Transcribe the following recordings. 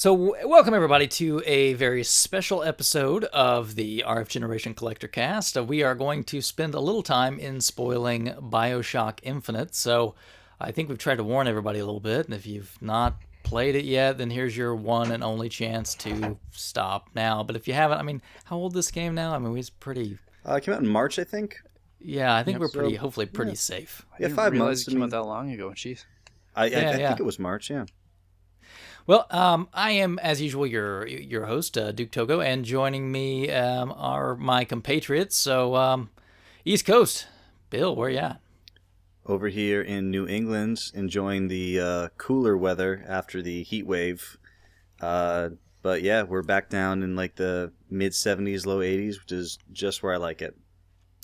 Welcome everybody to a very special episode of the RF Generation Collectorcast. We are going to spend a little time in spoiling BioShock Infinite. So, I think we've tried to warn everybody a little bit, and if you've not played it yet, then here's your one and only chance to stop now. But if you haven't, how old is this game now? It's pretty. It came out in March, I think. Yeah, I think we're hopefully pretty safe. I didn't 5 realize months. it came out that long ago. Jeez. I think it was March. Yeah. Well, I am, as usual, your host, duke.togo, and joining me are my compatriots. So, East Coast, Bill, where you at? Over here in New England, enjoying the cooler weather after the heat wave. But yeah, we're back down in like the mid 70s, low 80s, which is just where I like it.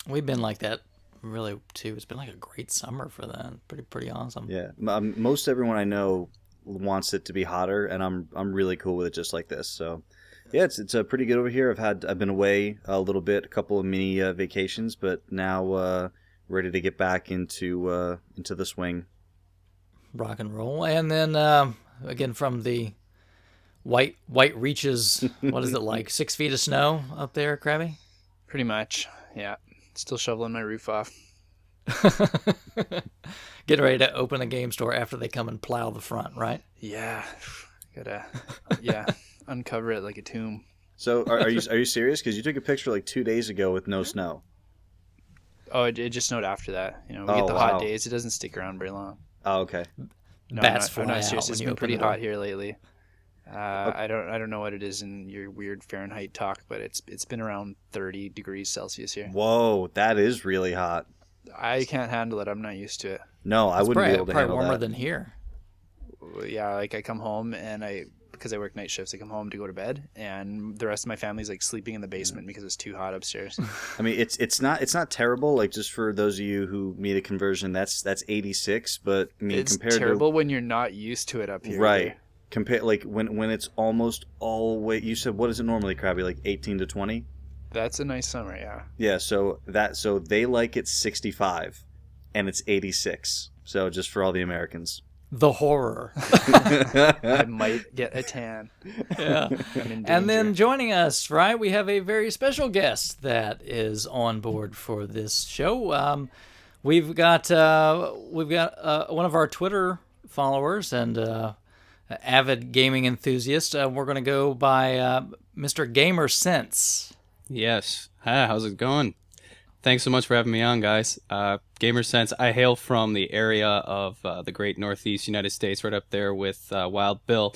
We've been like that, really, too. It's been like a great summer for that. Pretty awesome. Yeah, most everyone I know wants it to be hotter, and I'm really cool with it just like this. So yeah, it's pretty good over here. I've been away a little bit, a couple of mini vacations, but now ready to get back into the swing. Rock and roll. And then again from the white reaches, what is it like, 6 feet of snow up there, Krabby? Pretty much, yeah. Still shoveling my roof off. Getting ready to open a game store after they come and plow the front, right? Yeah, gotta uncover it like a tomb. So are you serious? Because you took a picture like 2 days ago with no snow. Oh, it just snowed after that. We get the hot days. It doesn't stick around very long. Oh, okay. No, Bats I'm not serious. when It's you been open pretty the door. hot here lately. I don't know what it is in your weird Fahrenheit talk, but it's been around 30 degrees Celsius here. Whoa, that is really hot. I can't handle it. I'm not used to it. No, I wouldn't be able to handle warmer that. than here. Yeah, like I come home and because I work night shifts, I come home to go to bed, and the rest of my family's like sleeping in the basement because it's too hot upstairs. It's not terrible. Like, just for those of you who need a conversion, that's 86. But It's compared terrible when you're not used to it up here. right? Either. Compare like when it's almost always. You said, what is it normally, Krabby? Like 18 to 20. That's a nice summer, yeah. Yeah. So they like it 65, and it's 86. So just for all the Americans. The horror. I might get a tan. Yeah. I'm in And then danger. joining us, right, we have a very special guest that is on board for this show. We've got one of our Twitter followers and avid gaming enthusiast. We're going to go by Mr. Gamer Sense. Yes. Hi, how's it going? Thanks so much for having me on, guys. Gamer Sense, I hail from the area of the great Northeast United States, right up there with Wild Bill.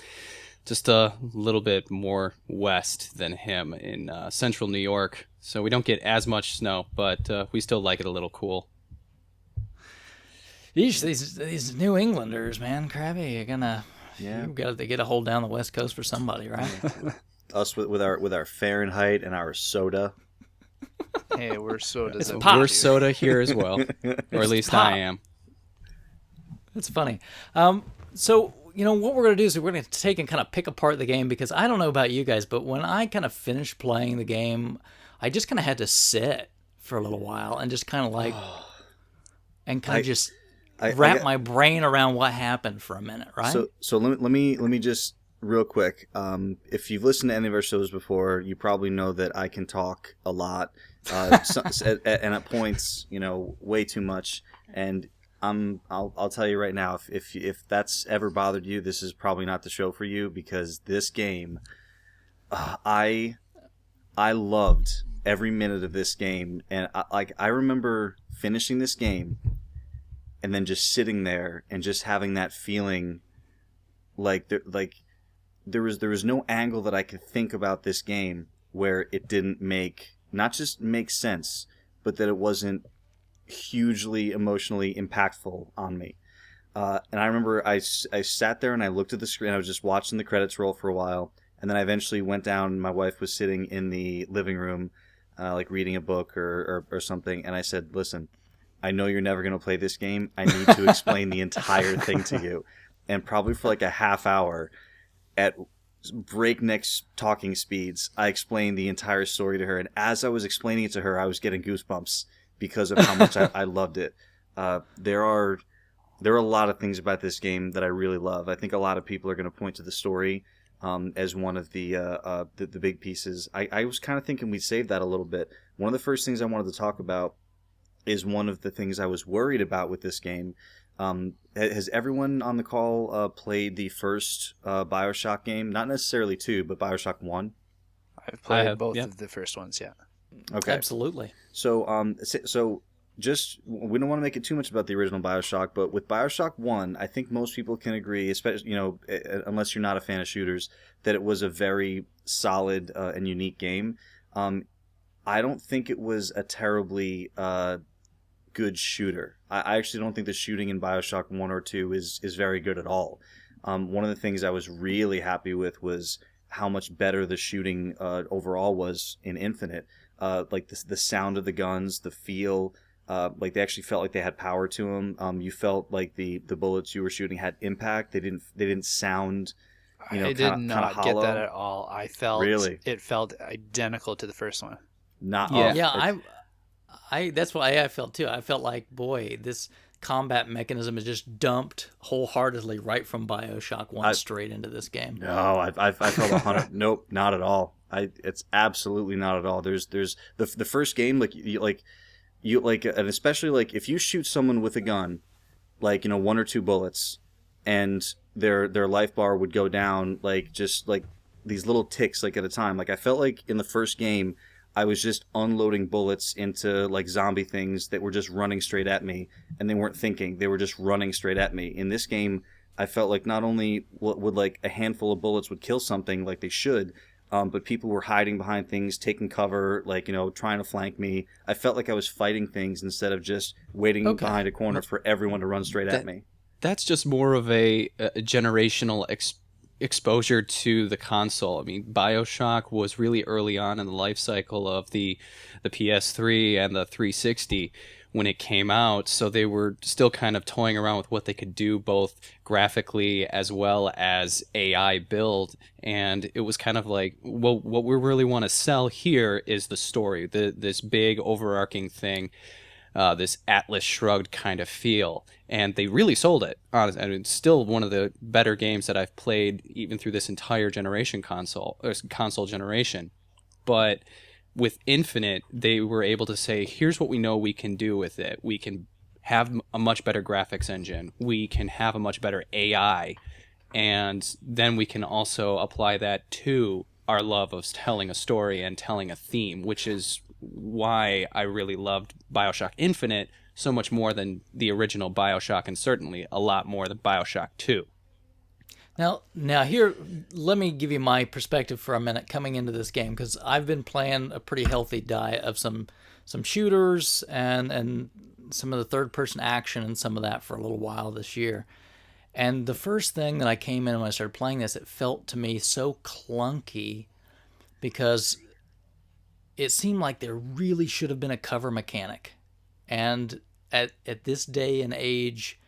Just a little bit more west than him in central New York. So we don't get as much snow, but we still like it a little cool. Yeesh, these New Englanders, man, Krabby, you've got to get a hold down the West Coast for somebody, right? Us with our Fahrenheit and our soda. Hey, we're sodas. It's pop. We're soda here as well, or at least pop. I am. That's funny. So, what we're going to do is we're going to take and kind of pick apart the game, because I don't know about you guys, but when I kind of finished playing the game, I just kind of had to sit for a little while and just kind of like, and kind of wrap my brain around what happened for a minute, right? So let me just real quick. If you've listened to any of our shows before, you probably know that I can talk a lot, and at points, way too much. And I'll tell you right now, if that's ever bothered you, this is probably not the show for you, because this game, I loved every minute of this game, and I remember finishing this game, and then just sitting there and just having that feeling, there was no angle that I could think about this game where it didn't not just make sense, but that it wasn't hugely emotionally impactful on me. And I remember I sat there and I looked at the screen. I was just watching the credits roll for a while, and then I eventually went down. My wife was sitting in the living room, like reading a book or something, and I said, "Listen, I know you're never going to play this game. I need to explain the entire thing to you." And probably for like a half hour, at breakneck talking speeds, I explained the entire story to her. And as I was explaining it to her, I was getting goosebumps because of how much I loved it. There are a lot of things about this game that I really love. I think a lot of people are going to point to the story. as one of the big pieces. I was kind of thinking we'd save that a little bit. One of the first things I wanted to talk about is one of the things I was worried about with this game. Has everyone on the call played the first BioShock game? Not necessarily 2, but BioShock 1? I've played have, both yeah. of the first ones, yeah. Okay. Absolutely. So just we don't want to make it too much about the original BioShock, but with BioShock 1, I think most people can agree, especially unless you're not a fan of shooters, that it was a very solid and unique game. I don't think it was a terribly good shooter. I actually don't think the shooting in BioShock 1 or 2 is very good at all. One of the things I was really happy with was how much better the shooting overall was in Infinite. Like the sound of the guns, the feel, like they actually felt like they had power to them. You felt like the bullets you were shooting had impact. They didn't sound, I did kinda not get hollow. that at all. I felt Really? it felt identical to the first one. Not Yeah. Yeah, I that's what I felt too. I felt like, boy, this combat mechanism is just dumped wholeheartedly right from BioShock 1 straight into this game. No, I felt 100. Nope, not at all. It's absolutely not at all. There's the first game, and especially like if you shoot someone with a gun, like 1 or 2 bullets, and their life bar would go down like just like these little ticks like at a time. Like I felt like in the first game I was just unloading bullets into like zombie things that were just running straight at me, and they weren't thinking, they were just running straight at me. In this game I felt like not only would like a handful of bullets would kill something like they should, but people were hiding behind things, taking cover, like trying to flank me. I felt like I was fighting things instead of just waiting behind a corner for everyone to run straight at me. That's just more of a generational exposure to the console. I mean, BioShock was really early on in the life cycle of the PS3 and the 360 when it came out, so they were still kind of toying around with what they could do both graphically as well as AI build, and it was kind of like, well, what we really want to sell here is the story, this big overarching thing, this Atlas Shrugged kind of feel, and they really sold it. Honestly, I mean, it's still one of the better games that I've played even through this entire console generation. But with Infinite, they were able to say, here's what we know we can do with it. We can have a much better graphics engine. We can have a much better AI. And then we can also apply that to our love of telling a story and telling a theme, which is why I really loved BioShock Infinite so much more than the original BioShock, and certainly a lot more than BioShock 2. Now here, let me give you my perspective for a minute coming into this game, because I've been playing a pretty healthy diet of some shooters and some of the third-person action and some of that for a little while this year. And the first thing that I came in when I started playing this, it felt to me so clunky because it seemed like there really should have been a cover mechanic. And at this day and age,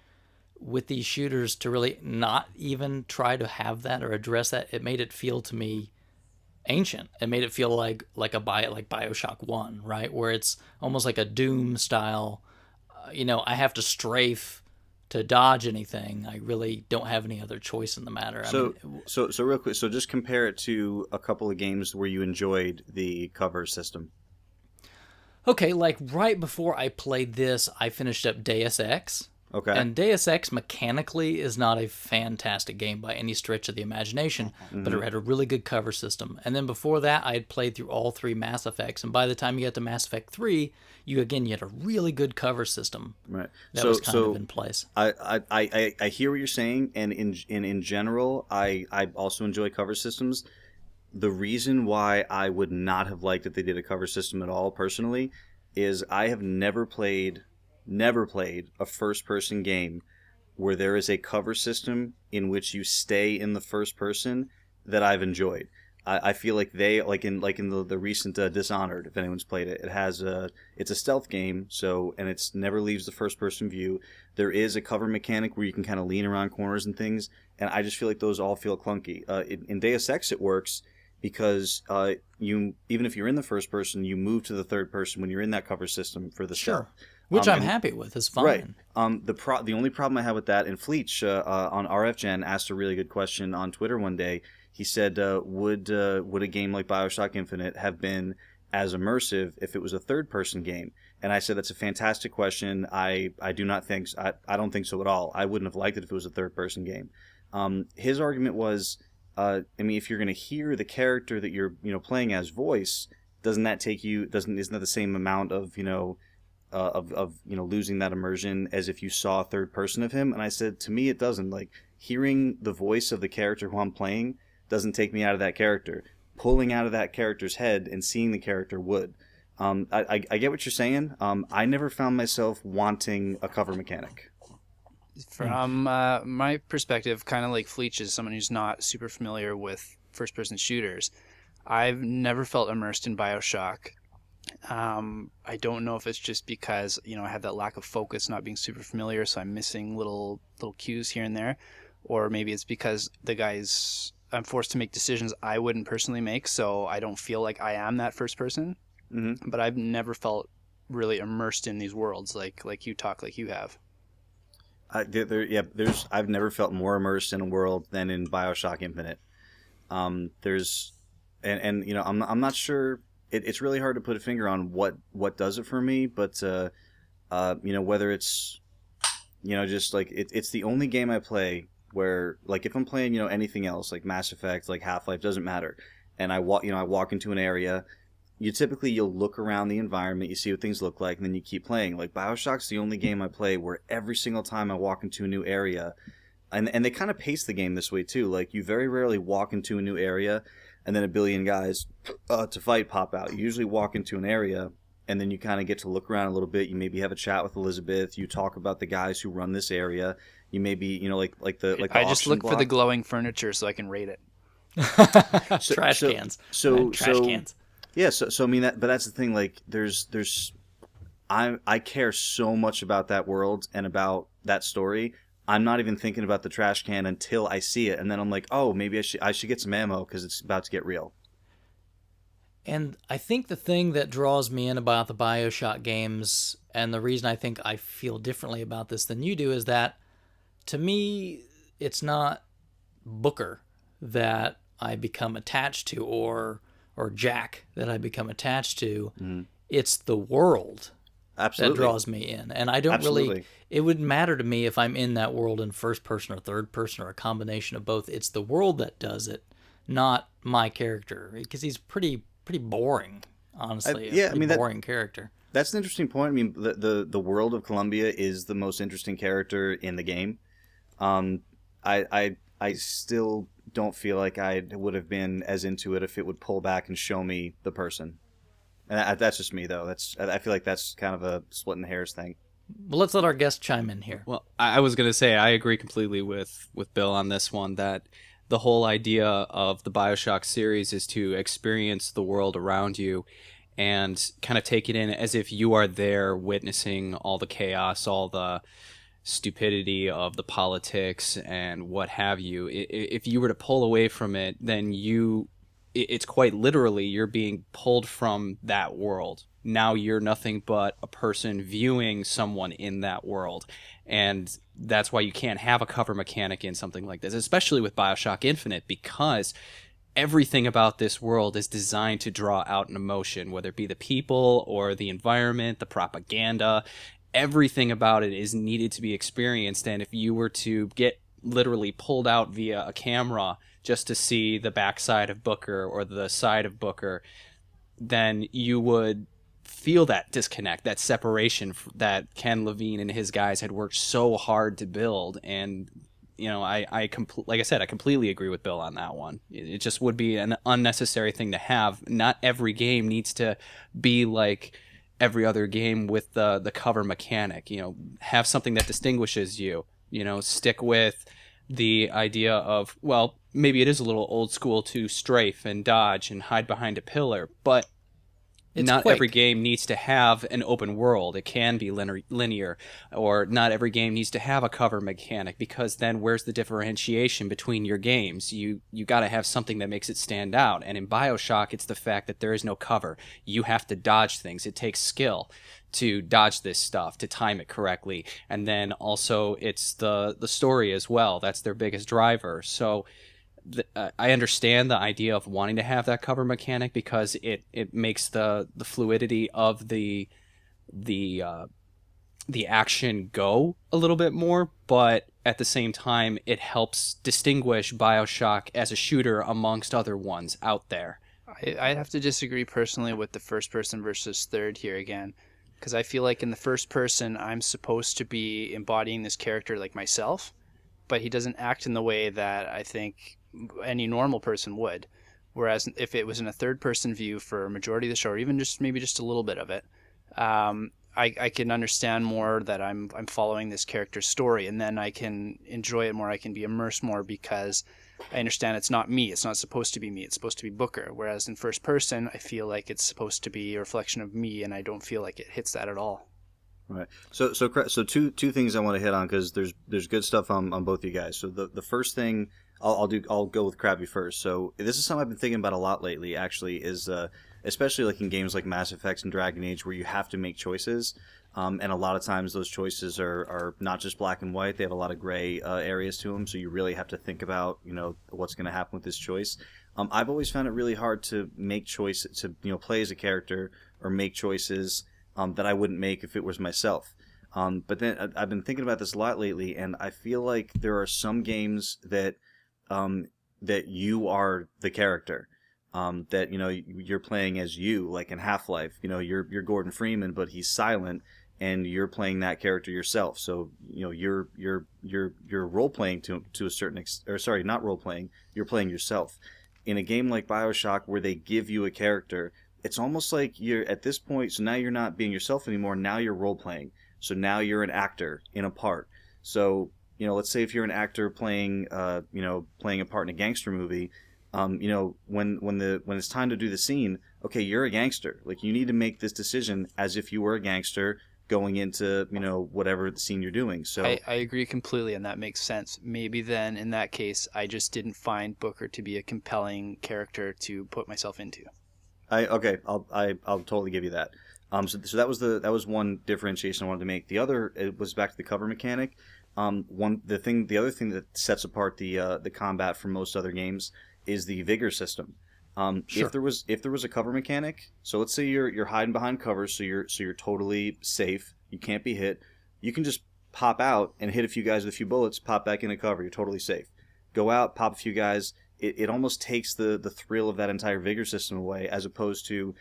with these shooters, to really not even try to have that or address that, it made it feel to me ancient. It made it feel like BioShock 1, right? Where it's almost like a Doom style, I have to strafe to dodge anything. I really don't have any other choice in the matter. So real quick, so just compare it to a couple of games where you enjoyed the cover system. Okay, like right before I played this, I finished up Deus Ex. Okay. And Deus Ex mechanically is not a fantastic game by any stretch of the imagination, but it had a really good cover system. And then before that, I had played through all 3 Mass Effects. And by the time you get to Mass Effect 3, you had a really good cover system. Right. That was kind of in place. I hear what you're saying, and in general, I also enjoy cover systems. The reason why I would not have liked if they did a cover system at all, personally, is I have never played a first-person game where there is a cover system in which you stay in the first person that I've enjoyed. I feel like they in the recent Dishonored, if anyone's played it, it's a stealth game, and it's never leaves the first-person view. There is a cover mechanic where you can kind of lean around corners and things, and I just feel like those all feel clunky. In Deus Ex, it works because you, even if you're in the first person, you move to the third person when you're in that cover system for the stealth. Which I'm happy with. It's fine. Right. The only problem I have with that, and Fleech on RFGen asked a really good question on Twitter one day. He said, would a game like BioShock Infinite have been as immersive if it was a third-person game? And I said, that's a fantastic question. I do not think I don't think so at all. I wouldn't have liked it if it was a third-person game. His argument was, I mean, if you're going to hear the character that you're playing as voice, isn't that the same amount of losing that immersion as if you saw a third person of him? And I said, to me, it doesn't. Like, hearing the voice of the character who I'm playing doesn't take me out of that character. Pulling out of that character's head and seeing the character would. I get what you're saying. I never found myself wanting a cover mechanic. From my perspective, kind of like Fleech is someone who's not super familiar with first-person shooters. I've never felt immersed in BioShock. I don't know if it's just because I have that lack of focus, not being super familiar, so I'm missing little cues here and there, or maybe it's because I'm forced to make decisions I wouldn't personally make, so I don't feel like I am that first person. Mm-hmm. But I've never felt really immersed in these worlds like you have. I've never felt more immersed in a world than in BioShock Infinite. I'm not sure. It's really hard to put a finger on what does it for me, but whether it's just like it's the only game I play where, like, if I'm playing anything else like Mass Effect, like Half-Life, doesn't matter, and I walk into an area. You'll look around the environment, you see what things look like, and then you keep playing. Like, BioShock's the only game I play where every single time I walk into a new area, and they kind of pace the game this way too. Like, you very rarely walk into a new area and then a billion guys to fight pop out. You usually walk into an area and then you kind of get to look around a little bit. You maybe have a chat with Elizabeth. You talk about the guys who run this area. You maybe I just look for the glowing furniture so I can rate it. Trash cans. Trash cans. Yeah, so I mean but that's the thing. Like, I care so much about that world and about that story. I'm not even thinking about the trash can until I see it, and then I'm like, oh, maybe I should get some ammo because it's about to get real. And I think the thing that draws me in about the BioShock games, and the reason I think I feel differently about this than you do, is that, to me, it's not Booker that I become attached to, or Jack that I become attached to. Mm-hmm. It's the world. Absolutely. That draws me in. And I don't really... It wouldn't matter to me if I'm in that world in first person or third person or a combination of both. It's the world that does it, not my character. Because he's pretty boring, honestly. Boring character. That's an interesting point. I mean, the world of Columbia is the most interesting character in the game. I still don't feel like I would have been as into it if it would pull back and show me the person. And that's just me, though. I feel like that's kind of a splitting hairs thing. Well, let's let our guest chime in here. Well, I was going to say I agree completely with Bill on this one, that the whole idea of the BioShock series is to experience the world around you and kind of take it in as if you are there witnessing all the chaos, all the stupidity of the politics and what have you. If you were to pull away from it, then it's quite literally you're being pulled from that world. Now you're nothing but a person viewing someone in that world. And that's why you can't have a cover mechanic in something like this, especially with BioShock Infinite, because everything about this world is designed to draw out an emotion, whether it be the people or the environment, the propaganda. Everything about it is needed to be experienced. And if you were to get literally pulled out via a camera just to see the backside of Booker or the side of Booker, then you would feel that disconnect, that separation that Ken Levine and his guys had worked so hard to build. And like I said, I completely agree with Bill on that one. It just would be an unnecessary thing to have. Not every game needs to be like every other game with the cover mechanic. Have something that distinguishes you. Stick with the idea of, well, maybe it is a little old school to strafe and dodge and hide behind a pillar, but not every game needs to have an open world. It can be linear, or not every game needs to have a cover mechanic, because then where's the differentiation between your games? You got to have something that makes it stand out. And in BioShock, it's the fact that there is no cover. You have to dodge things. It takes skill to dodge this stuff, to time it correctly. And then also it's the story as well. That's their biggest driver. So I understand the idea of wanting to have that cover mechanic because it makes the fluidity of the action go a little bit more, but at the same time, it helps distinguish BioShock as a shooter amongst other ones out there. I have to disagree personally with the first person versus third here again, because I feel like in the first person, I'm supposed to be embodying this character like myself, but he doesn't act in the way that I think any normal person would. Whereas if it was in a third person view for a majority of the show, or even just maybe just a little bit of it, I can understand more that I'm following this character's story, and then I can enjoy it more. I can be immersed more because I understand it's not me. It's not supposed to be me. It's supposed to be Booker. Whereas in first person, I feel like it's supposed to be a reflection of me, and I don't feel like it hits that at all. Right. So two things I want to hit on because there's good stuff on both of you guys. So the first thing I'll go with Krabby first. So this is something I've been thinking about a lot lately. Actually, is especially like in games like Mass Effect and Dragon Age where you have to make choices. And a lot of times those choices are not just black and white. They have a lot of gray areas to them. So you really have to think about, what's going to happen with this choice. I've always found it really hard to make choices, to play as a character or make choices that I wouldn't make if it was myself. But then I've been thinking about this a lot lately, and I feel like there are some games that that you are the character. That you're playing as you, like in Half-Life. You're Gordon Freeman, but he's silent, and you're playing that character yourself. So you're role playing to a certain or sorry, not role playing. You're playing yourself. In a game like BioShock, where they give you a character, it's almost like you're at this point. So now you're not being yourself anymore. Now you're role playing. So now you're an actor in a part. So let's say if you're an actor playing playing a part in a gangster movie. When it's time to do the scene, okay, you're a gangster. Like, you need to make this decision as if you were a gangster going into, whatever the scene you're doing. So I agree completely, and that makes sense. Maybe then, in that case, I just didn't find Booker to be a compelling character to put myself into. I'll totally give you that. So that was one differentiation I wanted to make. The other, it was back to the cover mechanic. The other thing that sets apart the combat from most other games is the vigor system. Sure. If there was a cover mechanic, so let's say you're hiding behind cover, so you're totally safe, you can't be hit, you can just pop out and hit a few guys with a few bullets, pop back into cover, you're totally safe. Go out, pop a few guys. It almost takes the thrill of that entire vigor system away, as opposed to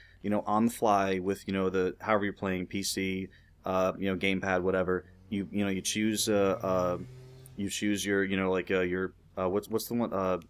on the fly with the however you're playing, PC, gamepad, whatever. You choose your your what's the one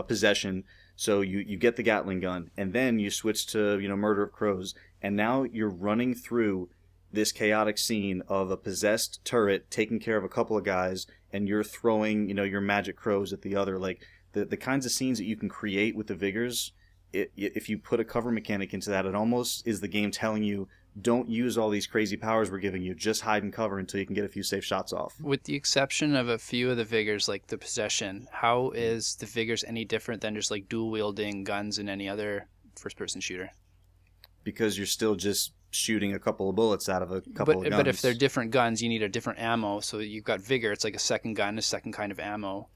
possession. So you get the Gatling gun, and then you switch to Murder of Crows, and now you're running through this chaotic scene of a possessed turret taking care of a couple of guys, and you're throwing your magic crows at the other. Like the kinds of scenes that you can create with the vigors. If you put a cover mechanic into that, it almost is the game telling you, don't use all these crazy powers we're giving you. Just hide and cover until you can get a few safe shots off. With the exception of a few of the vigors, like the possession, how is the vigors any different than just like dual wielding guns in any other first-person shooter? Because you're still just shooting a couple of bullets out of a couple of guns. But if they're different guns, you need a different ammo. So you've got vigor. It's like a second gun, a second kind of ammo.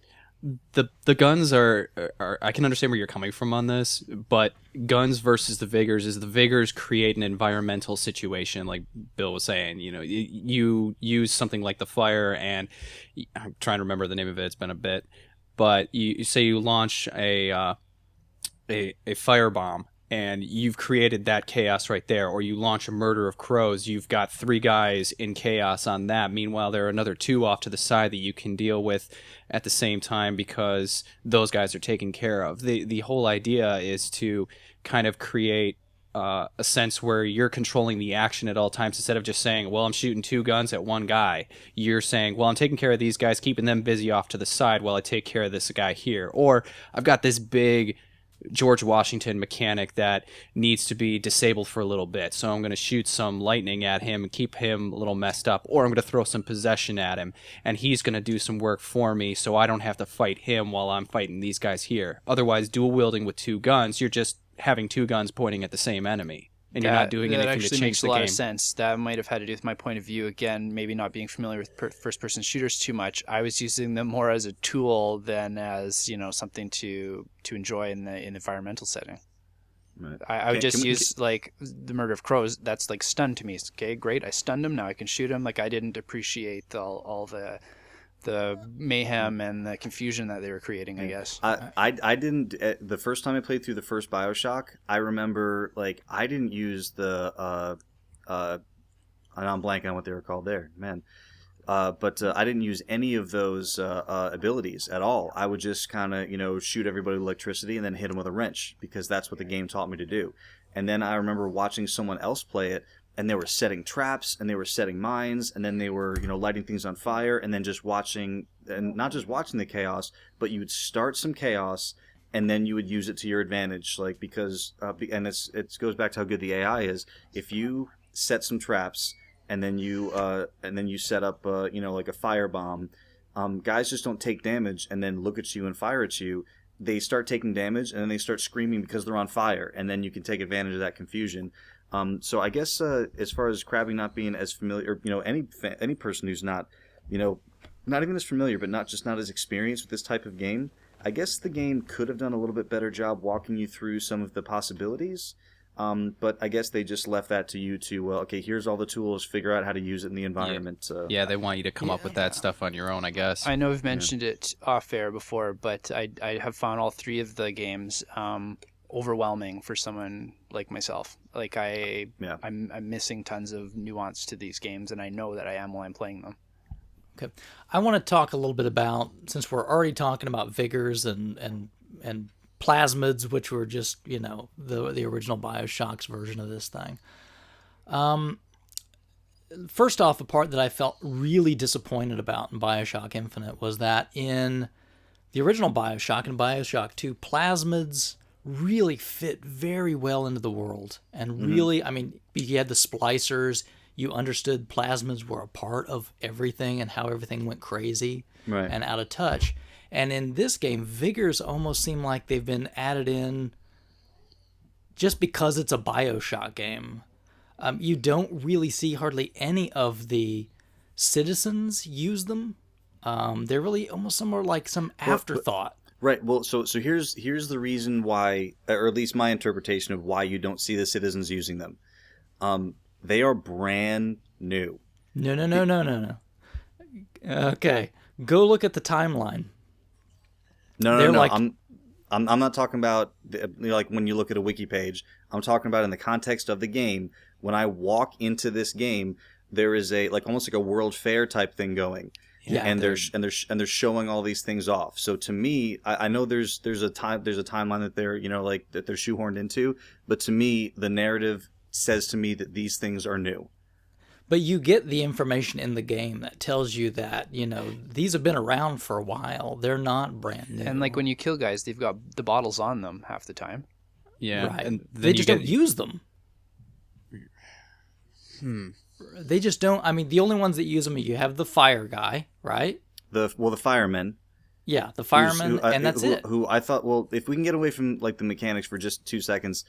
The guns are I can understand where you're coming from on this, but guns versus the vigors is the vigors create an environmental situation, like Bill was saying. You use something like the fire, and I'm trying to remember the name of it. It's been a bit, but you say you launch a firebomb, and you've created that chaos right there. Or you launch a Murder of Crows, you've got 3 guys in chaos on that. Meanwhile, there are another 2 off to the side that you can deal with at the same time because those guys are taken care of. The whole idea is to kind of create a sense where you're controlling the action at all times, instead of just saying, well, I'm shooting 2 guns at 1 guy. You're saying, well, I'm taking care of these guys, keeping them busy off to the side while I take care of this guy here. Or I've got this big George Washington mechanic that needs to be disabled for a little bit, so I'm going to shoot some lightning at him and keep him a little messed up, or I'm going to throw some possession at him and he's going to do some work for me so I don't have to fight him while I'm fighting these guys here. Otherwise, dual wielding with 2 guns, you're just having 2 guns pointing at the same enemy. and you're not doing that anything to actually change makes the a lot game. of sense. That might have had to do with my point of view. Again, maybe not being familiar with first-person shooters too much. I was using them more as a tool than as something to enjoy in the environmental setting. Right. I would just use like the murder of crows. That's like stun to me. Okay, great. I stunned him. Now I can shoot him. Like I didn't appreciate all the mayhem and the confusion that they were creating, I guess. I didn't the first time I played through the first BioShock, I remember like I didn't use the I'm blanking on what they were called there, man. But I didn't use any of those abilities at all. I would just kind of, shoot everybody with electricity and then hit them with a wrench because that's what the game taught me to do. And then I remember watching someone else play it, and they were setting traps, and they were setting mines, and then they were, lighting things on fire, and then just watching, and not just watching the chaos, but you would start some chaos, and then you would use it to your advantage, like because, and it goes back to how good the AI is. If you set some traps, and then you set up like a firebomb, guys just don't take damage and then look at you and fire at you. They start taking damage and then they start screaming because they're on fire, and then you can take advantage of that confusion. So I guess as far as crabbing not being as familiar, or, any person who's not not even as familiar, but not as experienced with this type of game, I guess the game could have done a little bit better job walking you through some of the possibilities. But I guess they just left that to you to, okay, here's all the tools, figure out how to use it in the environment. Yeah, they want you to come up with that stuff on your own, I guess. I know I've mentioned it off air before, but I have found all three of the games overwhelming for someone like myself. Like I'm missing tons of nuance to these games, and I know that I am while I'm playing them. Okay, I want to talk a little bit about, since we're already talking about vigors and plasmids, which were just the original BioShock's version of this thing. First off, the part that I felt really disappointed about in BioShock Infinite was that in the original BioShock and BioShock 2, plasmids really fit very well into the world. And really, I mean, you had the splicers, you understood plasmids were a part of everything and how everything went crazy and out of touch. And in this game, vigors almost seem like they've been added in just because it's a BioShock game. You don't really see hardly any of the citizens use them. They're really almost somewhere like some afterthought. Right. Well, so here's the reason why, or at least my interpretation of why you don't see the citizens using them. They are brand new. No. Okay, go look at the timeline. No. Like, I'm not talking about like when you look at a wiki page. I'm talking about in the context of the game. When I walk into this game, there is almost like a World Fair type thing going. Yeah, and they're showing all these things off. So to me, I know there's a timeline that they're that they're shoehorned into, but to me, the narrative says to me that these things are new. But you get the information in the game that tells you that, these have been around for a while. They're not brand new. And like when you kill guys, they've got the bottles on them half the time. Yeah. Right. And they just don't use them. They just don't. I mean, the only ones that use them, you have the fire guy, right? The firemen. Yeah, the firemen, and that's it. Who I thought, well, if we can get away from like the mechanics for just 2 seconds,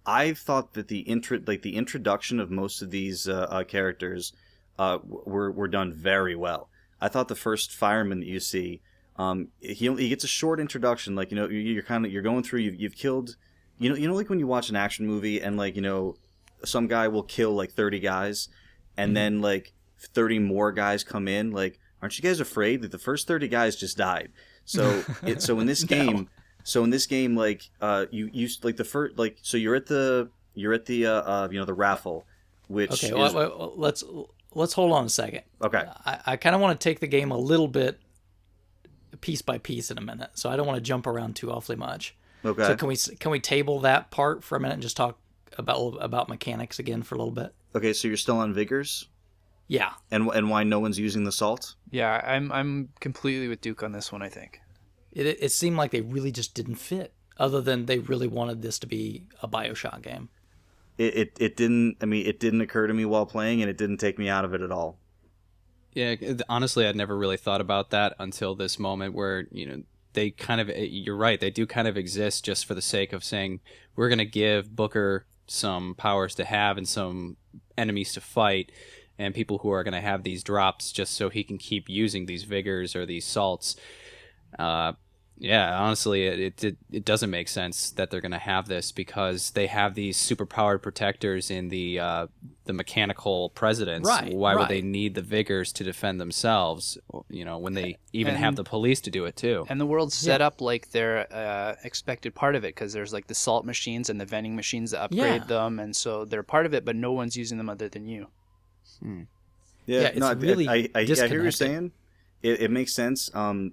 I thought that the introduction of most of these characters were done very well. I thought the first fireman that you see, he gets a short introduction. Like you're going through. You've killed, like when you watch an action movie and some guy will kill like 30 guys, and then like 30 more guys come in. Like, aren't you guys afraid that the first 30 guys just died? So in this game. So in this game, you like the first, so you're at the the raffle, which okay. Well, let's hold on a second. Okay. I kind of want to take the game a little bit piece by piece in a minute, so I don't want to jump around too awfully much. Okay. So can we table that part for a minute and just talk about mechanics again for a little bit? Okay. So you're still on vigors. Yeah. And why no one's using the salt? Yeah, I'm completely with Duke on this one. I think. It seemed like they really just didn't fit, other than they really wanted this to be a BioShock game. It didn't. I mean, it didn't occur to me while playing, and it didn't take me out of it at all. Yeah, honestly, I'd never really thought about that until this moment where, they kind of, you're right, they do kind of exist just for the sake of saying, we're going to give Booker some powers to have and some enemies to fight, and people who are going to have these drops just so he can keep using these vigors or these salts. Yeah, honestly, it doesn't make sense that they're going to have this, because they have these superpowered protectors in the mechanical presidents. Right, Why would right. they need the vigors to defend themselves? When they even And- have the police to do it too. And the world's set up like they're expected part of it, because there's like the salt machines and the vending machines that upgrade Yeah. them, and so they're part of it, but no one's using them other than you. Yeah, it's really I hear what you're disconnected. saying. It makes sense.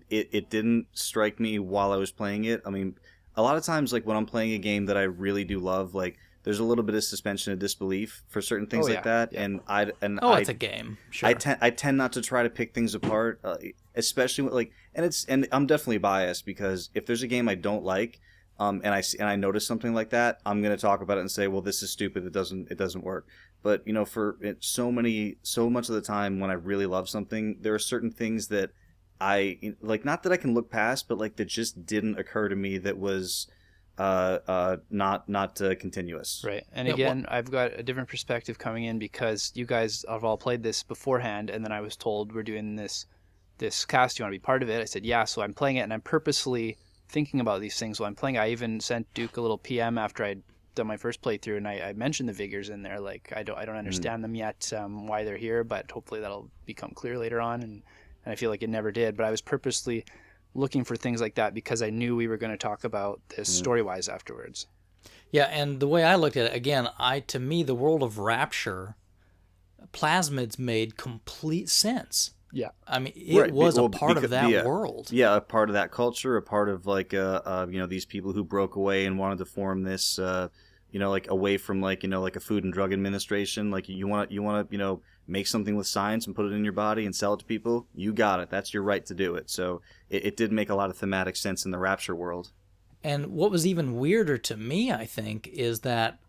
It didn't strike me while I was playing it. I mean, a lot of times, like when I'm playing a game that I really do love, like there's a little bit of suspension of disbelief for certain things Oh, like yeah. that, and I It's a game. Sure. I tend not to try to pick things apart, especially with, like, and I'm definitely biased, because if there's a game I don't like, and I notice something like that, I'm gonna talk about it and say, well, this is stupid. It doesn't work. But so much of the time when I really love something, there are certain things that I like, not that I can look past, but like that just didn't occur to me that was not continuous. Right. And Yeah, again, I've got a different perspective coming in, because you guys have all played this beforehand, and then I was told we're doing this cast. You want to be part of it? I said yeah. So I'm playing it, and I'm purposely thinking about these things while I'm playing. I even sent Duke a little PM after I'd done my first playthrough, and I mentioned the vigors in there. Like I don't understand them yet, why they're here, but hopefully that'll become clear later on. And I feel like it never did. But I was purposely looking for things like that, because I knew we were going to talk about this story-wise afterwards. Yeah, and the way I looked at it, again, to me, the world of Rapture, plasmids made complete sense. Yeah. I mean, it Right, was a well, part of because- that yeah. world. Yeah, a part of that culture, a part of like these people who broke away and wanted to form this like away from like a Food and Drug Administration. Like you want to make something with science and put it in your body and sell it to people. You got it. That's your right to do it. So it did make a lot of thematic sense in the Rapture world. And what was even weirder to me, I think, is that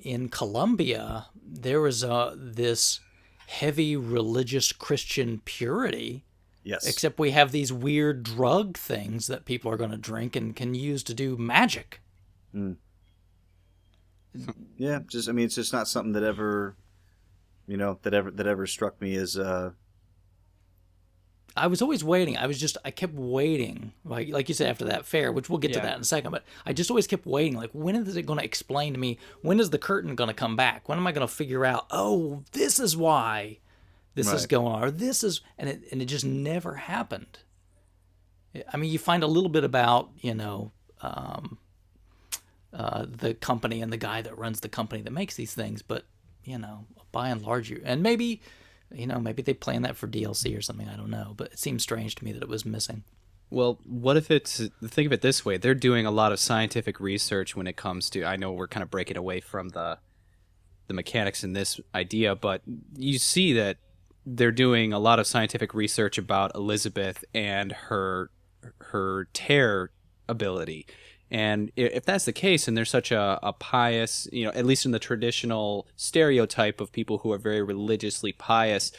in Colombia, there was this heavy religious Christian purity, Yes. except we have these weird drug things that people are going to drink and can use to do magic. Yeah. It's just not something that ever, that ever struck me as. I was always waiting. I kept waiting, like you said, after that fair, which we'll get to Yeah. that in a second. But I just always kept waiting. Like, when is it going to explain to me? When is the curtain going to come back? When am I going to figure out? Oh, this is why this is Right. going on, or this is, and it just never happened. I mean, you find a little bit about the company and the guy that runs the company that makes these things, but by and large, maybe they plan that for DLC or something. I don't know, but it seems strange to me that it was missing. Well, what if think of it this way? They're doing a lot of scientific research when it comes to, I know we're kind of breaking away from the mechanics in this idea, but you see that they're doing a lot of scientific research about Elizabeth and her tear ability. And if that's the case, and there's such a pious, at least in the traditional stereotype of people who are very religiously pious,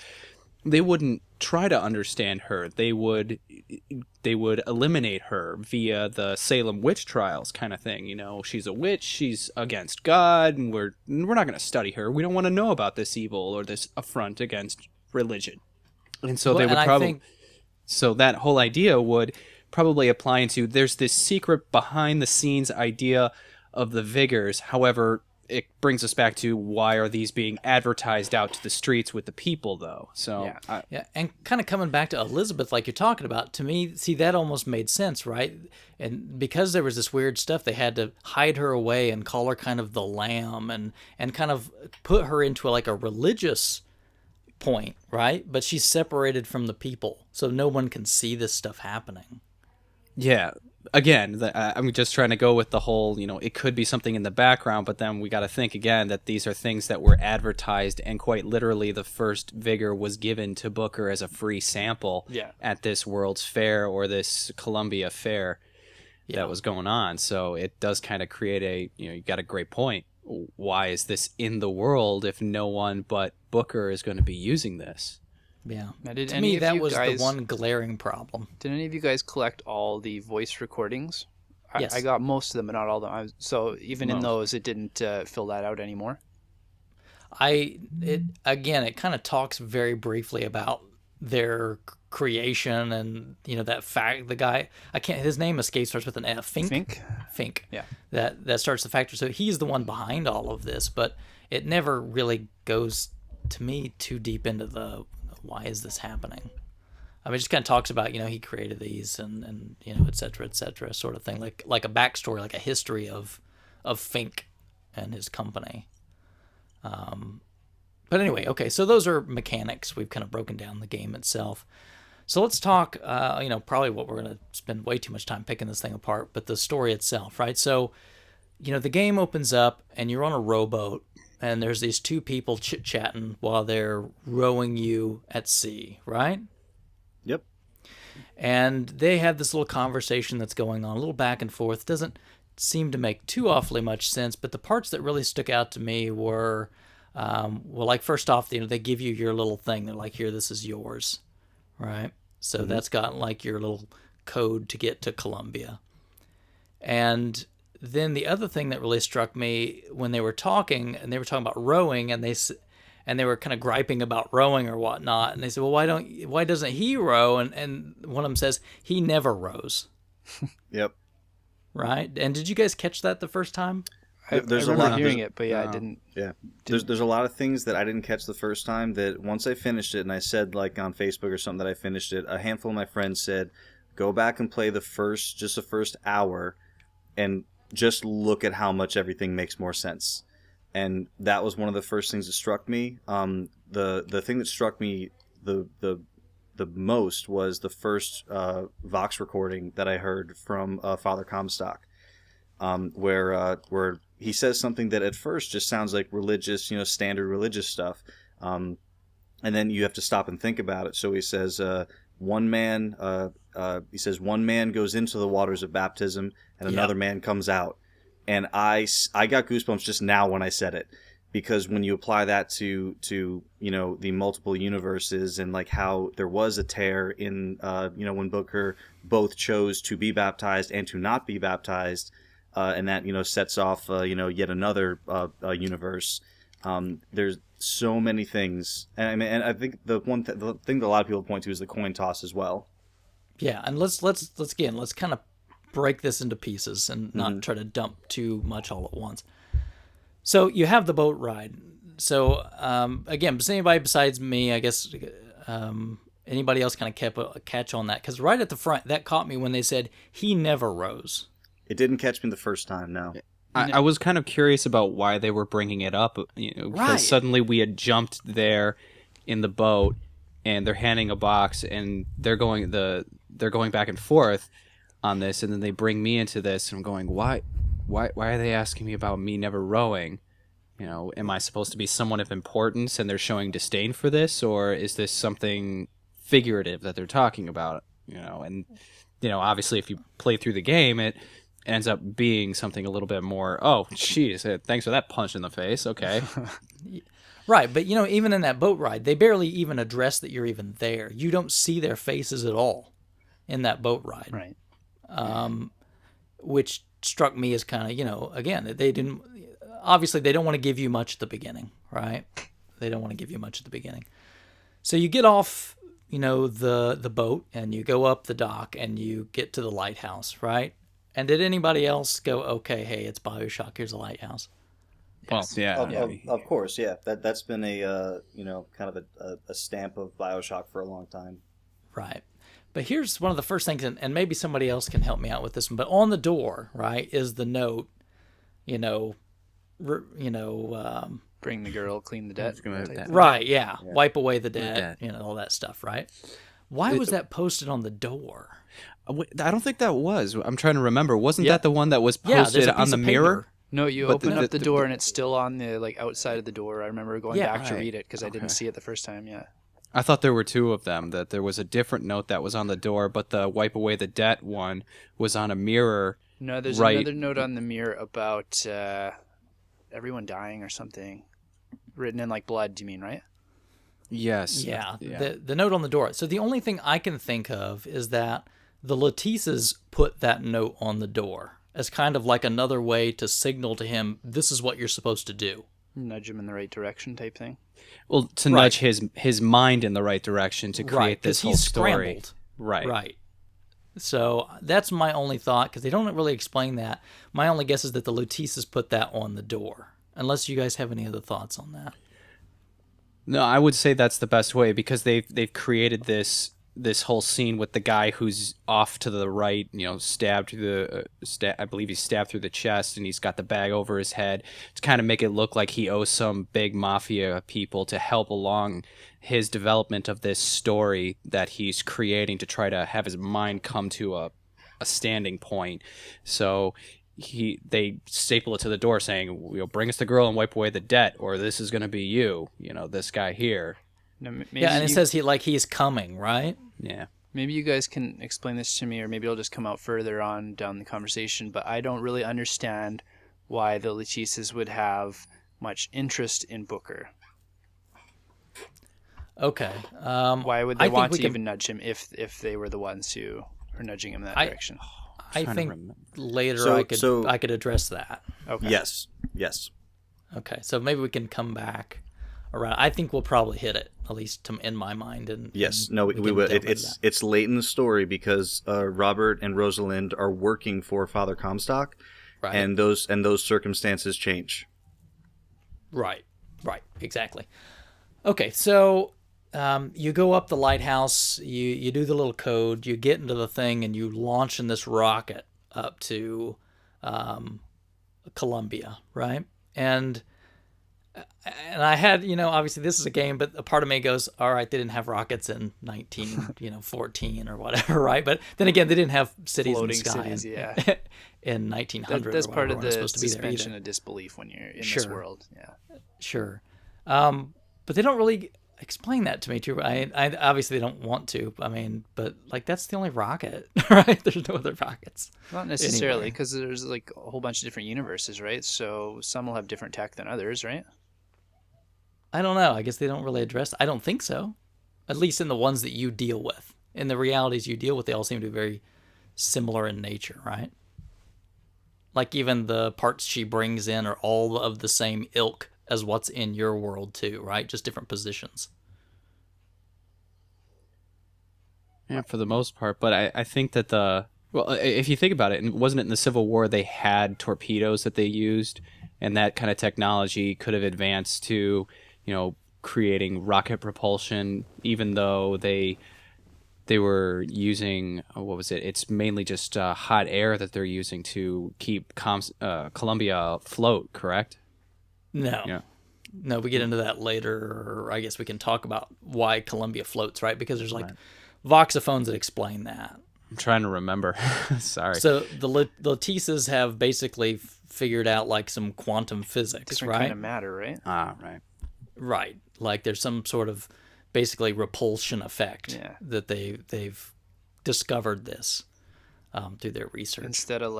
they wouldn't try to understand her. They would eliminate her via the Salem witch trials kind of thing. She's a witch, she's against God, and we're not going to study her. We don't want to know about this evil or this affront against religion. And so they would probably... So that whole idea would probably apply into, there's this secret behind the scenes idea of the vigors. However, it brings us back to, why are these being advertised out to the streets with the people, though? So Yeah, and kind of coming back to Elizabeth, like you're talking about, to me, see, that almost made sense, right? And because there was this weird stuff, they had to hide her away and call her kind of the lamb, and kind of put her into like a religious point, right? But she's separated from the people, so no one can see this stuff happening. Yeah. Again, I'm just trying to go with the whole, it could be something in the background, but then we got to think again that these are things that were advertised, and quite literally the first vigor was given to Booker as a free sample at this World's Fair, or this Columbia Fair that was going on. So it does kind of create you got a great point. Why is this in the world if no one but Booker is going to be using this? Yeah. Now, To me, that was the one glaring problem. Did any of you guys collect all the voice recordings? Yes. I got most of them, but not all of them. So even in Most. those, it didn't fill that out anymore. It kind of talks very briefly about their creation, and that fact, the guy, I can't, his name escapes, starts with an F. Fink. Yeah. That starts the factory. So he's the one behind all of this, but it never really goes to me too deep into the why is this happening. I mean, it just kind of talks about, he created these and et cetera, sort of thing, like a backstory, like a history of Fink and his company. But anyway, okay, so those are mechanics. We've kind of broken down the game itself. So let's talk, probably what we're going to spend way too much time picking this thing apart, but the story itself, right? So, the game opens up and you're on a rowboat and there's these two people chit-chatting while they're rowing you at sea, right? Yep. And they have this little conversation that's going on, a little back and forth. Doesn't seem to make too awfully much sense, but the parts that really stuck out to me were, like first off, they give you your little thing. They're like, here, this is yours, right? So that's got like your little code to get to Colombia. And then the other thing that really struck me when they were talking, and they were talking about rowing, and they were kind of griping about rowing or whatnot, and they said, well, why doesn't he row? And one of them says he never rows. Yep. Right? And did you guys catch that the first time? There's I a remember lot. hearing it, but yeah, I didn't. Yeah, there's a lot of things that I didn't catch the first time that once I finished it, and I said like on Facebook or something that I finished it, a handful of my friends said, go back and play the first hour and just look at how much everything makes more sense. And that was one of the first things that struck me. The thing that struck me the most was the first Vox recording that I heard from Father Comstock, where he says something that at first just sounds like religious, standard religious stuff, and then you have to stop and think about it. So he says, one man goes into the waters of baptism, and another man comes out. And I got goosebumps just now when I said it, because when you apply that to the multiple universes and like how there was a tear in when Booker both chose to be baptized and to not be baptized, and that sets off yet another universe. There's so many things, and I think the thing that a lot of people point to is the coin toss as well. Yeah, and let's kind of break this into pieces and not try to dump too much all at once. So you have the boat ride. So again, does anybody besides me, I guess, anybody else kind of kept a catch on that? Because right at the front, that caught me when they said he never rows. It didn't catch me the first time, no. I was kind of curious about why they were bringing it up, because Right. suddenly we had jumped there in the boat, and they're handing a box, and they're going back and forth on this, and then they bring me into this, and I'm going, why are they asking me about me never rowing? Am I supposed to be someone of importance, and they're showing disdain for this, or is this something figurative that they're talking about? And obviously, if you play through the game, it ends up being something a little bit more, oh, geez, thanks for that punch in the face. Okay. Right, but even in that boat ride, they barely even address that you're even there. You don't see their faces at all in that boat ride. Right. Which struck me as kind of, again, they didn't, obviously they don't want to give you much at the beginning, right? They don't want to give you much at the beginning. So you get off, the boat, and you go up the dock, and you get to the lighthouse, right? And did anybody else go, okay, hey, it's BioShock, here's a lighthouse? Well, yeah. Of course, yeah. That's been a kind of a stamp of BioShock for a long time. Right. But here's one of the first things, and maybe somebody else can help me out with this one, but on the door, right, is the note, Bring the girl, clean the debt. right, yeah, wipe away the debt, all that stuff, right? Why was that posted on the door? I don't think that was. I'm trying to remember. Wasn't that the one that was Yeah, there's posted a piece on the of mirror? paper. No, you But open the- up the the- door and it's still on the outside of the door. I remember going Yeah, back to right. read it because I didn't see it the first time. Yeah. I thought there were two of them, that there was a different note that was on the door, but the wipe away the debt one was on a mirror. No, there's Right. another note on the mirror about everyone dying or something, written in like blood. Do you mean right? Yes. Yeah, the note on the door. So the only thing I can think of is that the Letices put that note on the door. as kind of like another way to signal to him, this is what you're supposed to do. Nudge him in the right direction type thing. Well, to nudge his mind in the right direction to create this whole story. Scrambled. Right. So that's my only thought, because they don't really explain that. My only guess is that the Luteces put that on the door, unless you guys have any other thoughts on that. No, I would say that's the best way, because they've created this whole scene with the guy who's off to the right, stabbed through I believe he's stabbed through the chest, and he's got the bag over his head to kind of make it look like he owes some big mafia people to help along his development of this story that he's creating to try to have his mind come to a standing point. So they staple it to the door saying, bring us the girl and wipe away the debt, or this is going to be you, this guy here. No, and it says he's coming, right? Yeah. Maybe you guys can explain this to me, or maybe it'll just come out further on down the conversation, but I don't really understand why the Luteces would have much interest in Booker. Okay. Why would they want to even nudge him if they were the ones who are nudging him in that direction? I think later I could address that. Okay. Yes. Okay, so maybe we can come back around. I think we'll probably hit it, at least in my mind. And yes, no, we will. It's late in the story because Robert and Rosalind are working for Father Comstock, right. and those circumstances change. Right, exactly. Okay, so you go up the lighthouse, you do the little code, you get into the thing, and you launch in this rocket up to Columbia, right? And I had, obviously this is a game, but a part of me goes, all right, they didn't have rockets in 1914 or whatever, right? But then again, they didn't have cities floating in the sky cities, in 1900. That's part of the supposed to be suspension of disbelief when you're in this world. Yeah, sure. But they don't really explain that to me too. I obviously don't want to. I mean, but that's the only rocket, right? There's no other rockets. Not necessarily, because there's a whole bunch of different universes, right? So some will have different tech than others, right? I don't know. I guess they don't really address. I don't think so. At least in the ones that you deal with, in the realities you deal with, they all seem to be very similar in nature, right? Like even the parts she brings in are all of the same ilk as what's in your world too, right? Just different positions. Yeah, for the most part. But I think that if you think about it, wasn't it in the Civil War they had torpedoes that they used, and that kind of technology could have advanced to, creating rocket propulsion, even though they were using, what was it? It's mainly just hot air that they're using to keep Columbia afloat, correct? No. Yeah. No, we get into that later, or I guess we can talk about why Columbia floats, right? Because there's voxophones that explain that. I'm trying to remember. Sorry. So the Luteces have basically figured out some quantum physics, different right? kind of matter, right? Right. Right. There's some sort of basically repulsion effect that they've discovered this through their research. Instead of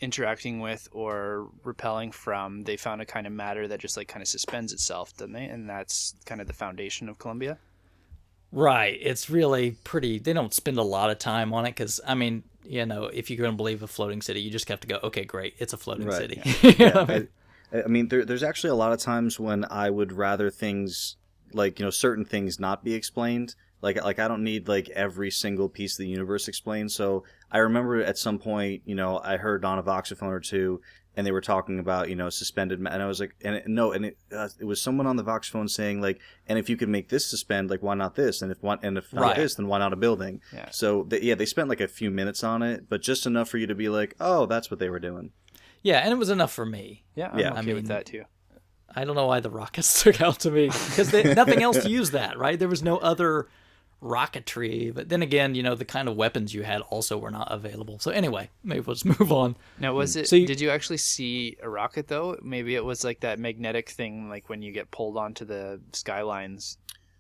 interacting with or repelling from, they found a kind of matter that just kind of suspends itself, doesn't they? And that's kind of the foundation of Columbia. Right. It's really pretty. They don't spend a lot of time on it because, I mean, if you're going to believe a floating city, you just have to go, okay, great, it's a floating city. Yeah. I mean, there's actually a lot of times when I would rather things certain things not be explained. Like I don't need every single piece of the universe explained. So I remember at some point, I heard on a voxophone or two, and they were talking about suspended, and I was like, it was someone on the voxophone saying and if you could make this suspend, why not this? And if not this, then why not a building? Yeah. So they spent a few minutes on it, but just enough for you to be like, oh, that's what they were doing. Yeah, and it was enough for me. Yeah, I'm okay with that too. I don't know why the rockets stuck out to me because nothing else used that, right? There was no other rocketry, but then again, the kind of weapons you had also were not available. So anyway, maybe let's move on. Now, did you actually see a rocket though? Maybe it was that magnetic thing, when you get pulled onto the skylines.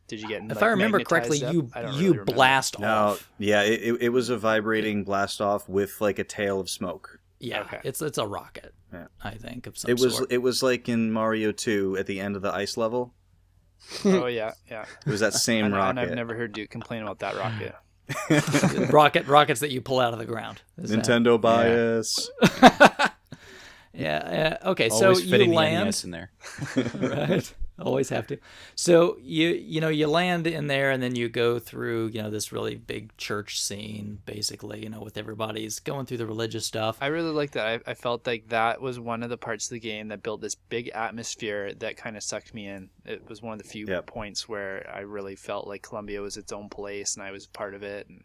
Did you get? If I remember correctly, you blast off. No, yeah, it was a vibrating blast off with a tail of smoke. Yeah, okay. It's a rocket. Yeah. I think of some sort. It was like in Mario 2 at the end of the ice level. Oh yeah. It was that same rocket. And I've never heard Duke complain about that rocket. rockets that you pull out of the ground. Nintendo bias. Yeah. Okay. Always So you fitting the land. NES in there. Right. Always have to. So you land in there, and then you go through this really big church scene, basically, with everybody's going through the religious stuff. I really like that. I felt like that was one of the parts of the game that built this big atmosphere that kind of sucked me in. It was one of the few points where I really felt like Columbia was its own place, and I was part of it. And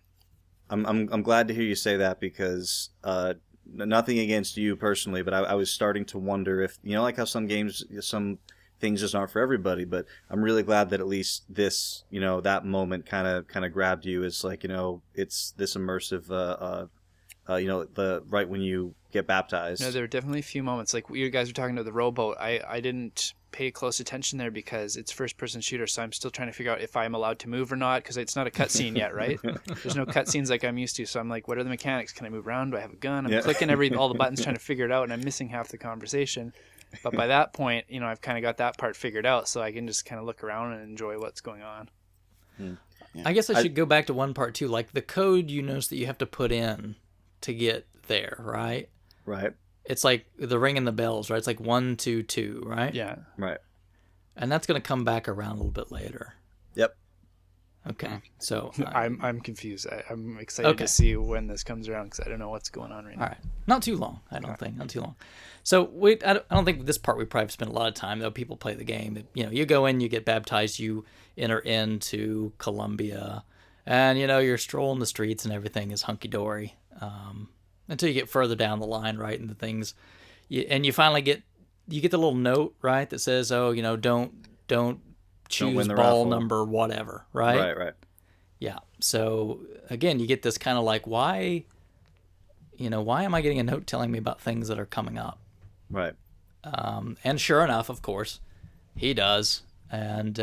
I'm glad to hear you say that, because nothing against you personally, but I was starting to wonder if like how some things just aren't for everybody, but I'm really glad that at least this, that moment kind of grabbed you. It's like, it's this immersive, the right when you get baptized. No, there were definitely a few moments, like you guys were talking about the rowboat. I didn't pay close attention there because it's first-person shooter, so I'm still trying to figure out if I'm allowed to move or not, because it's not a cutscene yet, right? There's no cutscenes like I'm used to, so I'm like, what are the mechanics? Can I move around? Do I have a gun? I'm clicking all the buttons trying to figure it out, and I'm missing half the conversation. But by that point, I've kind of got that part figured out, so I can just kind of look around and enjoy what's going on. Yeah. I guess I should go back to one part too, like the code you notice that you have to put in to get there, right? Right. It's like the ringing the bells, right? It's like 1, 2, 2, right? Yeah. Right. And that's going to come back around a little bit later. Yep. Okay. So I'm confused. I'm excited to see when this comes around, because I don't know what's going on right now. All right. Not too long, I don't think. Not too long. So I don't think this part we probably spent a lot of time, though. People play the game. You go in, you get baptized, you enter into Columbia, and, you're strolling the streets and everything is hunky-dory until you get further down the line, right, into things. And you finally get the little note, right, that says, oh, don't choose ball raffle number whatever, right? Right. Yeah. So again, you get this kind of like, why am I getting a note telling me about things that are coming up? Right. And sure enough, of course, he does, and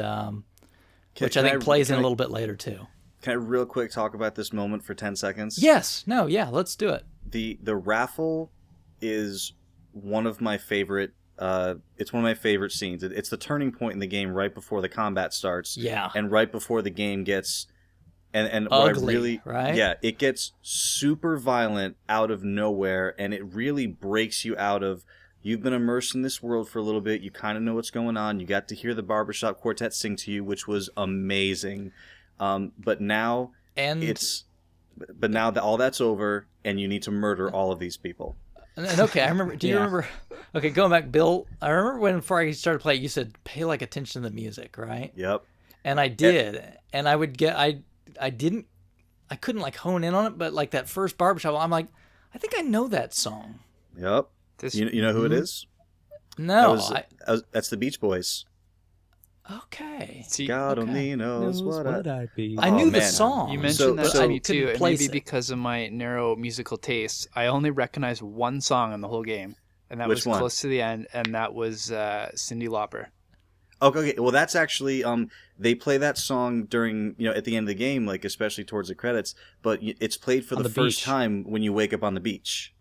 which I think plays in a little bit later too. Can I real quick talk about this moment for 10 seconds? Yes. No. Yeah. Let's do it. The raffle is one of my favorite. It's one of my favorite scenes. It's the turning point in the game right before the combat starts. Yeah. And right before the game gets and ugly, right? Yeah, it gets super violent out of nowhere, and it really breaks you out of. You've been immersed in this world for a little bit. You kind of know what's going on. You got to hear the barbershop quartet sing to you, which was amazing. But now all that's over, and you need to murder all of these people. And okay, I remember. Do you remember? Okay, going back, Bill. I remember before I started playing, you said pay like attention to the music, right? Yep. And I did, and I would get. I couldn't like hone in on it, but like that first barbershop, I'm like, I think I know that song. Yep. You know who it is? No, that's the Beach Boys. Okay. God only knows what I'd be. I knew the song. You mentioned that to me too, and maybe it. because of my narrow musical tastes, I only recognized one song in the whole game, and that was one? close to the end, and that was Cyndi Lauper. Okay. Well, that's actually they play that song during at the end of the game, like especially towards the credits. But it's played for the first time when you wake up on the beach.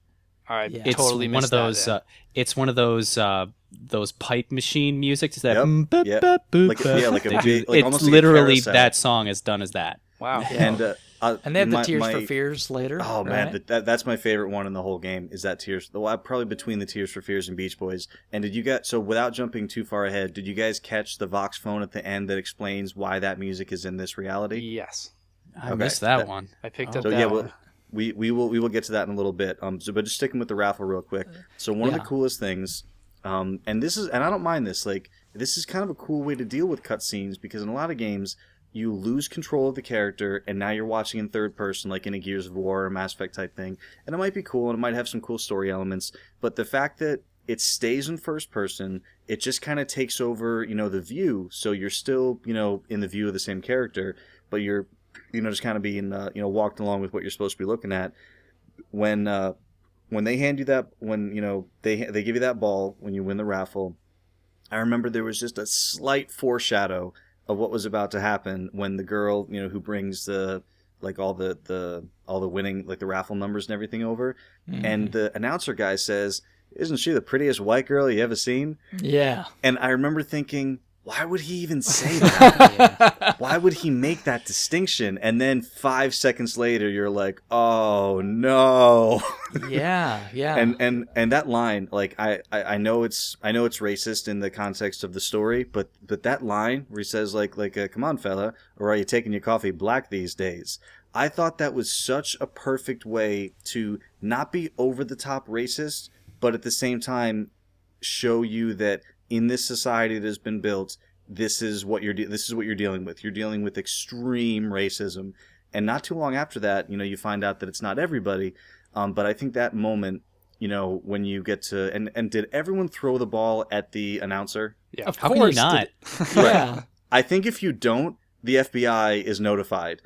I It's totally one of missed those. that. It's one of those pipe machine music. Is that? Yep. Like a big, like it's almost like literally a carousel. that song is done as that. Wow. And And they have the Tears for Fears later. Oh man, right? that's my favorite one in the whole game. Is that Tears? Well, probably between the Tears for Fears and Beach Boys. And did you get without jumping too far ahead? Did you guys catch the Vox phone at the end that explains why that music is in this reality? Yes. I missed that one. I picked up So that one. we will get to that in a little bit. But just sticking with the raffle real quick. So one of the coolest things, and I don't mind this. Like this is kind of a cool way to deal with cutscenes, because in a lot of games you lose control of the character, and now you're watching in third person, like in a Gears of War or Mass Effect type thing. And it might be cool, and it might have some cool story elements. But the fact that it stays in first person, it just kind of takes over, the view. So you're still, in the view of the same character, but you're, just kind of being, walked along with what you're supposed to be looking at. When they hand you that, they give you that ball when you win the raffle, I remember there was just a slight foreshadow of what was about to happen when the girl, who brings the all the winning, like the raffle numbers and everything over, and the announcer guy says, "Isn't she the prettiest white girl you ever seen?" Yeah. And I remember thinking, why would he even say that? Why would he make that distinction? And then 5 seconds later, you're like, oh no. Yeah. And that line, like I know it's racist in the context of the story, but that line where he says like come on fella, or are you taking your coffee black these days? I thought that was such a perfect way to not be over the top racist, but at the same time show you that in this society that has been built, this is what you're dealing with. You're dealing with extreme racism, and not too long after that, you find out that it's not everybody. But I think that moment, when you get to and did everyone throw the ball at the announcer? Yeah. Of How can you course. not? Yeah. I think if you don't, the FBI is notified,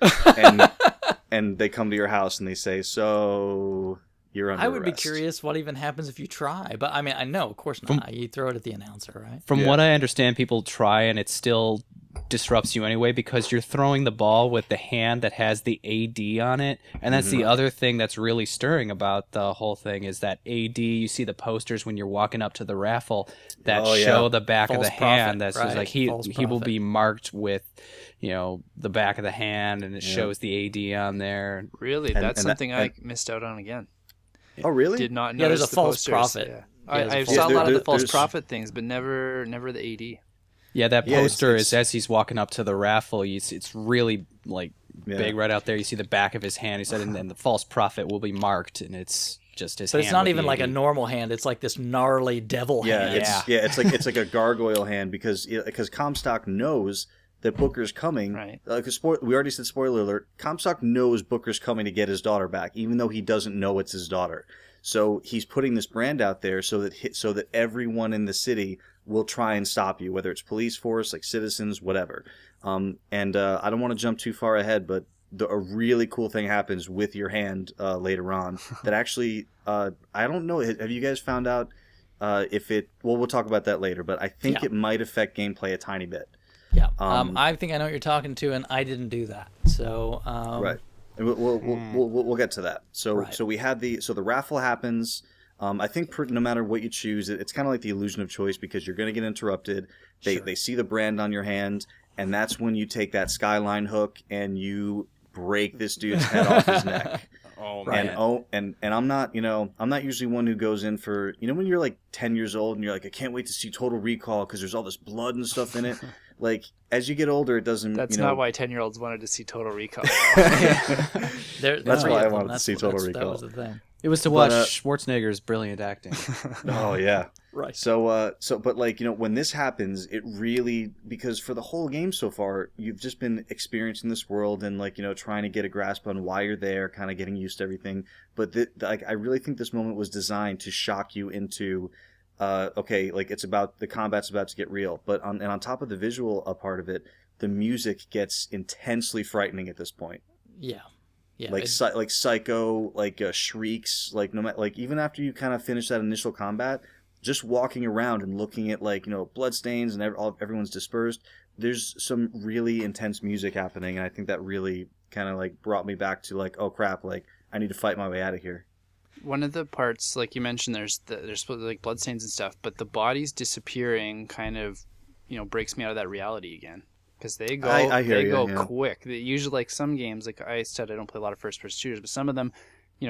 and they come to your house and they say, "So you're under I would be arrest." curious what even happens if you try. But I mean, I know, of course not. You throw it at the announcer, right? From Yeah. what I understand, people try and it still disrupts you anyway because you're throwing the ball with the hand that has the AD on it. And that's the other thing that's really stirring about the whole thing is that AD, you see the posters when you're walking up to the raffle that show the back of False the prophet, hand. That's just right? like he will prophet. be marked with, the back of the hand and it shows the AD on there. Really, And- that's and something that- I missed out on again. Oh, really? Did not Yeah, notice there's a the false posters. prophet. Yeah. Yeah, there's a I false saw a lot of prophet. the false There's- prophet things, but never the AD. Yeah, that Yeah, poster it's- is as he's walking up to the raffle. It's really like Yeah. big right out there. You see the back of his hand. He said, and the false prophet will be marked, and it's just his But hand. it's not with even the like a AD. normal hand. It's like this gnarly devil Yeah, hand. it's like a gargoyle hand because Comstock knows that Booker's coming. Right. We already said spoiler alert. Comstock knows Booker's coming to get his daughter back, even though he doesn't know it's his daughter. So he's putting this brand out there so that everyone in the city will try and stop you, whether it's police force, like citizens, whatever. I don't want to jump too far ahead, but a really cool thing happens with your hand later on that actually I don't know. Have you guys found out if it? Well, we'll talk about that later, but I think it might affect gameplay a tiny bit. Yeah. I think I know what you're talking to, and I didn't do that. So. Right. And we'll get to that. So Right. so we had the raffle happens. I think no matter what you choose, it's kind of like the illusion of choice because you're going to get interrupted. They see the brand on your hand, and that's when you take that skyline hook and you break this dude's head off his neck. Oh And I'm not usually one who goes in for, when you're like 10 years old and you're like, I can't wait to see Total Recall because there's all this blood and stuff in it. Like, as you get older, it doesn't. That's not why 10-year-olds wanted to see Total Recall. That's why I wanted to see Total That Recall. was the thing. It was to watch Schwarzenegger's brilliant acting. Oh yeah. Right. So but like, when this happens, it really, because for the whole game so far, you've just been experiencing this world and like, trying to get a grasp on why you're there, kind of getting used to everything. But I really think this moment was designed to shock you into, okay, like the combat's about to get real. But on top of the visual part of it, the music gets intensely frightening at this point. Yeah. Yeah. Like psycho, like shrieks, like no matter, like even after you kind of finish that initial combat, just walking around and looking at like bloodstains and everyone's dispersed. There's some really intense music happening, and I think that really kind of like brought me back to like, oh crap, like I need to fight my way out of here. One of the parts, like you mentioned, there's like bloodstains and stuff, but the bodies disappearing kind of, breaks me out of that reality again. Because they go, I hear they you, go yeah. quick. They usually, like some games, like I said, I don't play a lot of first-person shooters, but some of them,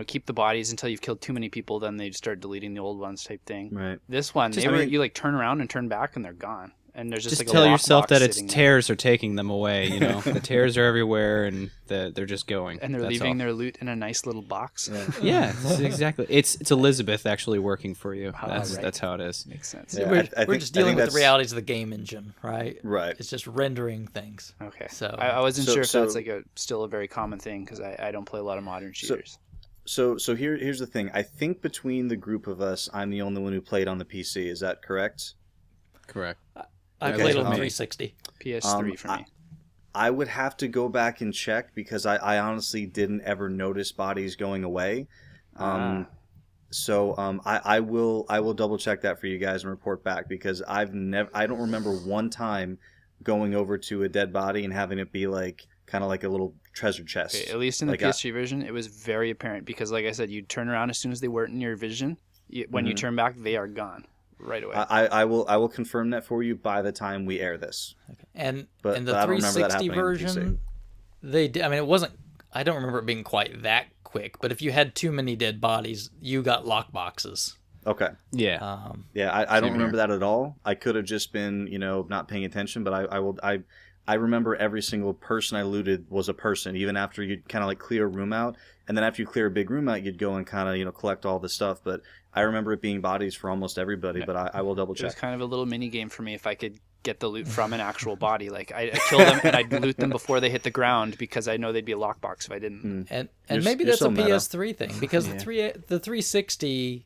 keep the bodies until you've killed too many people, then they start deleting the old ones type thing. Right. This one, Just- you like turn around and turn back and they're gone. And there's just like tell a yourself lockbox that it's sitting there. tears are taking them away. The tears are everywhere, and they're just going. And they're That's leaving all. their loot in a nice little box. Yeah, exactly. It's Elizabeth actually working for you. Ah, That's right. that's how it is. Makes sense. Yeah. We're think- just dealing with that's- the realities of the game engine, right? Right. It's just rendering things. Okay. So- I wasn't So- sure if so- that's like still a very common thing because I don't play a lot of modern shooters. So here's the thing. I think between the group of us, I'm the only one who played on the PC. Is that correct? Correct. I Okay, played on um, 360. PS3 for me. I would have to go back and check because I honestly didn't ever notice bodies going away. So I will double check that for you guys and report back because I don't remember one time going over to a dead body and having it be like kind of like a little treasure chest. Okay, at least in the Like, PS3 version, it was very apparent because, like I said, you'd turn around as soon as they weren't in your vision. When you turn back, they are gone. right away. I will confirm that for you by the time we air this. And But in the I don't remember that 360 happening on PC. version, they did. I mean, it wasn't. I don't remember it being quite that quick. But if you had too many dead bodies, you got lock boxes. Okay. Yeah. Yeah, I don't Same remember here. that at all. I could have just been, not paying attention, but I remember every single person I looted was a person, even after you'd kind of like clear a room out. And then after you clear a big room out, you'd go and kind of, collect all the stuff. But I remember it being bodies for almost everybody, but I will double It was check. kind of a little mini game for me if I could get the loot from an actual body. Like I kill them and I'd loot them before they hit the ground because I know they'd be a lockbox if I didn't. And You're- maybe you're that's a so meta. PS3 thing because the 360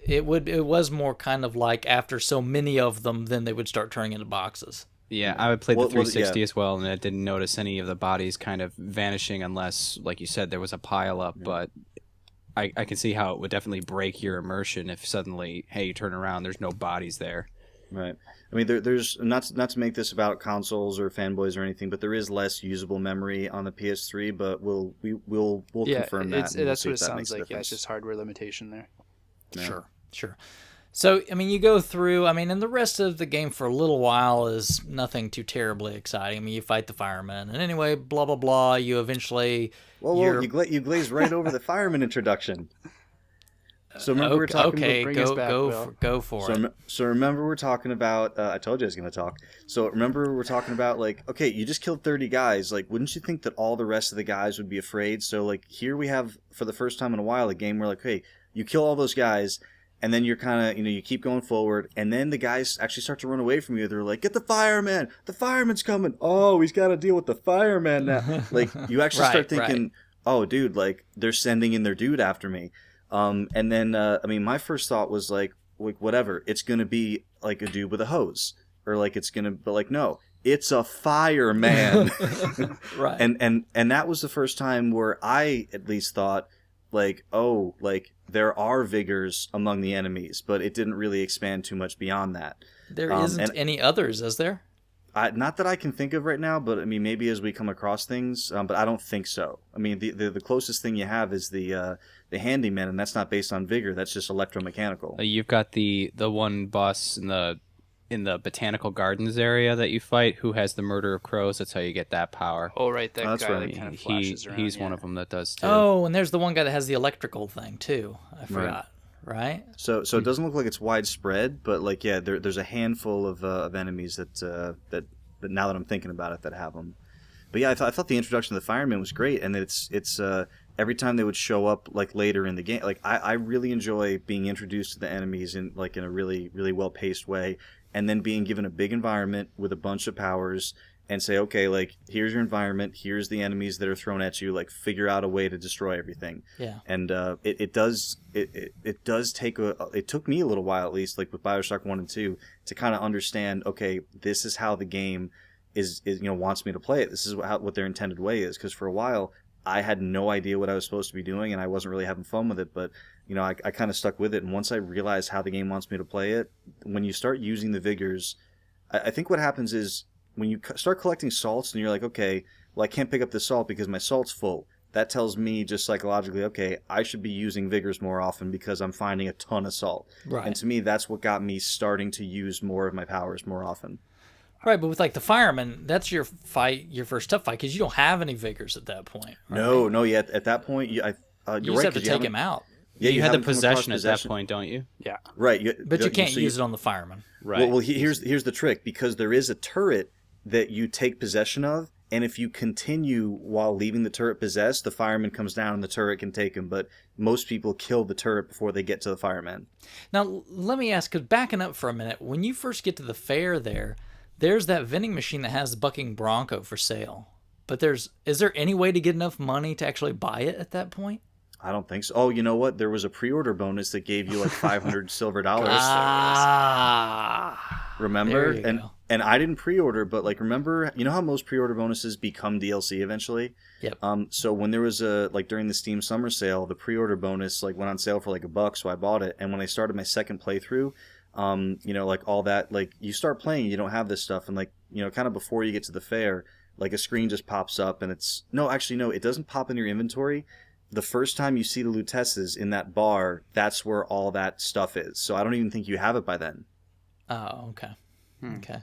it was more kind of like after so many of them, then they would start turning into boxes. Yeah, I would play the Well, 360 yeah. as well, and I didn't notice any of the bodies kind of vanishing unless, like you said, there was a pile up. But I can see how it would definitely break your immersion if suddenly, hey, you turn around, there's no bodies there. Right. I mean, there's not to make this about consoles or fanboys or anything, but there is less usable memory on the PS3. But we'll Yeah, confirm that. and we'll that's see what if it that makes sounds a like. Yeah, difference. it's just hardware limitation there. Yeah. Sure. So, I mean, you go through, I mean, and the rest of the game for a little while is nothing too terribly exciting. I mean, you fight the firemen, and anyway, blah, blah, blah, you eventually... Whoa, you glazed right over the fireman introduction. So remember we're talking okay, Bring us back, Will. go for it. So remember we're talking about I told you I was going to talk. So remember we're talking about like, okay, you just killed 30 guys. Like, wouldn't you think that all the rest of the guys would be afraid? So like here we have for the first time in a while a game where like, hey, you kill all those guys and then you're kind of, you keep going forward and then the guys actually start to run away from you. They're like, get the fireman. The fireman's coming. Oh, he's got to deal with the fireman now. Like you actually start thinking, oh dude, like they're sending in their dude after me. And then, I mean, my first thought was like whatever, it's going to be like a dude with a hose or like it's going to, but like, no, it's a fireman. Right. And that was the first time where I at least thought like, oh, like there are vigors among the enemies, but it didn't really expand too much beyond that. There isn't any others, is there? Not that I can think of right now, but I mean, maybe as we come across things, but I don't think so. I mean, the closest thing you have is the handyman, and that's not based on vigor. That's just electromechanical. You've got the one boss in the botanical gardens area that you fight who has the murder of crows. That's how you get that power. Oh, right, that That's guy right. that kind of flashes around. He's yeah. one of them that does too. Oh, and there's the one guy that has the electrical thing, too. I forgot. Right? So it doesn't look like it's widespread, but like yeah, there's a handful of enemies that now that I'm thinking about it that have them. But yeah, I thought the introduction of the fireman was great, and it's every time they would show up like later in the game, like I really enjoy being introduced to the enemies in a really really well paced way, and then being given a big environment with a bunch of powers and say, okay, like here's your environment, here's the enemies that are thrown at you, like figure out a way to destroy everything. Yeah. And it does take it took me a little while at least, like with BioShock 1 and 2, to kind of understand, okay, this is how the game is wants me to play it. This is what their intended way is, because for a while I had no idea what I was supposed to be doing and I wasn't really having fun with it, but I kind of stuck with it, and once I realized how the game wants me to play it, when you start using the vigors, I think what happens is when you start collecting salts and you're like, okay, well, I can't pick up this salt because my salt's full. That tells me just psychologically, okay, I should be using vigors more often because I'm finding a ton of salt. Right. And to me, that's what got me starting to use more of my powers more often. Right, but with like the fireman, that's your first tough fight, because you don't have any vigors at that point. Right? No, yet at that point, You you're just right. have to 'cause you take haven't- him out. Yeah, you had the haven't come across possession at that point, don't you? Yeah. Right. But you can't use it on the fireman. Right. Well, here's the trick, because there is a turret that you take possession of, and if you continue while leaving the turret possessed, the fireman comes down and the turret can take him, but most people kill the turret before they get to the fireman. Now, let me ask, because backing up for a minute, when you first get to the fair there's that vending machine that has the bucking bronco for sale. But is there any way to get enough money to actually buy it at that point? I don't think so. Oh, you know what? There was a pre-order bonus that gave you like 500 silver dollars. Remember? There you and go. and I didn't pre-order, but like remember, you know how most pre-order bonuses become DLC eventually? Yep. So when there was during the Steam summer sale, the pre-order bonus like went on sale for like $1, so I bought it. And when I started my second playthrough, like all that, like you start playing, you don't have this stuff, and like kind of before you get to the fair, like a screen just pops up, and it doesn't pop in your inventory. The first time you see the Lutesses in that bar, that's where all that stuff is. So I don't even think you have it by then. Oh, okay. Okay.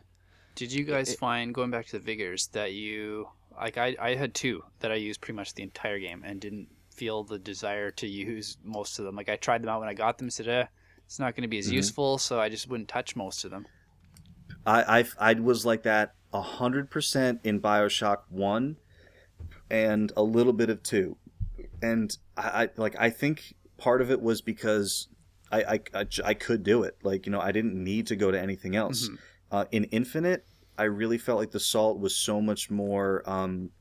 Did you guys find, going back to the vigors, that you, like I had two that I used pretty much the entire game and didn't feel the desire to use most of them. Like I tried them out when I got them and said, it's not going to be as useful, so I just wouldn't touch most of them. I was like that 100% in BioShock 1 and a little bit of 2. And I think part of it was because I could do it. Like, you know, I didn't need to go to anything else. In Infinite, I really felt like the salt was so much more,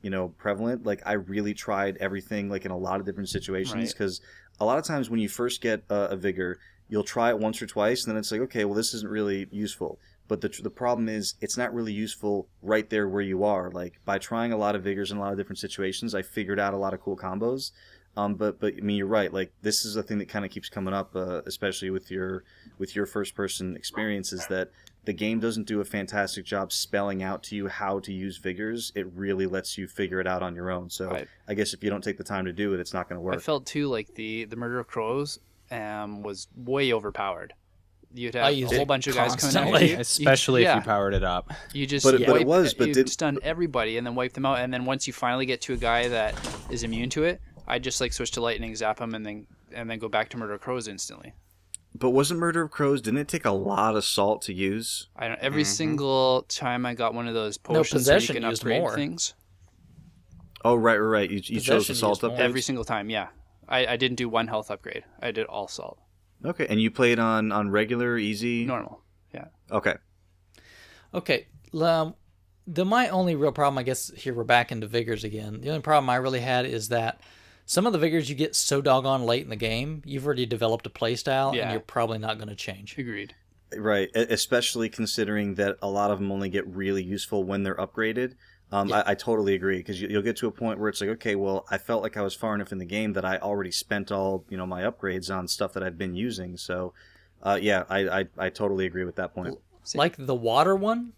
you know, prevalent. Like, I really tried everything, like, in a lot of different situations. Because a lot of times when you first get a vigor, you'll try it once or twice, and then it's like, okay, well, this isn't really useful. But the problem is, it's not really useful right there where you are. Like, by trying a lot of vigors in a lot of different situations, I figured out a lot of cool combos. But I mean, you're right. Like, this is a thing that kind of keeps coming up, especially with your first person experience, is that the game doesn't do a fantastic job spelling out to you how to use vigors. It really lets you figure it out on your own. So I guess if you don't take the time to do it, it's not going to work. I felt too like the Murder of Crows was way overpowered. You'd have a whole bunch of guys coming at you, especially if you powered it up. You just but stun everybody and then wipe them out. And then once you finally get to a guy that is immune to it, I just like switch to lightning, zap him, and then go back to Murder of Crows instantly. But wasn't Murder of Crows? Didn't it take a lot of salt to use? I don't. Every single time I got one of those potions, so you can upgrade things. Oh right. You chose the salt upgrade every single time. Yeah, I didn't do one health upgrade. I did all salt. Okay, and you played on regular, easy, normal. Yeah. Okay. My only real problem, I guess, here we're back into vigors again. The only problem I really had is that some of the vigors you get so doggone late in the game, you've already developed a playstyle, and you're probably not going to change. Agreed. Right, especially considering that a lot of them only get really useful when they're upgraded. I totally agree, because you'll get to a point where it's like, okay, well, I felt like I was far enough in the game that I already spent all, you know, my upgrades on stuff that I'd been using. So, I totally agree with that point. Like the water one,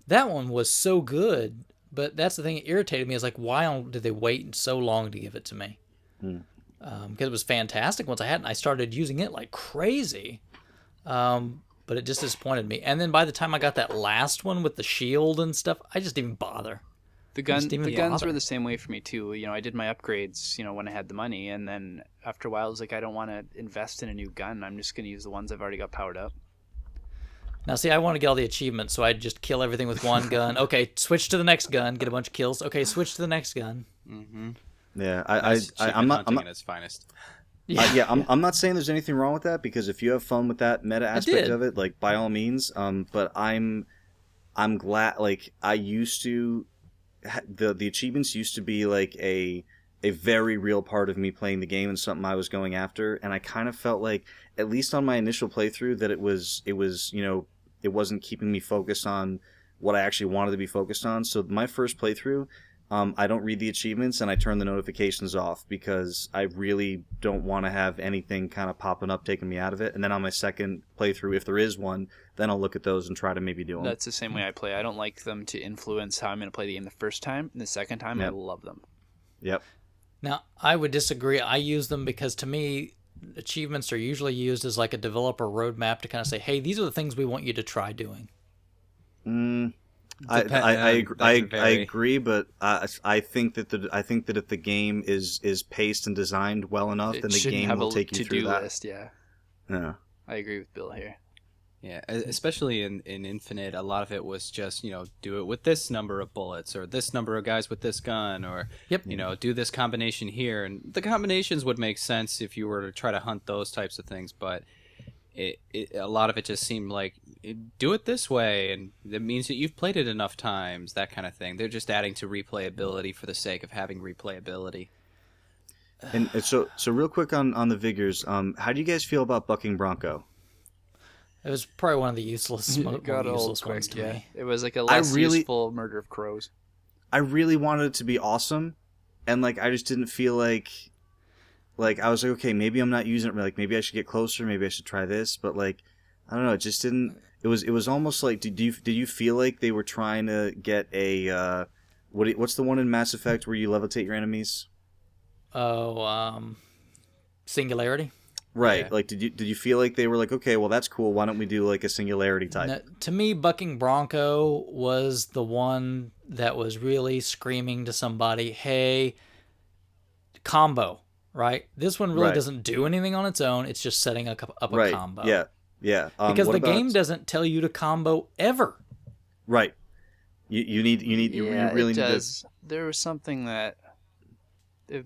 that one was so good. But that's the thing that irritated me, is like, why did they wait so long to give it to me? Because it was fantastic once I had it, and I started using it like crazy. But it just disappointed me. And then by the time I got that last one with the shield and stuff, I just didn't bother. The guns were the same way for me too. You know, I did my upgrades, you know, when I had the money, and then after a while I was like, I don't want to invest in a new gun. I'm just going to use the ones I've already got powered up. Now, see, I want to get all the achievements, so I'd just kill everything with one gun. Okay, switch to the next gun, get a bunch of kills. Okay, switch to the next gun. Yeah, I'm not at its finest. I'm not saying there's anything wrong with that, because if you have fun with that meta aspect of it, like, by all means. But I'm glad. Like, I used to the achievements used to be like a very real part of me playing the game and something I was going after, and I kind of felt like, at least on my initial playthrough, that it was you know, it wasn't keeping me focused on what I actually wanted to be focused on. So my first playthrough, I don't read the achievements, and I turn the notifications off, because I really don't want to have anything kind of popping up taking me out of it. And then on my second playthrough, if there is one, then I'll look at those and try to maybe do them. That's the same way I play. I don't like them to influence how I'm going to play the game the first time. And the second time, I love them. Yep. Now, I would disagree. I use them because, to me, achievements are usually used as like a developer roadmap to kind of say, hey, these are the things we want you to try doing. I agree, but I think that if the game is paced and designed well enough, then the game will take you through that. List, yeah. I agree with Bill here. Yeah, especially in Infinite, a lot of it was just, you know, do it with this number of bullets, or this number of guys with this gun, or, you know, do this combination here. And the combinations would make sense if you were to try to hunt those types of things, but a lot of it just seemed like, do it this way, and that means that you've played it enough times, that kind of thing. They're just adding to replayability for the sake of having replayability. And so real quick on the vigors, how do you guys feel about bucking Bronco? It was probably one of the useless ones to me. It was like a less useful Murder of Crows. I really wanted it to be awesome, and like, I just didn't feel like I was like, okay, maybe I'm not using it. Like, maybe I should get closer. Maybe I should try this. But like, I don't know. It just didn't. It was almost like, did you feel like they were trying to get a what's the one in Mass Effect where you levitate your enemies? Singularity. Right. Yeah. Like, did you feel like they were like, okay, well, that's cool. Why don't we do like a singularity type? No, to me, Bucking Bronco was the one that was really screaming to somebody, hey, combo, right? This one really Right. doesn't do anything on its own. It's just setting up a Right. combo. Yeah. Yeah. Because what the about, game doesn't tell you to combo ever. Right. You really need does. There was something that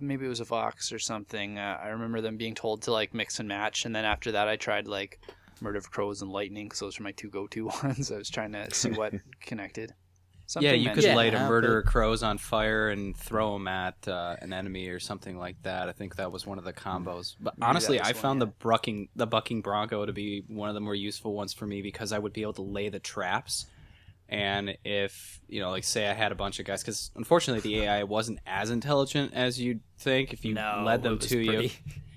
maybe it was a Vox or something. I remember them being told to like mix and match, and then after that, I tried like Murder of Crows and Lightning because those were my two go-to ones. I was trying to see what connected. Yeah, you could Yeah, light a murderer but- crows on fire and throw them at an enemy or something like that. I think that was one of the combos. But Maybe honestly, that was I one, found yeah. the bucking bronco to be one of the more useful ones for me because I would be able to lay the traps. And if, like say I had a bunch of guys, because unfortunately the AI wasn't as intelligent as you'd think if you led them it was to you. pretty-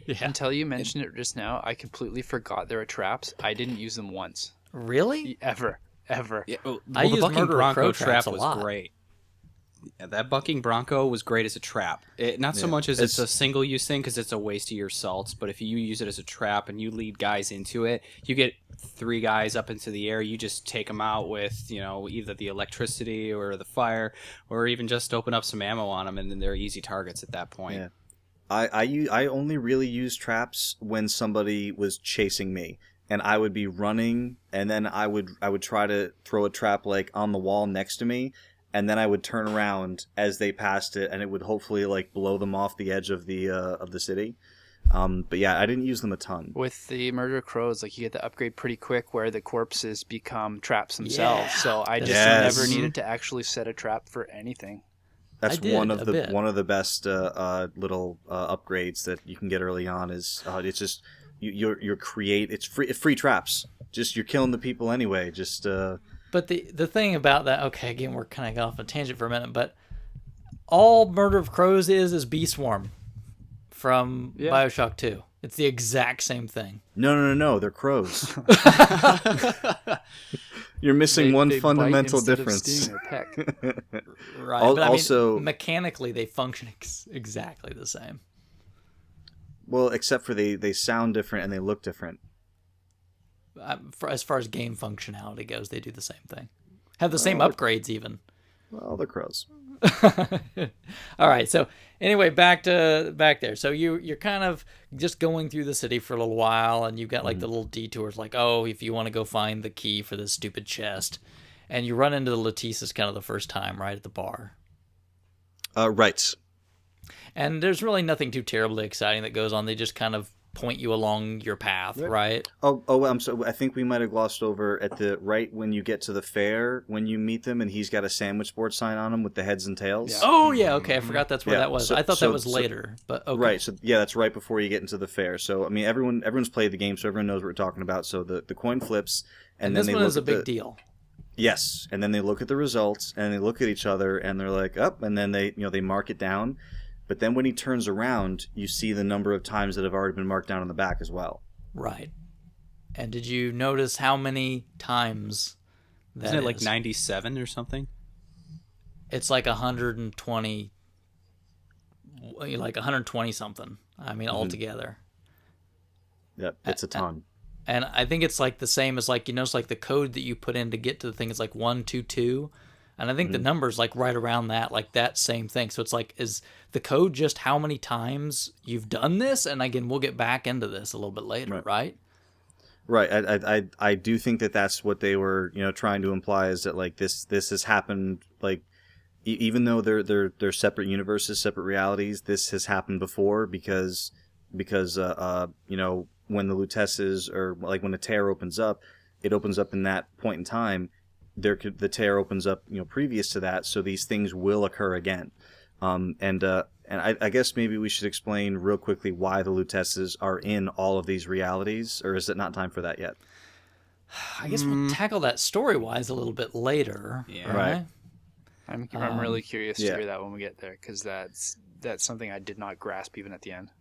Yeah. Until you mentioned it just now, I completely forgot there were traps. I didn't use them once. Really? Ever. Yeah, well, I the use bucking murderer bronco crow trap traps a was lot. great. Yeah, that bucking bronco was great as a trap. Not so Yeah. much as it's a single use thing because it's a waste of your salts, but if you use it as a trap and you lead guys into it, you get 3 guys up into the air. You just take them out with either the electricity or the fire, or even just open up some ammo on them, and then they're easy targets at that point. Yeah. I only really use traps when somebody was chasing me, and I would be running, and then I would try to throw a trap like on the wall next to me, and then I would turn around as they passed it, and it would hopefully like blow them off the edge of the city. But yeah, I didn't use them a ton. With the Murder Crows, like you get the upgrade pretty quick where the corpses become traps themselves. Yeah. So I just Yes. never needed to actually set a trap for anything. That's I did one a of the bit. best little upgrades that you can get early on. Is it's just you create it's free traps. Just you're killing the people anyway. Just But the thing about that, okay, again, we're kind of off a tangent for a minute, but all Murder of Crows is Bee Swarm from BioShock 2. It's the exact same thing. no, they're crows. You're missing one They fundamental bite instead of difference. sting or peck. Right. Al- but I also- mean, mechanically, they function exactly the same. Well, except for they sound different and they look different. As far as game functionality goes, they do the same thing. Have the same upgrades, even. Well, they're crows. All right. So anyway, back there. So you're kind of just going through the city for a little while, and you've got like the little detours, like, oh, if you want to go find the key for this stupid chest, and you run into the Letisses kind of the first time, right at the bar. Right. And there's really nothing too terribly exciting that goes on. They just kind of point you along your path, right? I'm so. I think we might have glossed over at the right when you get to the fair when you meet them, and he's got a sandwich board sign on him with the heads and tails. Yeah. Oh yeah, okay. I forgot that's where Yeah, that was. so- I thought so- that was so- later, but okay. Right. So yeah, that's right before you get into the fair. So I mean, everyone's played the game, so everyone knows what we're talking about. So the coin flips, And then this they one look is a at big deal. Yes, and then they look at the results, and they look at each other, and they're like, "Up," and then they mark it down. But then when he turns around, you see the number of times that have already been marked down on the back as well. Right. And did you notice how many times that Isn't it like is? 97 or something? It's like 120, like 120 something. I mean, altogether. Yep, it's a ton. And I think it's like the same as like, it's like the code that you put in to get to the thing is like 122. And I think the number's like right around that, like that same thing. So it's like, is the code just how many times you've done this? And again, we'll get back into this a little bit later, right? Right. I do think that that's what they were, trying to imply is that like this has happened like even though they're separate universes, separate realities, this has happened before because when the Lutesses or like when a tear opens up, it opens up in that point in time. The tear opens up, previous to that, so these things will occur again. And I guess maybe we should explain real quickly why the Lutesses are in all of these realities, or is it not time for that yet? I guess we'll tackle that story-wise a little bit later. Yeah. Right. I'm really curious to yeah. hear that when we get there, because that's something I did not grasp even at the end.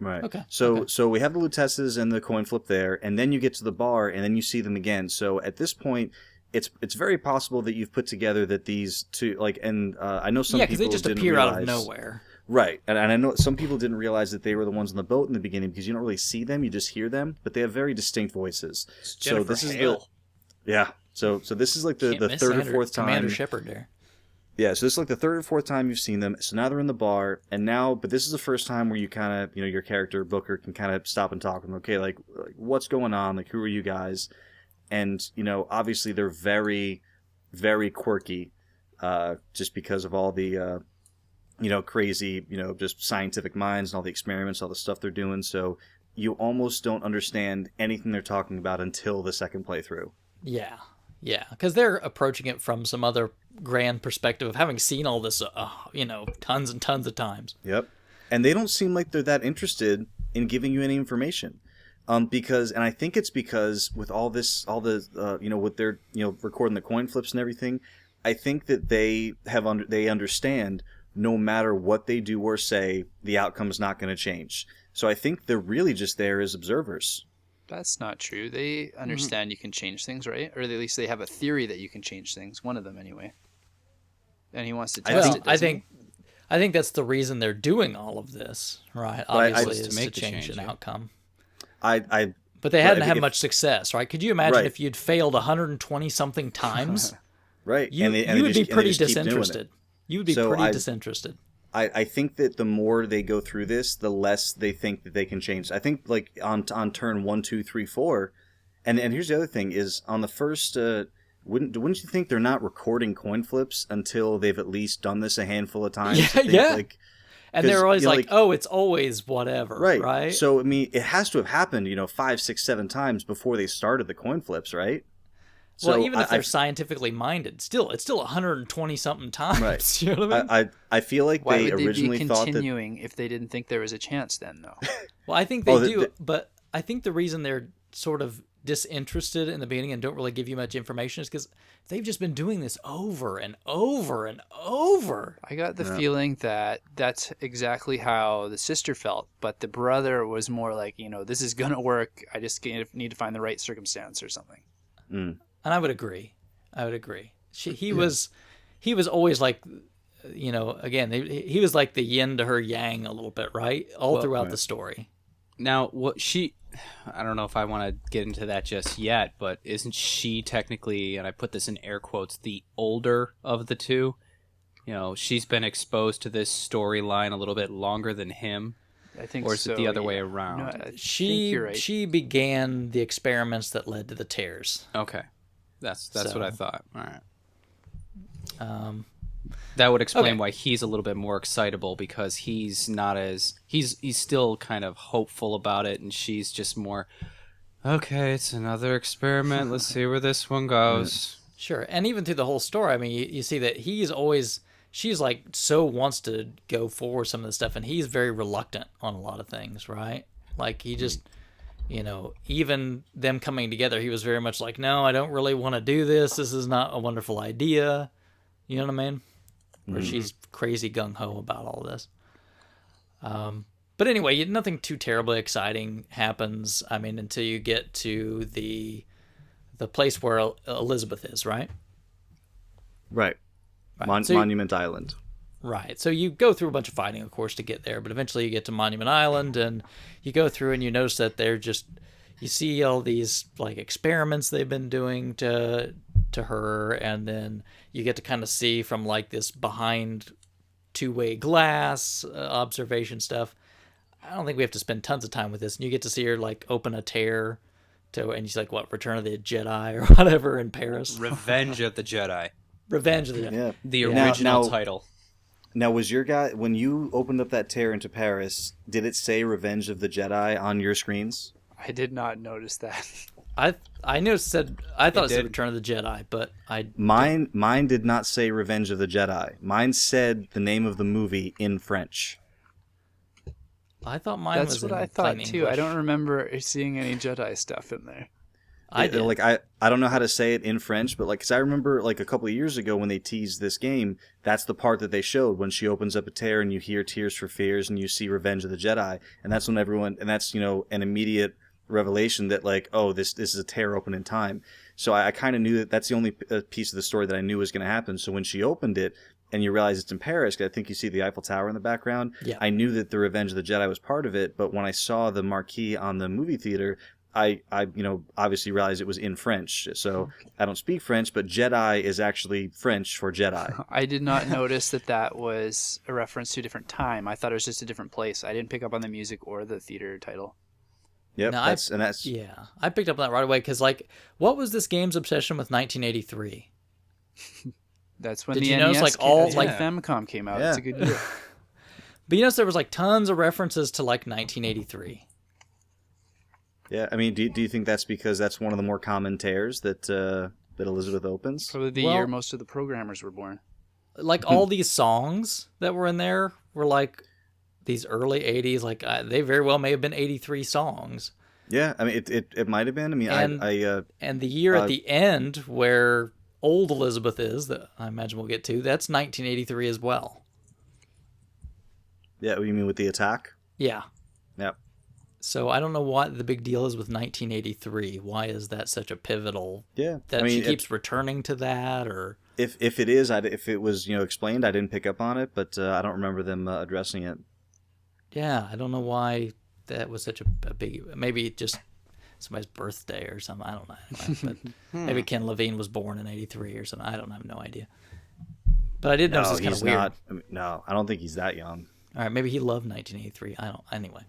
Right. Okay. So we have the Lutesses and the coin flip there, and then you get to the bar, and then you see them again. So at this point, it's very possible that you've put together that these two, like, and I know some Yeah, because people they just didn't appear out of realize- nowhere. Right, and I know some people didn't realize that they were the ones on the boat in the beginning because you don't really see them, you just hear them, but they have very distinct voices. It's So Jennifer this is Hale. yeah. So this is like the Can't miss third or fourth Commander time. Shepard there. Yeah, so this is like the third or fourth time you've seen them. So now they're in the bar, and now, but this is the first time where you kind of, your character Booker can kind of stop and talk with them. Okay, like what's going on? Like, who are you guys? And obviously they're very, very quirky, just because of all the crazy, just scientific minds and all the experiments, all the stuff they're doing. So you almost don't understand anything they're talking about until the second playthrough. Yeah, because they're approaching it from some other grand perspective of having seen all this, tons and tons of times. Yep. And they don't seem like they're that interested in giving you any information. Because I think it's because with all this, with their, recording the coin flips and everything, I think that they understand no matter what they do or say, the outcome is not going to change. So I think they're really just there as observers. That's not true. They understand you can change things, right? Or at least they have a theory that you can change things. One of them, anyway. And he wants to test it. I think that's the reason they're doing all of this, right? Obviously, is to change an outcome. But they hadn't had much success, right? Could you imagine if you'd failed 120 something times? Right. You would be pretty disinterested. You would be pretty disinterested. I think that the more they go through this, the less they think that they can change. I think like on turn 1, 2, 3, 4, and here's the other thing is on the first. Wouldn't you think they're not recording coin flips until they've at least done this a handful of times? Yeah. And they're always oh, it's always whatever, right? So I mean, it has to have happened, 5, 6, 7 times before they started the coin flips, right? So well, even if they're scientifically minded, it's still 120 something times. Right. You know what I mean? I feel like Why they would originally be thought continuing if they didn't think there was a chance then, though? Well, I think they do, but I think the reason they're sort of disinterested in the beginning and don't really give you much information is because they've just been doing this over and over and over. I got the feeling that that's exactly how the sister felt, but the brother was more like, this is going to work. I just need to find the right circumstance or something. Mm. And I would agree. He was always like, again, he was like the yin to her yang a little bit, right? All throughout the story. Now, I don't know if I want to get into that just yet, but isn't she technically, and I put this in air quotes, the older of the two? She's been exposed to this storyline a little bit longer than him. I think or is it the other way around? No, I think you're right. She began the experiments that led to the tears. Okay. That's what I thought. All right. That would explain why he's a little bit more excitable, because he's not as he's still kind of hopeful about it, and she's just more, okay, it's another experiment. Let's see where this one goes. Sure. And even through the whole story, I mean, you see that she's like so wants to go for some of the stuff, and he's very reluctant on a lot of things, right? Like he just even them coming together, he was very much like, no, I don't really want to do this. This is not a wonderful idea. You know what I mean? Where she's crazy gung-ho about all this. But anyway, nothing too terribly exciting happens, I mean, until you get to the place where Elizabeth is, right? Right. Monument Island. Right. So you go through a bunch of fighting, of course, to get there, but eventually you get to Monument Island, and you go through and you notice that you see all these like experiments they've been doing to her, and then you get to kind of see from like this behind two-way glass observation stuff. I don't think we have to spend tons of time with this, and you get to see her like open a tear and she's like, what, Return of the Jedi or whatever in Paris? Revenge of the Jedi. Revenge of the Jedi. Yeah. The original title. Now, was your guy, when you opened up that tear into Paris, did it say Revenge of the Jedi on your screens? I did not notice that. I knew I thought it said Return of the Jedi, but Mine did not say Revenge of the Jedi. Mine said the name of the movie in French. I thought mine That's was what in I thought plain too. English. I don't remember seeing any Jedi stuff in there. I did. Like I don't know how to say it in French, but like, cause I remember like a couple of years ago when they teased this game, that's the part that they showed when she opens up a tear and you hear Tears for Fears and you see Revenge of the Jedi, and that's when that's an immediate revelation that like, oh, this is a tear open in time. So I kind of knew that's the only piece of the story that I knew was going to happen. So when she opened it, and you realize it's in Paris, 'cause I think you see the Eiffel Tower in the background. Yeah. I knew that the Revenge of the Jedi was part of it, but when I saw the marquee on the movie theater, I obviously realized it was in French. So I don't speak French, but Jedi is actually French for Jedi. I did not notice that was a reference to a different time. I thought it was just a different place. I didn't pick up on the music or the theater title. Yep, No, that's yeah. I picked up on that right away because, like, what was this game's obsession with 1983? That's when Did the you NES notice, like, came, all, that's when like- Famicom came out. Yeah. It's a good year. But you notice there was like tons of references to like 1983. Yeah, I mean, do you think that's because that's one of the more common tears that Elizabeth opens? Probably the Well- year most of the programmers were born. Like all these songs that were in there were like these early 80s. Like they very well may have been 83 songs. Yeah, I mean, it might have been. I mean, And- I And the year at the end where old Elizabeth is, that I imagine we'll get to, that's 1983 as well. yeah, what you mean with the attack? Yeah. Yep. So I don't know what the big deal is with 1983. Why is that such a pivotal? Yeah, That I mean, she keeps returning to that, or if it is, if it was explained, I didn't pick up on it, but I don't remember them addressing it. yeah, I don't know why that was such a big. Maybe just somebody's birthday or something. I don't know. But maybe Ken Levine was born in '83 or something. I don't have no idea. But I did notice it's kind of he's weird. not. I mean, no, I don't think he's that young. All right, maybe he loved 1983. I don't. Anyway.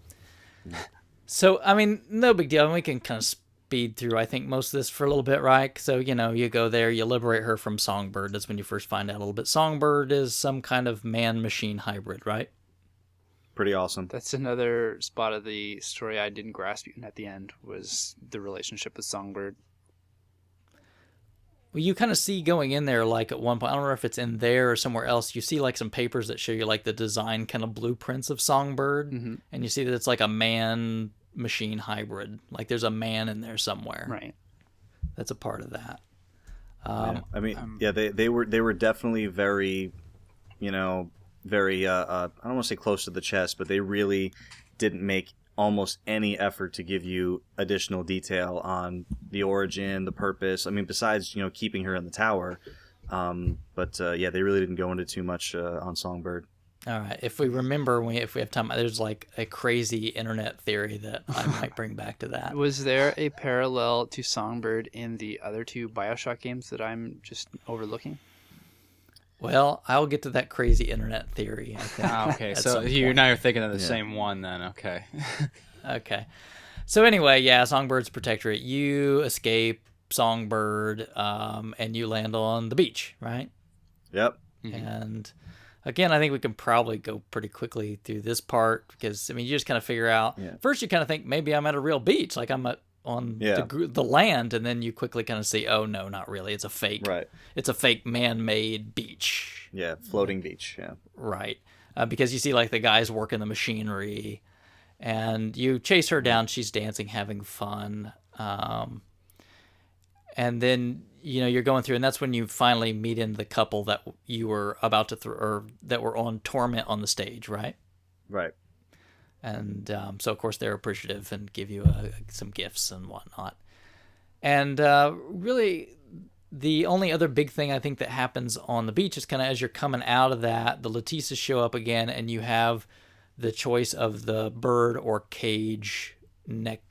So, I mean, no big deal. We can kind of speed through, I think, most of this for a little bit, right? So, you go there, you liberate her from Songbird. That's when you first find out a little bit. Songbird is some kind of man-machine hybrid, right? Pretty awesome. That's another spot of the story I didn't grasp even at the end, was the relationship with Songbird. Well, you kind of see going in there, like, at one point, I don't know if it's in there or somewhere else, you see, like, some papers that show you, like, the design kind of blueprints of Songbird, and you see that it's, like, a man-machine hybrid. Like, there's a man in there somewhere. Right. That's a part of that. Yeah. I mean, they were definitely very, very I don't want to say close to the chest, but they really didn't make almost any effort to give you additional detail on the origin, the purpose. I mean, besides keeping her in the tower, but they really didn't go into too much on Songbird. All right. If we remember, if we have time, there's like a crazy internet theory that I might bring back to that. Was there a parallel to Songbird in the other two BioShock games that I'm just overlooking? Well, I'll get to that crazy internet theory, I think. Okay, at so some you point. now you're thinking of the same one then. Okay. Okay. So anyway, yeah, Songbird's protectorate. You escape Songbird, and you land on the beach, right? Yep. And again, I think we can probably go pretty quickly through this part because, I mean, you just kind of figure out, first you kind of think maybe I'm at a real beach, like I'm on the land, and then you quickly kind of see, oh, no, not really. It's a fake. Right. It's a fake man-made beach. Yeah, floating beach. Yeah. Right. Because you see, like, the guys working the machinery, and you chase her down. She's dancing, having fun. And then, you're going through, and that's when you finally meet in the couple that you were about to or that were on Torment on the stage, right? Right. And so, of course, they're appreciative and give you some gifts and whatnot. And really, the only other big thing I think that happens on the beach is kind of as you're coming out of that, the Letisas show up again, and you have the choice of the bird or cage neck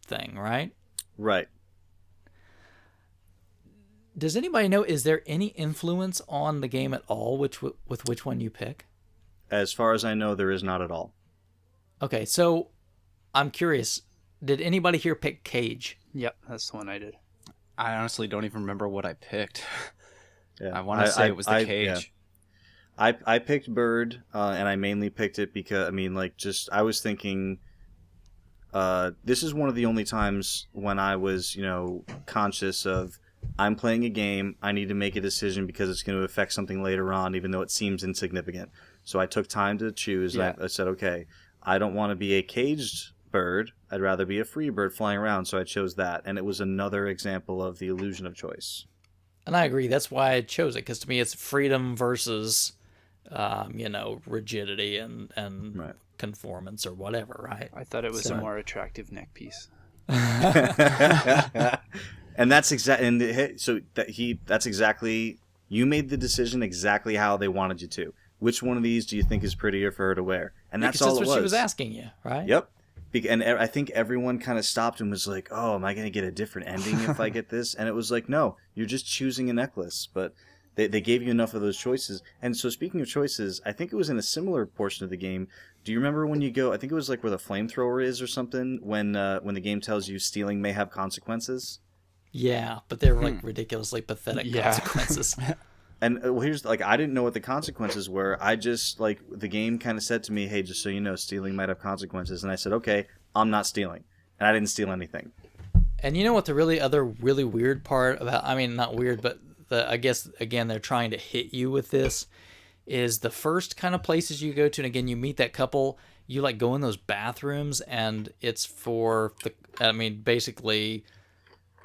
thing, right? Right. Does anybody know, is there any influence on the game at all with which one you pick? As far as I know, there is not at all. Okay, so I'm curious. Did anybody here pick cage? Yep, that's the one I did. I honestly don't even remember what I picked. Yeah. I want to say it was the cage. Yeah. I picked bird, and I mainly picked it because, I mean, like, just, I was thinking, this is one of the only times when I was, conscious of, I'm playing a game, I need to make a decision because it's going to affect something later on, even though it seems insignificant. So I took time to choose. Yeah. I said, okay, I don't want to be a caged bird. I'd rather be a free bird flying around, so I chose that. And it was another example of the illusion of choice. And I agree. That's why I chose it, because to me it's freedom versus, rigidity and Right. conformance or whatever, right? I thought it was So- a more attractive neck piece. And that's exactly, and that's exactly You made the decision exactly how they wanted you to. Which one of these do you think is prettier for her to wear? And that's all it was. That's what she was asking you, right? Yep. And I think everyone kind of stopped and was like, oh, am I going to get a different ending if I get this? And it was like, no, you're just choosing a necklace. But they gave you enough of those choices. And so speaking of choices, I think it was in a similar portion of the game. Do you remember when you go, I think it was like where the flamethrower is or something, when the game tells you stealing may have consequences? Yeah, but they're like ridiculously pathetic consequences. And here's, like, I didn't know what the consequences were. I just, like, the game kind of said to me, hey, just so you know, stealing might have consequences. And I said, okay, I'm not stealing. And I didn't steal anything. And you know what the really weird part about, I mean, not weird, but I guess, again, they're trying to hit you with this, is the first kind of places you go to, and again, you meet that couple, you, like, go in those bathrooms, and it's for, basically...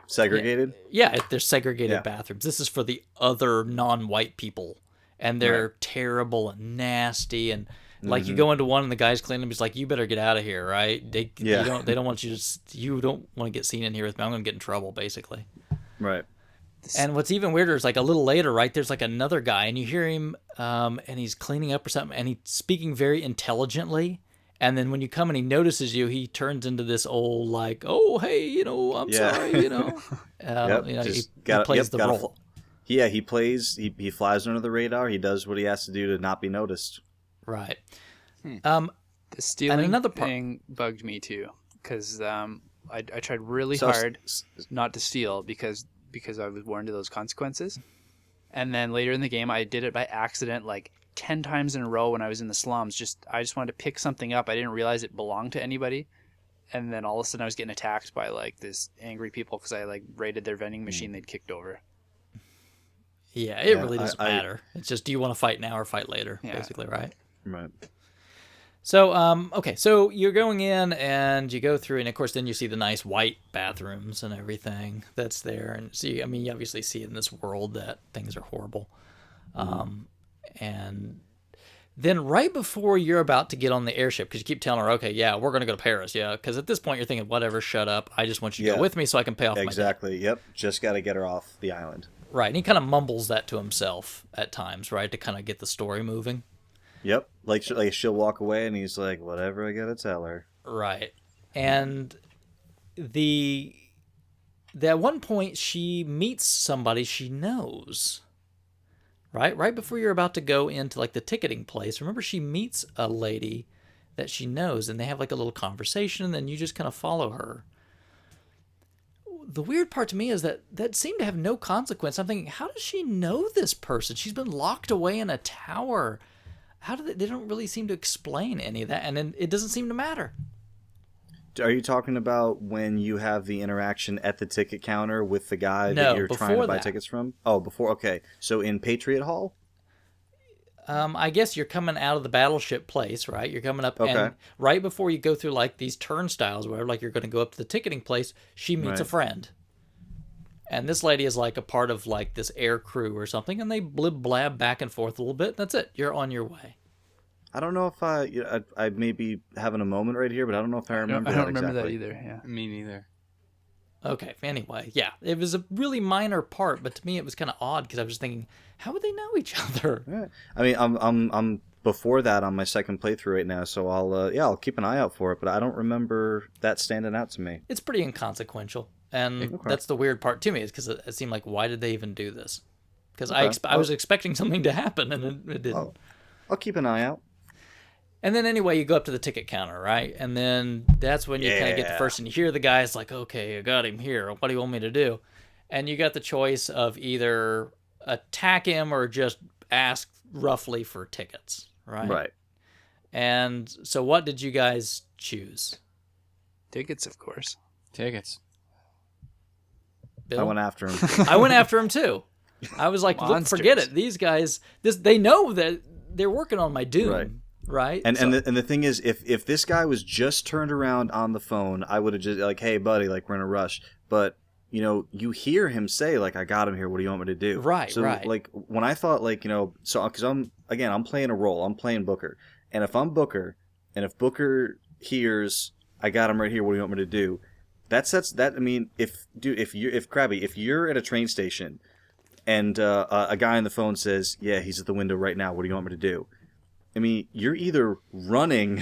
Segregated? Yeah, they're segregated bathrooms. This is for the other non-white people, and they're terrible and nasty. And like you go into one, and the guy's cleaning them. He's like, "You better get out of here, right? They don't want you to. You don't want to get seen in here with me. I'm going to get in trouble, basically." Right. And what's even weirder is, like, a little later, right? There's like another guy, and you hear him, and he's cleaning up or something, and he's speaking very intelligently. And then when you come and he notices you, he turns into this old, like, oh, hey, I'm sorry, he plays the role. He flies under the radar. He does what he has to do to not be noticed. Right. The stealing and another thing bugged me too, because I tried really hard not to steal because I was warned of those consequences. And then later in the game, I did it by accident, like 10 times in a row when I was in the slums. I just wanted to pick something up. I didn't realize it belonged to anybody. And then all of a sudden I was getting attacked by like this angry people because I like raided their vending machine they'd kicked over. Yeah, it really doesn't matter. It's just, do you want to fight now or fight later, basically, right? Right. So, okay, so you're going in and you go through, and of course then you see the nice white bathrooms and everything that's there. And so, you obviously see in this world that things are horrible. And then right before you're about to get on the airship, because you keep telling her, okay, yeah, we're going to go to Paris, because at this point you're thinking, whatever, shut up. I just want you to go with me so I can pay off my debt. Exactly, yep. Just got to get her off the island. Right, and he kind of mumbles that to himself at times, right, to kind of get the story moving. Yep, like she'll walk away and he's like, whatever I got to tell her. Right, and at one point she meets somebody she knows. Right before you're about to go into like the ticketing place, remember she meets a lady that she knows, and they have like a little conversation, and then you just kind of follow her. The weird part to me is that seemed to have no consequence. I'm thinking, how does she know this person? She's been locked away in a tower. How do they don't really seem to explain any of that, and then it doesn't seem to matter. Are you talking about when you have the interaction at the ticket counter with the guy that you're trying to buy tickets from? Oh, before. Okay. So in Patriot Hall? I guess you're coming out of the battleship place, right? You're coming up, and right before you go through like these turnstiles, where like you're going to go up to the ticketing place, she meets a friend. And this lady is like a part of like this air crew or something, and they blab back and forth a little bit. That's it. You're on your way. I don't know if I may be having a moment right here, but I don't know if I remember that exactly. I don't remember that either, yeah. Me neither. Okay, anyway, yeah. It was a really minor part, but to me it was kind of odd because I was just thinking, how would they know each other? Yeah. I mean, I'm before that on my second playthrough right now, so I'll keep an eye out for it, but I don't remember that standing out to me. It's pretty inconsequential, and that's the weird part to me, is because it seemed like, why did they even do this? Because I was expecting something to happen, and it didn't. I'll keep an eye out. And then anyway, you go up to the ticket counter, right? And then that's when you kind of get the first, and you hear the guy's like, okay, I got him here. What do you want me to do? And you got the choice of either attack him or just ask roughly for tickets, right? Right. And so what did you guys choose? Tickets, of course. Tickets. Bill? I went after him. I went after him too. I was like, look, forget it. These guys, they know that they're working on my doom. Right. Right. And the thing is, if this guy was just turned around on the phone, I would have just like, hey buddy, like we're in a rush. But you hear him say like, I got him here. What do you want me to do? Right. So like when I thought like so because I'm playing a role. I'm playing Booker, and if I'm Booker, and if Booker hears I got him right here, what do you want me to do? That sets that. I mean, if Krabby, if you're at a train station, and a guy on the phone says, "Yeah, he's at the window right now. What do you want me to do?" I mean, you're either running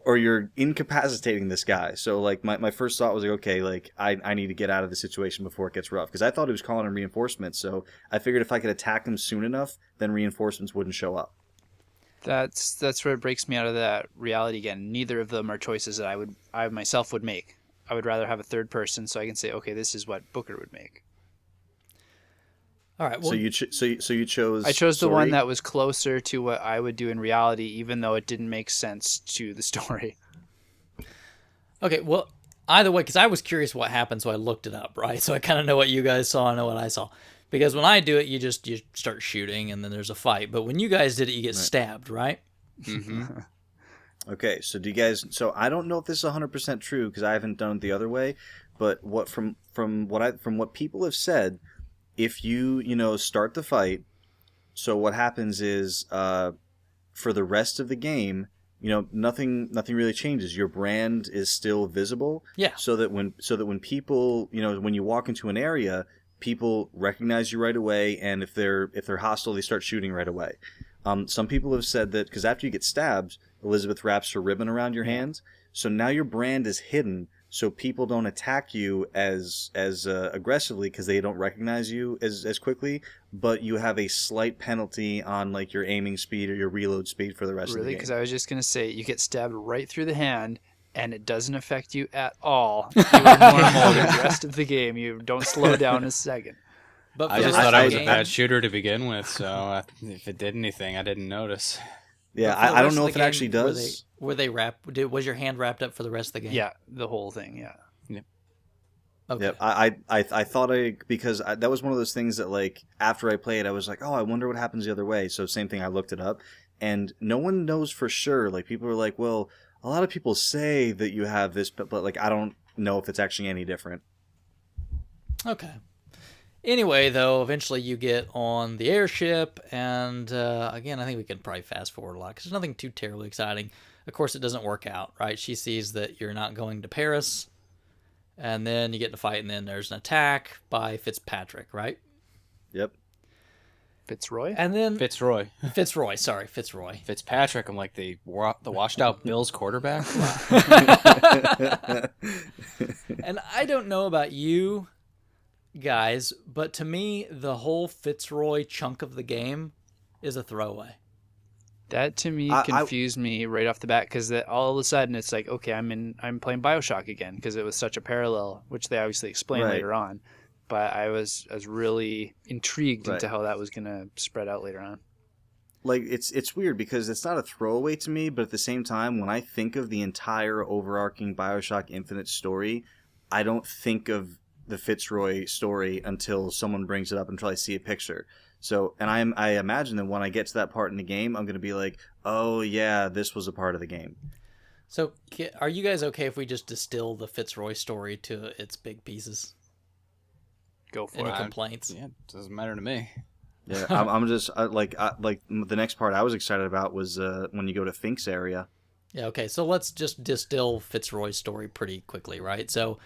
or you're incapacitating this guy. So, like, my first thought was, like, okay, like, I need to get out of the situation before it gets rough. Because I thought he was calling in reinforcements. So I figured if I could attack him soon enough, then reinforcements wouldn't show up. That's where it breaks me out of that reality again. Neither of them are choices that I myself would make. I would rather have a third person so I can say, okay, this is what Booker would make. All right. Well, So you chose. I chose the Sori? one that was closer to what I would do in reality, even though it didn't make sense to the story. okay. Well, either way, because I was curious what happened, so I looked it up, right? So I kind of know what you guys saw, I know what I saw. Because when I do it, you start shooting, and then there's a fight. But when you guys did it, you get stabbed, right? Mm-hmm. Okay, so do you guys? So I don't know if this is 100% true because I haven't done it the other way. But what from what people have said, if you start the fight, so what happens is for the rest of the game, nothing really changes. Your brand is still visible. Yeah. So that when people, when you walk into an area, people recognize you right away, and if they're hostile, they start shooting right away. Some people have said that because after you get stabbed, Elizabeth wraps her ribbon around your hands, so now your brand is hidden, so people don't attack you as aggressively because they don't recognize you as quickly. But you have a slight penalty on like your aiming speed or your reload speed for the rest of the Really? game. Because I was just going to say, you get stabbed right through the hand, and it doesn't affect you at all. You are normal the rest of the game. You don't slow down a second. But for I the just rest thought of I the was a game- bad shooter to begin with, so if it did anything, I didn't notice. Yeah, but for the I don't rest know of if the it game, actually does. Were they was your hand wrapped up for the rest of the game? Yeah, the whole thing, yeah. Okay. Yeah, I thought because that was one of those things that, like, after I played, I was like, oh, I wonder what happens the other way. So same thing, I looked it up, and no one knows for sure. Like, people are like, well, a lot of people say that you have this, but like, I don't know if it's actually any different. Okay. Anyway, though, eventually you get on the airship, and again, I think we can probably fast forward a lot because there's nothing too terribly exciting. Of course, it doesn't work out, right? She sees that you're not going to Paris, and then you get in a fight, and then there's an attack by Fitzpatrick, right? Yep. Fitzroy? And then Fitzroy. Fitzroy. Fitzpatrick, I'm like the washed out Bills quarterback. And I don't know about you guys, but to me, the whole Fitzroy chunk of the game is a throwaway. That to me confused me right off the bat because all of a sudden it's like, okay, I'm playing BioShock again because it was such a parallel, which they obviously explain Right. later on. But I was really intrigued Right. into how that was going to spread out later on. Like, it's weird because it's not a throwaway to me, but at the same time, when I think of the entire overarching BioShock Infinite story, I don't think of the Fitzroy story until someone brings it up until I see a picture. So, and I imagine that when I get to that part in the game, I'm going to be like, oh yeah, this was a part of the game. So, are you guys okay if we just distill the Fitzroy story to its big pieces? Go for Any it. complaints? Yeah, doesn't matter to me. Yeah, I'm just like the next part I was excited about was when you go to Fink's area. Yeah, okay, so let's just distill Fitzroy's story pretty quickly, right? So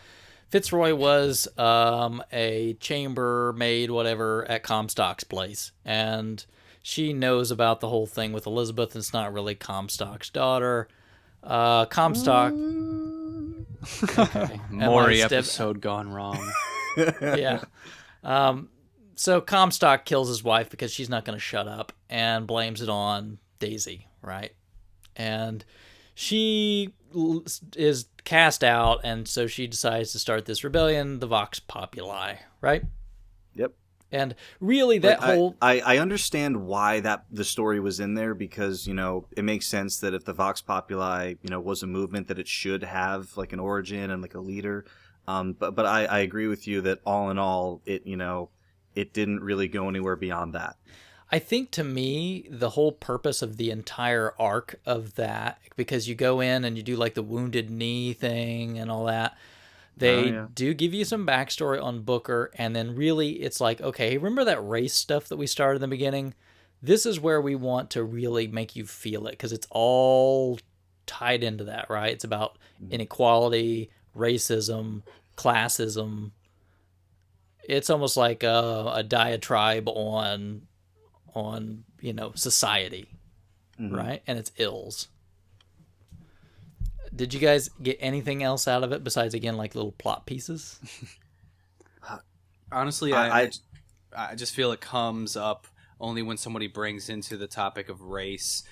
Fitzroy was a chambermaid, whatever, at Comstock's place, and she knows about the whole thing with Elizabeth, and it's not really Comstock's daughter. Comstock... Okay. Maury episode gone wrong. Yeah. So Comstock kills his wife because she's not going to shut up and blames it on Daisy, right? And she is cast out, and so she decides to start this rebellion, the Vox Populi, right? Yep. And really, that whole... I understand why the story was in there because, it makes sense that if the Vox Populi, was a movement, that it should have like an origin and like a leader. But I agree with you that all in all, it didn't really go anywhere beyond that. I think to me, the whole purpose of the entire arc of that, because you go in and you do like the Wounded Knee thing and all that, they do give you some backstory on Booker, and then really it's like, okay, remember that race stuff that we started in the beginning? This is where we want to really make you feel it, because it's all tied into that, right? It's about inequality, racism, classism. It's almost like a diatribe on society, right? And its ills. Did you guys get anything else out of it besides, again, like little plot pieces? Honestly, I just feel it comes up only when somebody brings into the topic of race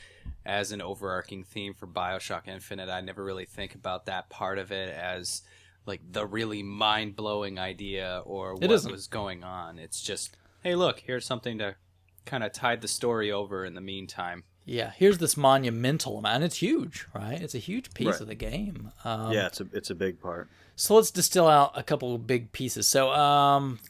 as an overarching theme for BioShock Infinite. I never really think about that part of it as like the really mind-blowing idea or what was going on. It's just, hey, look, here's something to kind of tide the story over in the meantime. Yeah, here's this monumental amount. And it's huge, right? It's a huge piece Right. of the game. Yeah, it's a big part. So let's distill out a couple of big pieces. So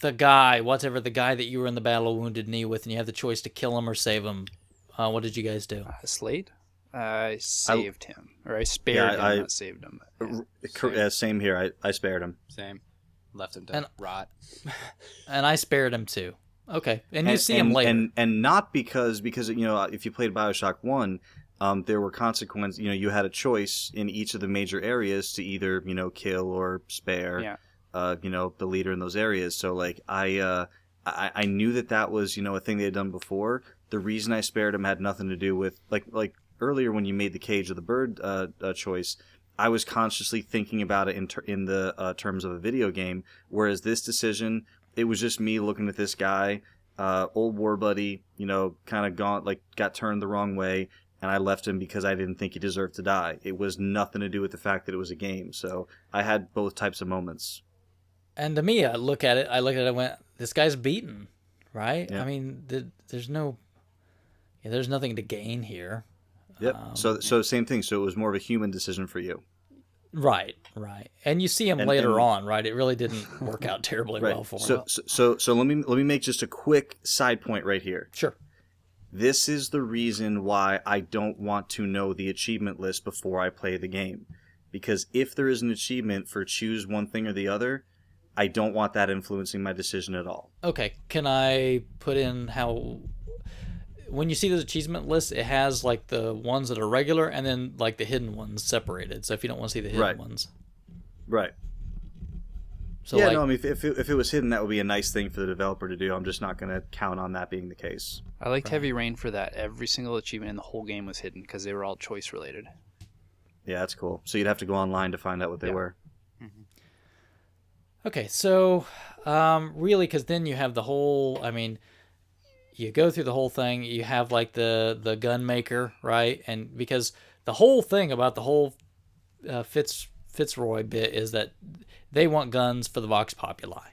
the guy that you were in the Battle of Wounded Knee with, and you have the choice to kill him or save him. What did you guys do? Slade? I saved him. Or I spared him, not saved him. Same here. I spared him. Same. Left him to rot. And I spared him too. Okay, and you see him later. And not because if you played BioShock 1, there were consequences. You had a choice in each of the major areas to either kill or spare the leader in those areas. So like I knew that was a thing they had done before. The reason I spared him had nothing to do with like earlier when you made the Cage of the Bird choice. I was consciously thinking about it in the terms of a video game, whereas this decision, it was just me looking at this guy, old war buddy, kind of got turned the wrong way, and I left him because I didn't think he deserved to die. It was nothing to do with the fact that it was a game. So I had both types of moments. And to me, I looked at it, and went, this guy's beaten, right? Yeah. I mean, there's nothing to gain here. Yep. So same thing. So it was more of a human decision for you. Right. And you see him later on, right? It really didn't work out terribly well for him. So let me make just a quick side point right here. Sure. This is the reason why I don't want to know the achievement list before I play the game. Because if there is an achievement for choose one thing or the other, I don't want that influencing my decision at all. Okay. Can I put in how... When you see those achievement lists, it has like the ones that are regular and then like the hidden ones separated. So if you don't want to see the hidden ones. Right. So yeah, I mean, if it was hidden, that would be a nice thing for the developer to do. I'm just not going to count on that being the case. I liked Heavy Rain for that. Every single achievement in the whole game was hidden because they were all choice related. Yeah, that's cool. So you'd have to go online to find out what they were. Mm-hmm. Okay, so really, because then you have the whole, I mean, you go through the whole thing, you have like the gun maker, right? And because the whole thing about the whole Fitzroy bit is that they want guns for the Vox Populi.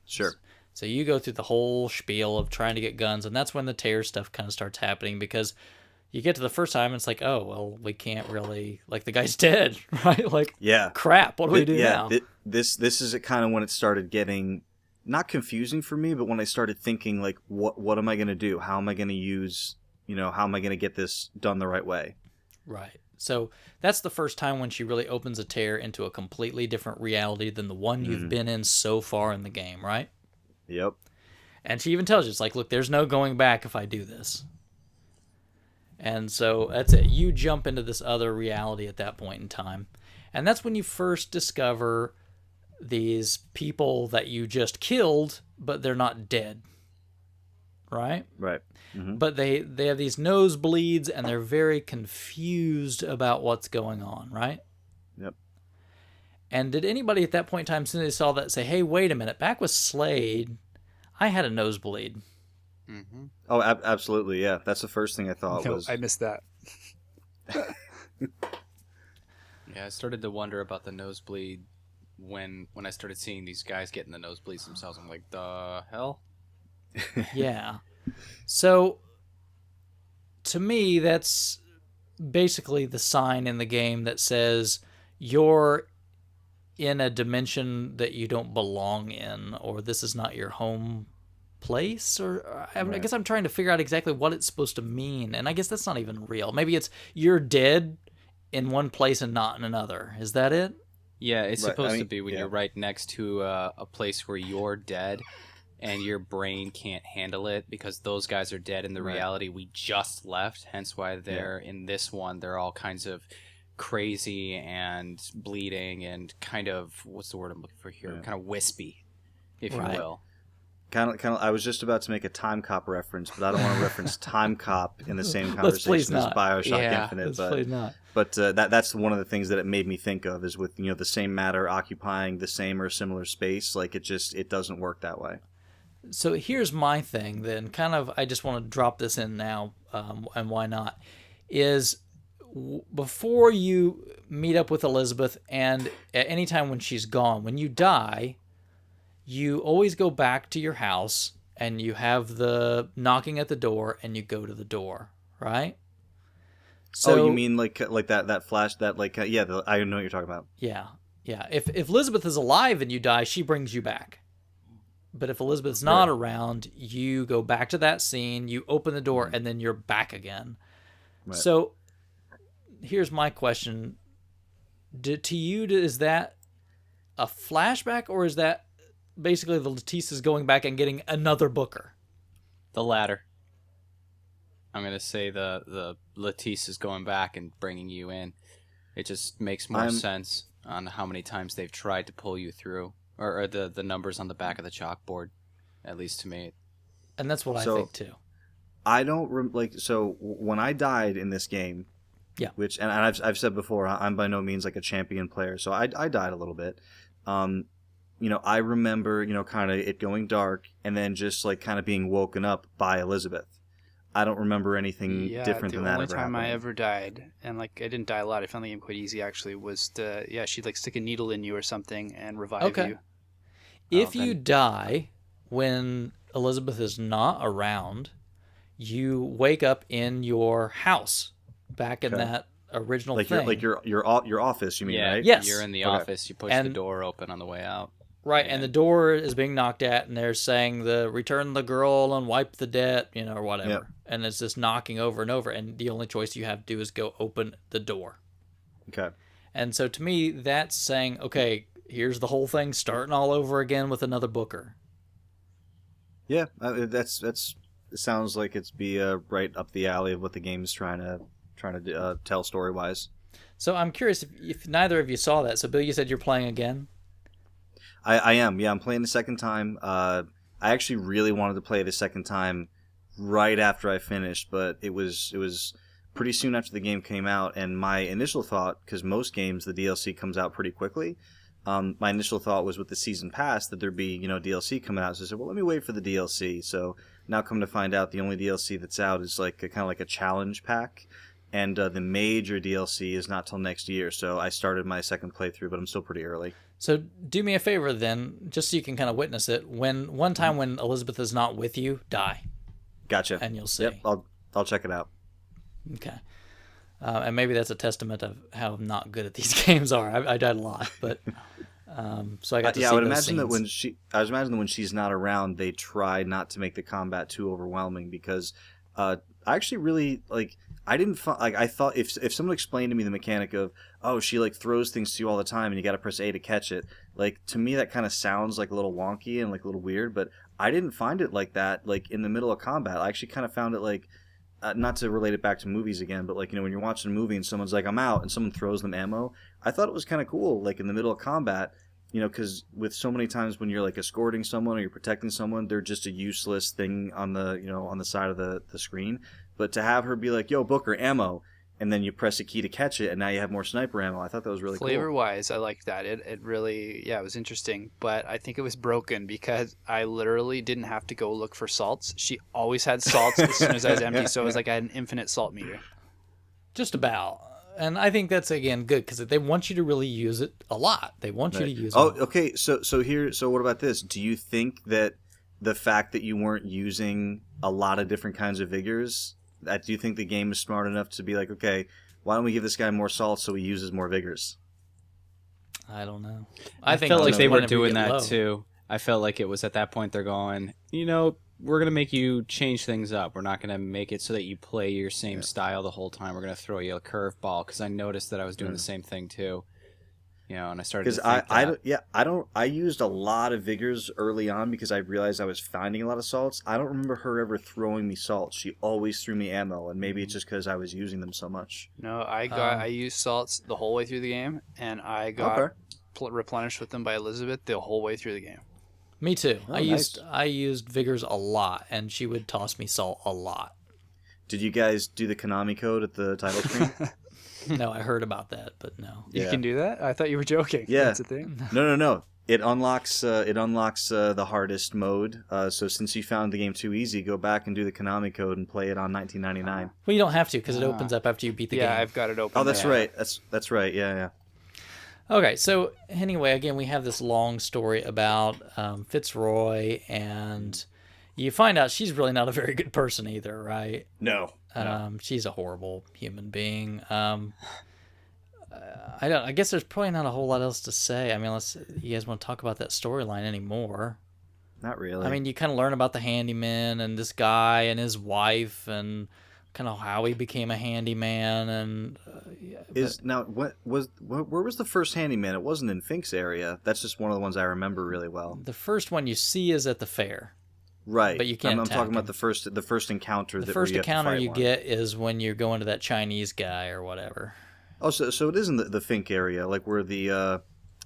Sure. So you go through the whole spiel of trying to get guns, and that's when the tear stuff kind of starts happening, because you get to the first time and it's like, oh, well, we can't really, like, the guy's dead, right? Like, crap, what do we do now? This is kind of when it started getting not confusing for me, but when I started thinking, like, what am I going to do? How am I going to use, how am I going to get this done the right way? Right. So that's the first time when she really opens a tear into a completely different reality than the one you've been in so far in the game, right? Yep. And she even tells you, it's like, look, there's no going back if I do this. And so that's it. You jump into this other reality at that point in time. And that's when you first discover these people that you just killed, but they're not dead. Right? Right. Mm-hmm. But they have these nosebleeds, and they're very confused about what's going on, right? Yep. And did anybody at that point in time, since they saw that, say, hey, wait a minute, back with Slade, I had a nosebleed. Mm-hmm. Oh, absolutely, yeah. That's the first thing I thought No, was... I missed that. Yeah, I started to wonder about the nosebleed when I started seeing these guys getting the nosebleeds themselves. I'm like, the hell? Yeah. So, to me, that's basically the sign in the game that says you're in a dimension that you don't belong in, or this is not your home place, or I guess I'm trying to figure out exactly what it's supposed to mean, and I guess that's not even real. Maybe it's you're dead in one place and not in another. Is that it? Yeah, it's supposed to be when you're right next to a place where you're dead and your brain can't handle it because those guys are dead in the reality we just left, hence why they're in this one. They're all kinds of crazy and bleeding and kind of, what's the word I'm looking for here? Kind of wispy, if you will. Kind of. I was just about to make a Time Cop reference, but I don't want to reference Time Cop in the same Let's please conversation as not. BioShock Yeah, Infinite. Let's please not. But that's one of the things that it made me think of is with the same matter occupying the same or similar space. Like it doesn't work that way. So here's my thing then, kind of, I just want to drop this in now, and why not, is before you meet up with Elizabeth and at any time when she's gone, when you die, you always go back to your house and you have the knocking at the door and you go to the door, right? So, oh, you mean like that flash that I know what you're talking about. Yeah. If Elizabeth is alive and you die, she brings you back. But if Elizabeth's not around, you go back to that scene, you open the door, and then you're back again. Right. So here's my question. To you, is that a flashback, or is that basically the Letitia's going back and getting another Booker? The latter. I'm going to say the Letitia's going back and bringing you in. It just makes more sense on how many times they've tried to pull you through. Or the numbers on the back of the chalkboard, at least to me. And that's what I think too. I don't so when I died in this game, which and I've said before, I'm by no means like a champion player, so I died a little bit. I remember kind of it going dark and then just like kind of being woken up by Elizabeth. I don't remember anything different than that. The only time I ever died, and like I didn't die a lot, I found the game quite easy actually, was she'd like stick a needle in you or something and revive you. If you die when Elizabeth is not around, you wake up in your house, back in that original thing. Your office, you mean, right? Yes. You're in the office, you push the door open on the way out. Right, and the door is being knocked at, and they're saying return the girl and wipe the debt, or whatever. Yep. And it's just knocking over and over, and the only choice you have to do is go open the door. Okay. And so to me, that's saying, okay, here's the whole thing starting all over again with another Booker. Yeah, it sounds like it's right up the alley of what the game's trying to tell story wise. So I'm curious if neither of you saw that. So Bill, you said you're playing again. I am. Yeah, I'm playing the second time. I actually really wanted to play the second time right after I finished, but it was pretty soon after the game came out, and my initial thought, because most games the DLC comes out pretty quickly. My initial thought was with the season pass that there'd be, DLC coming out. So I said, well, let me wait for the DLC. So now come to find out the only DLC that's out is kind of like a challenge pack. And the major DLC is not till next year. So I started my second playthrough, but I'm still pretty early. So do me a favor then, just so you can kind of witness it. When Elizabeth is not with you, die. Gotcha. And you'll see. Yep, I'll check it out. Okay. And maybe that's a testament of how not good at these games are. I died a lot, but so I got to see I would those imagine scenes. I was imagining that when she's not around, they try not to make the combat too overwhelming because I actually really I didn't I thought if someone explained to me the mechanic of she throws things to you all the time and you got to press A to catch it, to me that kind of sounds like a little wonky and a little weird, but I didn't find it like that in the middle of combat. I actually kind of found it not to relate it back to movies again, but when you're watching a movie and someone's like, I'm out, and someone throws them ammo, I thought it was kind of cool, in the middle of combat, because with so many times when you're escorting someone or you're protecting someone, they're just a useless thing on the, on the side of the screen. But to have her be like, yo, Booker, ammo, and then you press a key to catch it, and now you have more sniper ammo, I thought that was really cool. Flavor-wise, I liked that. It really, it was interesting, but I think it was broken because I literally didn't have to go look for salts. She always had salts as soon as I was empty, so it was like I had an infinite salt meter. Just about. And I think that's, again, good because they want you to really use it a lot. They want you to use it a lot. Okay. So what about this? Do you think that the fact that you weren't using a lot of different kinds of vigors, do you think the game is smart enough to be like, okay, why don't we give this guy more salt so he uses more vigors? I don't know. I felt like they were doing that too. I felt like it was at that point they're going, we're going to make you change things up. We're not going to make it so that you play your same style the whole time. We're going to throw you a curveball because I noticed that I was doing the same thing too. And I started to think I used a lot of vigors early on because I realized I was finding a lot of salts. I don't remember her ever throwing me salts. She always threw me ammo, and maybe it's just because I was using them so much. No, I used salts the whole way through the game, and I got replenished with them by Elizabeth the whole way through the game. Me too. Oh, I used Vigors a lot, and she would toss me salt a lot. Did you guys do the Konami code at the title screen? No, I heard about that, but no. You Yeah. can do that? I thought you were joking. Yeah. That's a thing. No. It unlocks the hardest mode. So since you found the game too easy, go back and do the Konami code and play it on 1999. Well, you don't have to because it opens up after you beat the game. Yeah, I've got it open. Oh, that's there. right. That's right. Yeah. Okay, so anyway, again, we have this long story about Fitzroy, and you find out she's really not a very good person either, right? No. She's a horrible human being. I guess there's probably not a whole lot else to say. I mean, unless you guys want to talk about that storyline anymore. Not really. I mean, you kind of learn about the handyman and this guy and his wife and kind of how he became a handyman and where was the first handyman? It wasn't in Fink's area. That's just one of the ones I remember really well. the first one you see is at the fair. Right, But you can't I'm attack talking about him. the first encounter. The first encounter you get is when you're going to that Chinese guy or whatever. Oh, so it isn't the Fink area, like where the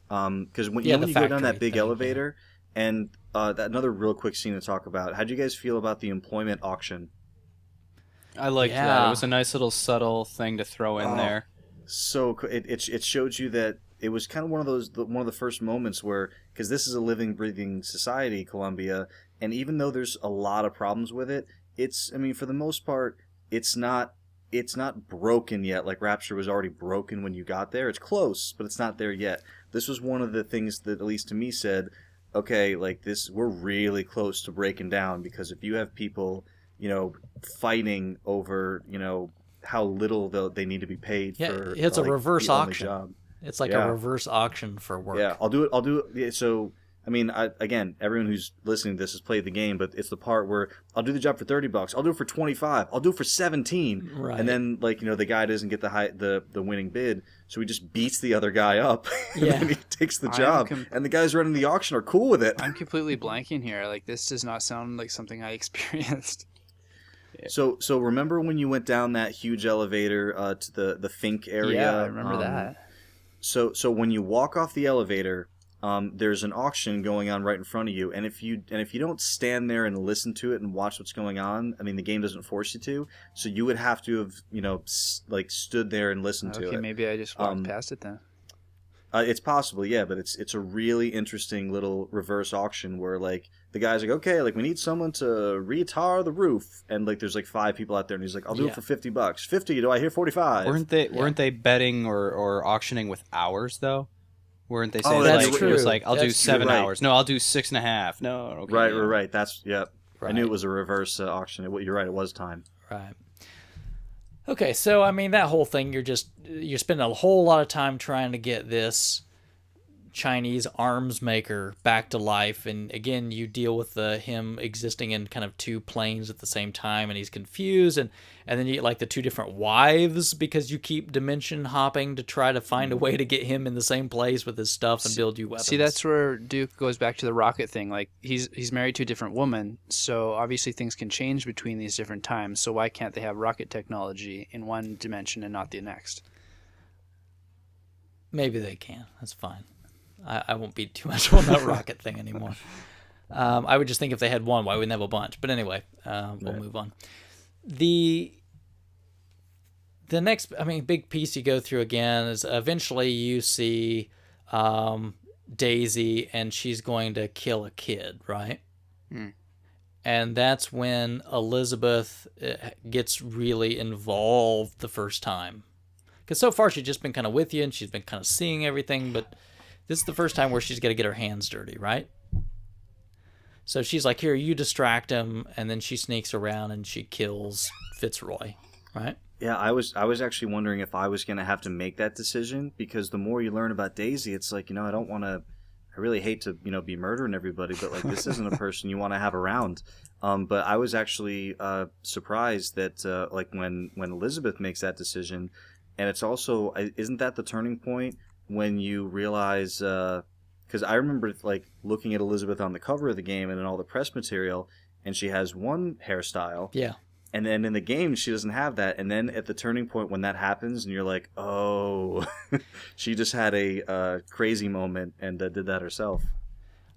because when Yeah, when the you go down that factory big thing, elevator, and another real quick scene to talk about. How do you guys feel about the employment auction? I liked that. Yeah. It was a nice little subtle thing to throw in there. So it showed you that it was kind of one of the first moments where, because this is a living, breathing society, Colombia, and even though there's a lot of problems with it, for the most part, it's not broken yet. Like Rapture was already broken when you got there. It's close, but it's not there yet. This was one of the things that, at least to me, said, okay, like this, we're really close to breaking down, because if you have people, fighting over, how little they need to be paid for. It's a reverse the only auction. job. It's like Yeah. a reverse auction for work. Yeah, I'll do it. Yeah, so, again, everyone who's listening to this has played the game, but it's the part where I'll do the job for $30. I'll do it for 25. I'll do it for 17. Right. And then, the guy doesn't get the winning bid, so he just beats the other guy up. And Yeah. then he takes the I'm job. And the guys running the auction are cool with it. I'm completely blanking here. Like, this does not sound like something I experienced. So remember when you went down that huge elevator to the Fink area? Yeah, I remember that. So when you walk off the elevator, there's an auction going on right in front of you, and if you don't stand there and listen to it and watch what's going on, the game doesn't force you to. So you would have to have stood there and listened to it. Okay, maybe I just walked past it then. It's possible, yeah, but it's a really interesting little reverse auction where the guy's like, okay, we need someone to re-tar the roof, and there's 5 people out there, and he's like, I'll do it for $50. 50? Do I hear 45? Weren't they betting or auctioning with hours though? Weren't they saying that's it was true. I'll do That's 7 true. hours? No, I'll do 6.5. No, okay. Right. That's yep. I knew Right. it was a reverse auction. You're right. It was time. Right. Okay, so that whole thing, you're spending a whole lot of time trying to get this Chinese arms maker back to life, and again you deal with him existing in kind of 2 planes at the same time, and he's confused, and then you get the 2 different wives because you keep dimension hopping to try to find a way to get him in the same place with his stuff and build you weapons. See, that's where Duke goes back to the rocket thing. Like, he's married to a different woman, so obviously things can change between these different times. So why can't they have rocket technology in one dimension and not the next? Maybe they can. That's fine. I won't be too much on that rocket thing anymore. I would just think if they had one, why wouldn't they have a bunch? But anyway, we'll move on. The next, big piece you go through again is eventually you see Daisy, and she's going to kill a kid, right? And that's when Elizabeth gets really involved the first time. Because so far she's just been kind of with you, and she's been kind of seeing everything, but this is the first time where she's got to get her hands dirty, right? So she's like, here, you distract him, and then she sneaks around and she kills Fitzroy, right? Yeah, I was actually wondering if I was going to have to make that decision, because the more you learn about Daisy, it's like, I don't want to, I really hate to, be murdering everybody, but this isn't a person you want to have around. But I was actually surprised that when Elizabeth makes that decision, and it's also, isn't that the turning point when you realize, because I remember looking at Elizabeth on the cover of the game and in all the press material, and she has one hairstyle. Yeah. And then in the game, she doesn't have that. And then at the turning point when that happens, and you're like, oh, she just had a crazy moment and did that herself.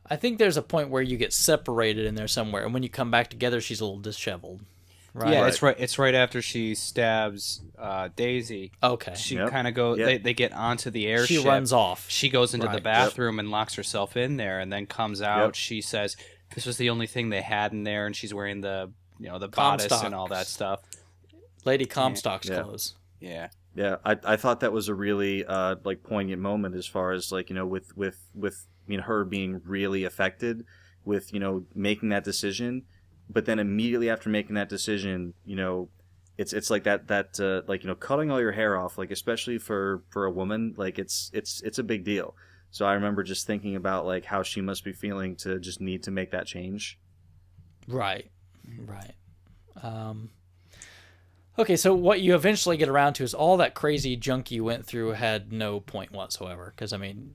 I think there's a point where you get separated in there somewhere, and when you come back together, she's a little disheveled. Right? Yeah, it's right. It's right after she stabs Daisy. Okay. She Yep. kind of go. Yep. They get onto the airship. She runs off. She goes into the Right. bathroom and locks herself in there, and then comes out. Yep. She says this was the only thing they had in there, and she's wearing the the bodice and all that stuff. Lady Comstock's Yeah. clothes. Yeah. Yeah, I thought that was a really like poignant moment as far as like with her being really affected with making that decision, but then immediately after making that decision, it's like that like cutting all your hair off, like especially for a woman, like it's a big deal. So I remember just thinking about like how she must be feeling to just need to make that change. Right. Okay, so what you eventually get around to is all that crazy junk you went through had no point whatsoever. Because, I mean,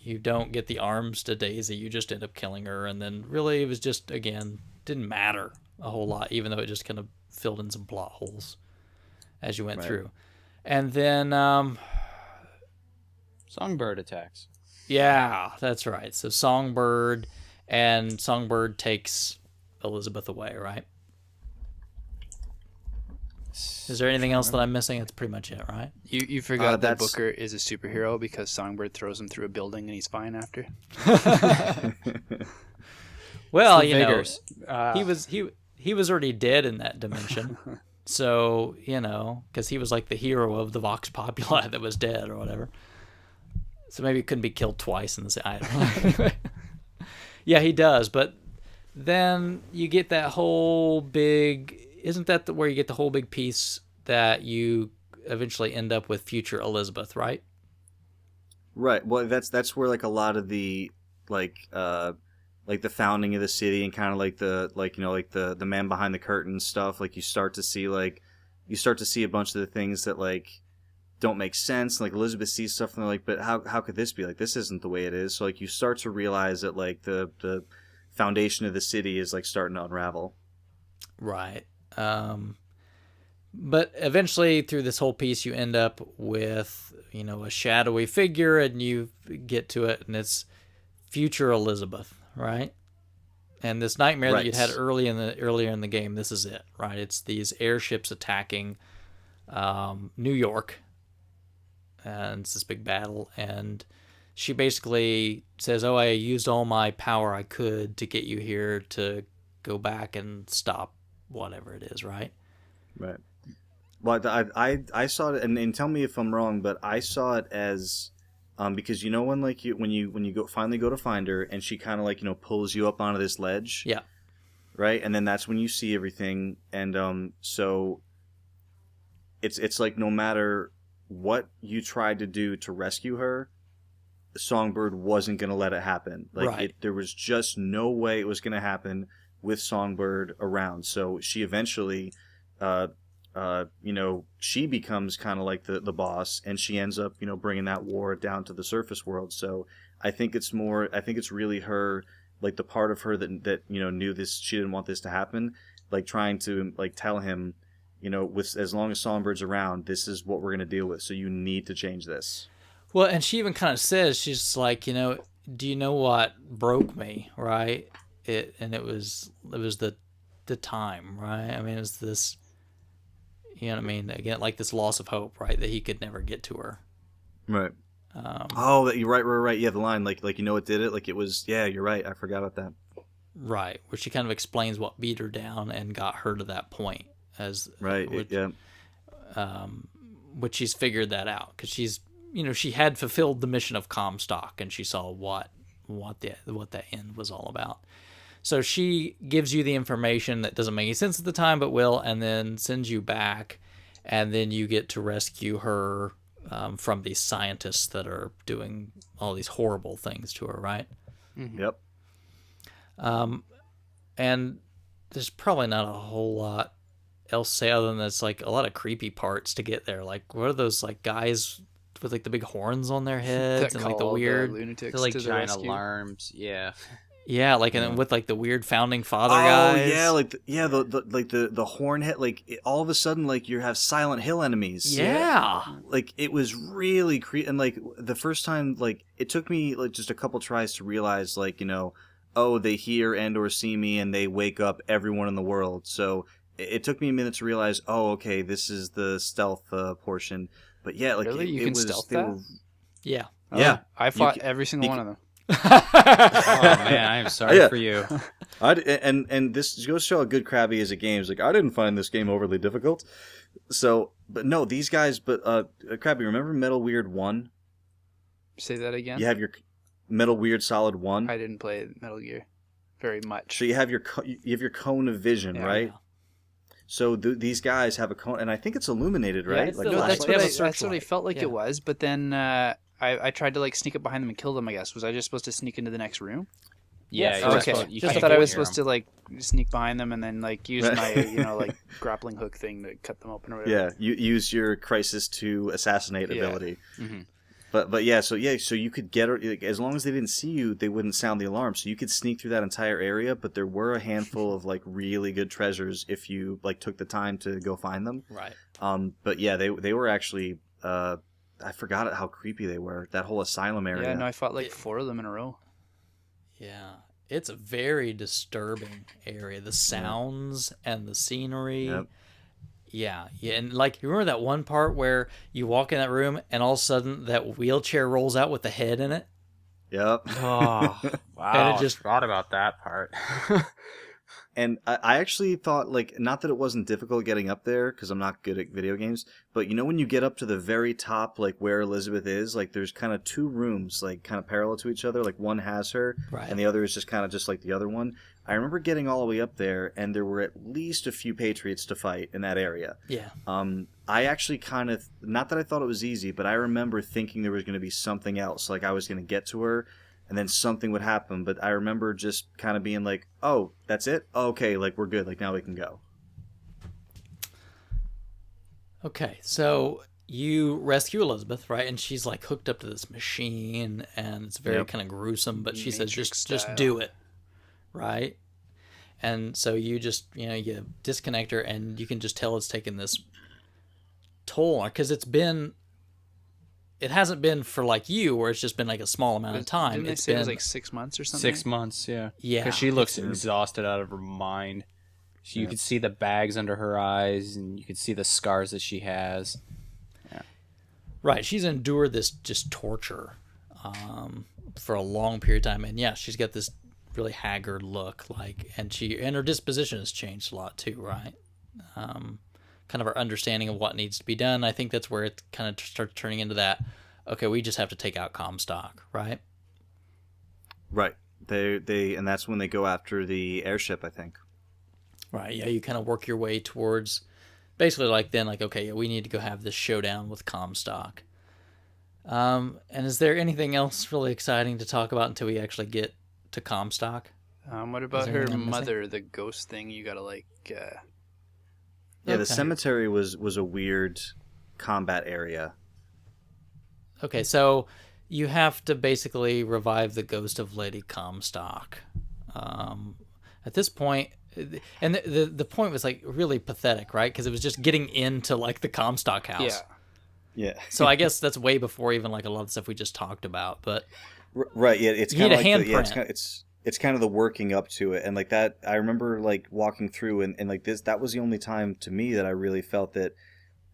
you don't get the arms to Daisy, you just end up killing her. And then really it was just, again, didn't matter a whole lot, even though it just kind of filled in some plot holes as you went through. And then, Songbird attacks. yeah, that's right. So Songbird takes Elizabeth away, right? Is there anything else that I'm missing? That's pretty much it, right? You forgot that that's- Booker is a superhero because Songbird throws him through a building and he's fine after. Well, It's the Vigors. he was already dead in that dimension. So, because he was like the hero of the Vox Populi that was dead or whatever. So maybe it couldn't be killed twice in the same. I don't know. Yeah, he does. But then you get that whole big. Isn't that where you get the whole big piece that you eventually end up with future Elizabeth, right? Right. Well, that's where like a lot of the like the founding of the city and kind of like the man behind the curtain stuff. Like you start to see a bunch of the things that like don't make sense. Like Elizabeth sees stuff and they're like, but how could this be? Like this isn't the way it is. So like you start to realize that like the foundation of the city is like starting to unravel. Right. But eventually through this whole piece you end up with, a shadowy figure and you get to it and it's future Elizabeth, right? And this nightmare that you'd had earlier in the game, this is it, right? It's these airships attacking New York, and it's this big battle, and she basically says, "Oh, I used all my power I could to get you here to go back and stop whatever it is," right? Right. Well, I saw it, and tell me if I'm wrong, but I saw it as because when you finally go to find her, and she kind of like pulls you up onto this ledge. Yeah. Right, and then that's when you see everything, and so it's like no matter what you tried to do to rescue her, Songbird wasn't going to let it happen. Like Right. there was just no way it was going to happen with Songbird around. So she eventually, she becomes kind of like the boss, and she ends up, bringing that war down to the surface world. So I think it's really her, like the part of her that knew this, she didn't want this to happen, like trying to like tell him, with as long as Songbird's around, this is what we're going to deal with. So you need to change this. Well, and she even kind of says, she's like, do you know what broke me, right? It was the time, right? I mean, it was this, again, like this loss of hope, right? That he could never get to her. Right. You're right. Yeah, the line, like what did it? Like it was, yeah, you're right. I forgot about that. Right, where she kind of explains what beat her down and got her to that point, which she's figured that out because she's, she had fulfilled the mission of Comstock and she saw what that end was all about. So she gives you the information that doesn't make any sense at the time, but will, and then sends you back, and then you get to rescue her from these scientists that are doing all these horrible things to her, right? Mm-hmm. Yep. And there's probably not a whole lot else to say other than there's like a lot of creepy parts to get there. Like, what are those like guys with like the big horns on their heads and like the weird lunatics They're like to the giant rescue. alarms. Yeah. Yeah, like and then with like the weird founding father guys. The horn head, like all of a sudden, like you have Silent Hill enemies. Yeah. Like it was really and like the first time, like it took me like just a couple tries to realize, like oh, they hear and or see me and they wake up everyone in the world. So it took me a minute to realize, oh, okay, this is the stealth portion. But yeah, like Really? You it can was, stealth they that? were, Yeah. yeah. I fought every single one of them. Oh man, I am sorry Yeah. for you. And this goes to show how good Krabby is at games. Like, I didn't find this game overly difficult. So, but no, these guys. But Krabby, remember Metal Weird 1? Say that again? You have your Metal Weird Solid 1. I didn't play Metal Gear very much. So you have your cone of vision, Yeah. right? Yeah. So these guys have a cone, and I think it's illuminated, Yeah, right? it's Like, the No, light. that's They what, have a that's what I searchlight. felt like Yeah. it was, but then I tried to like sneak up behind them and kill them, I guess. Was I just supposed to sneak into the next room? Yeah, Yes. you're Okay. supposed- you Just I can't thought I go was near supposed to like sneak behind them and then like use my like grappling hook thing to cut them open or whatever. yeah, you use your Crisis to Assassinate Yeah. ability. Mhm. But yeah, so you could get, like, as long as they didn't see you, they wouldn't sound the alarm. So you could sneak through that entire area. But there were a handful of like really good treasures if you like took the time to go find them. Right. But yeah, they were actually I forgot how creepy they were. That whole asylum area. Yeah, no, I fought like 4 of them in a row. Yeah. It's a very disturbing area. The sounds and the scenery. Yep. Yeah. Yeah. And like, you remember that one part where you walk in that room and all of a sudden that wheelchair rolls out with the head in it? Yep. Oh wow! And it just- I forgot about that part. And I actually thought, like, not that it wasn't difficult getting up there, because I'm not good at video games, but you know when you get up to the very top, like, where Elizabeth is, like, there's kind of 2 rooms, like, kind of parallel to each other, like, one has her, Right. and the other is just kind of just like the other one. I remember getting all the way up there, and there were at least a few Patriots to fight in that area. Yeah. I actually kind of, not that I thought it was easy, but I remember thinking there was going to be something else, like I was going to get to her, and then something would happen. But I remember just kind of being like, oh, that's it? Oh, okay, like, we're good. Like, now we can go. Okay, so you rescue Elizabeth, right? And she's like hooked up to this machine, and it's very Yep. kind of gruesome. But she says, Matrix just style. do it, right? And so you just you disconnect her, and you can just tell it's taken this toll because it hasn't been for like you where it's just been like a small amount of time. Didn't they It's say been it was like 6 months or something? 6 months, yeah. Yeah. Because she looks exhausted out of her mind. You could see the bags under her eyes, and you could see the scars that she has. Right, she's endured this just torture for a long period of time, and yeah, she's got this really haggard look, like, and her disposition has changed a lot too, right? Kind of her understanding of what needs to be done. I think that's where it kind of starts turning into that. Okay, we just have to take out Comstock, right? Right. They and that's when they go after the airship, I think. Right. Yeah, you kind of work your way towards basically like then like okay, yeah, we need to go have this showdown with Comstock. And is there anything else really exciting to talk about until we actually get to Comstock? What about there her anything I'm missing? mother, the ghost thing? You gotta like. Yeah, the Okay. cemetery was a weird combat area. Okay, so you have to basically revive the ghost of Lady Comstock. At this point, and the point was like really pathetic, right? Because it was just getting into like the Comstock house. Yeah. Yeah. So I guess that's way before even like a lot of the stuff we just talked about. But Right, yeah, it's You kind need of a like handprint. it's kind of the working up to it, and like that. I remember like walking through, and like this. That was the only time to me that I really felt that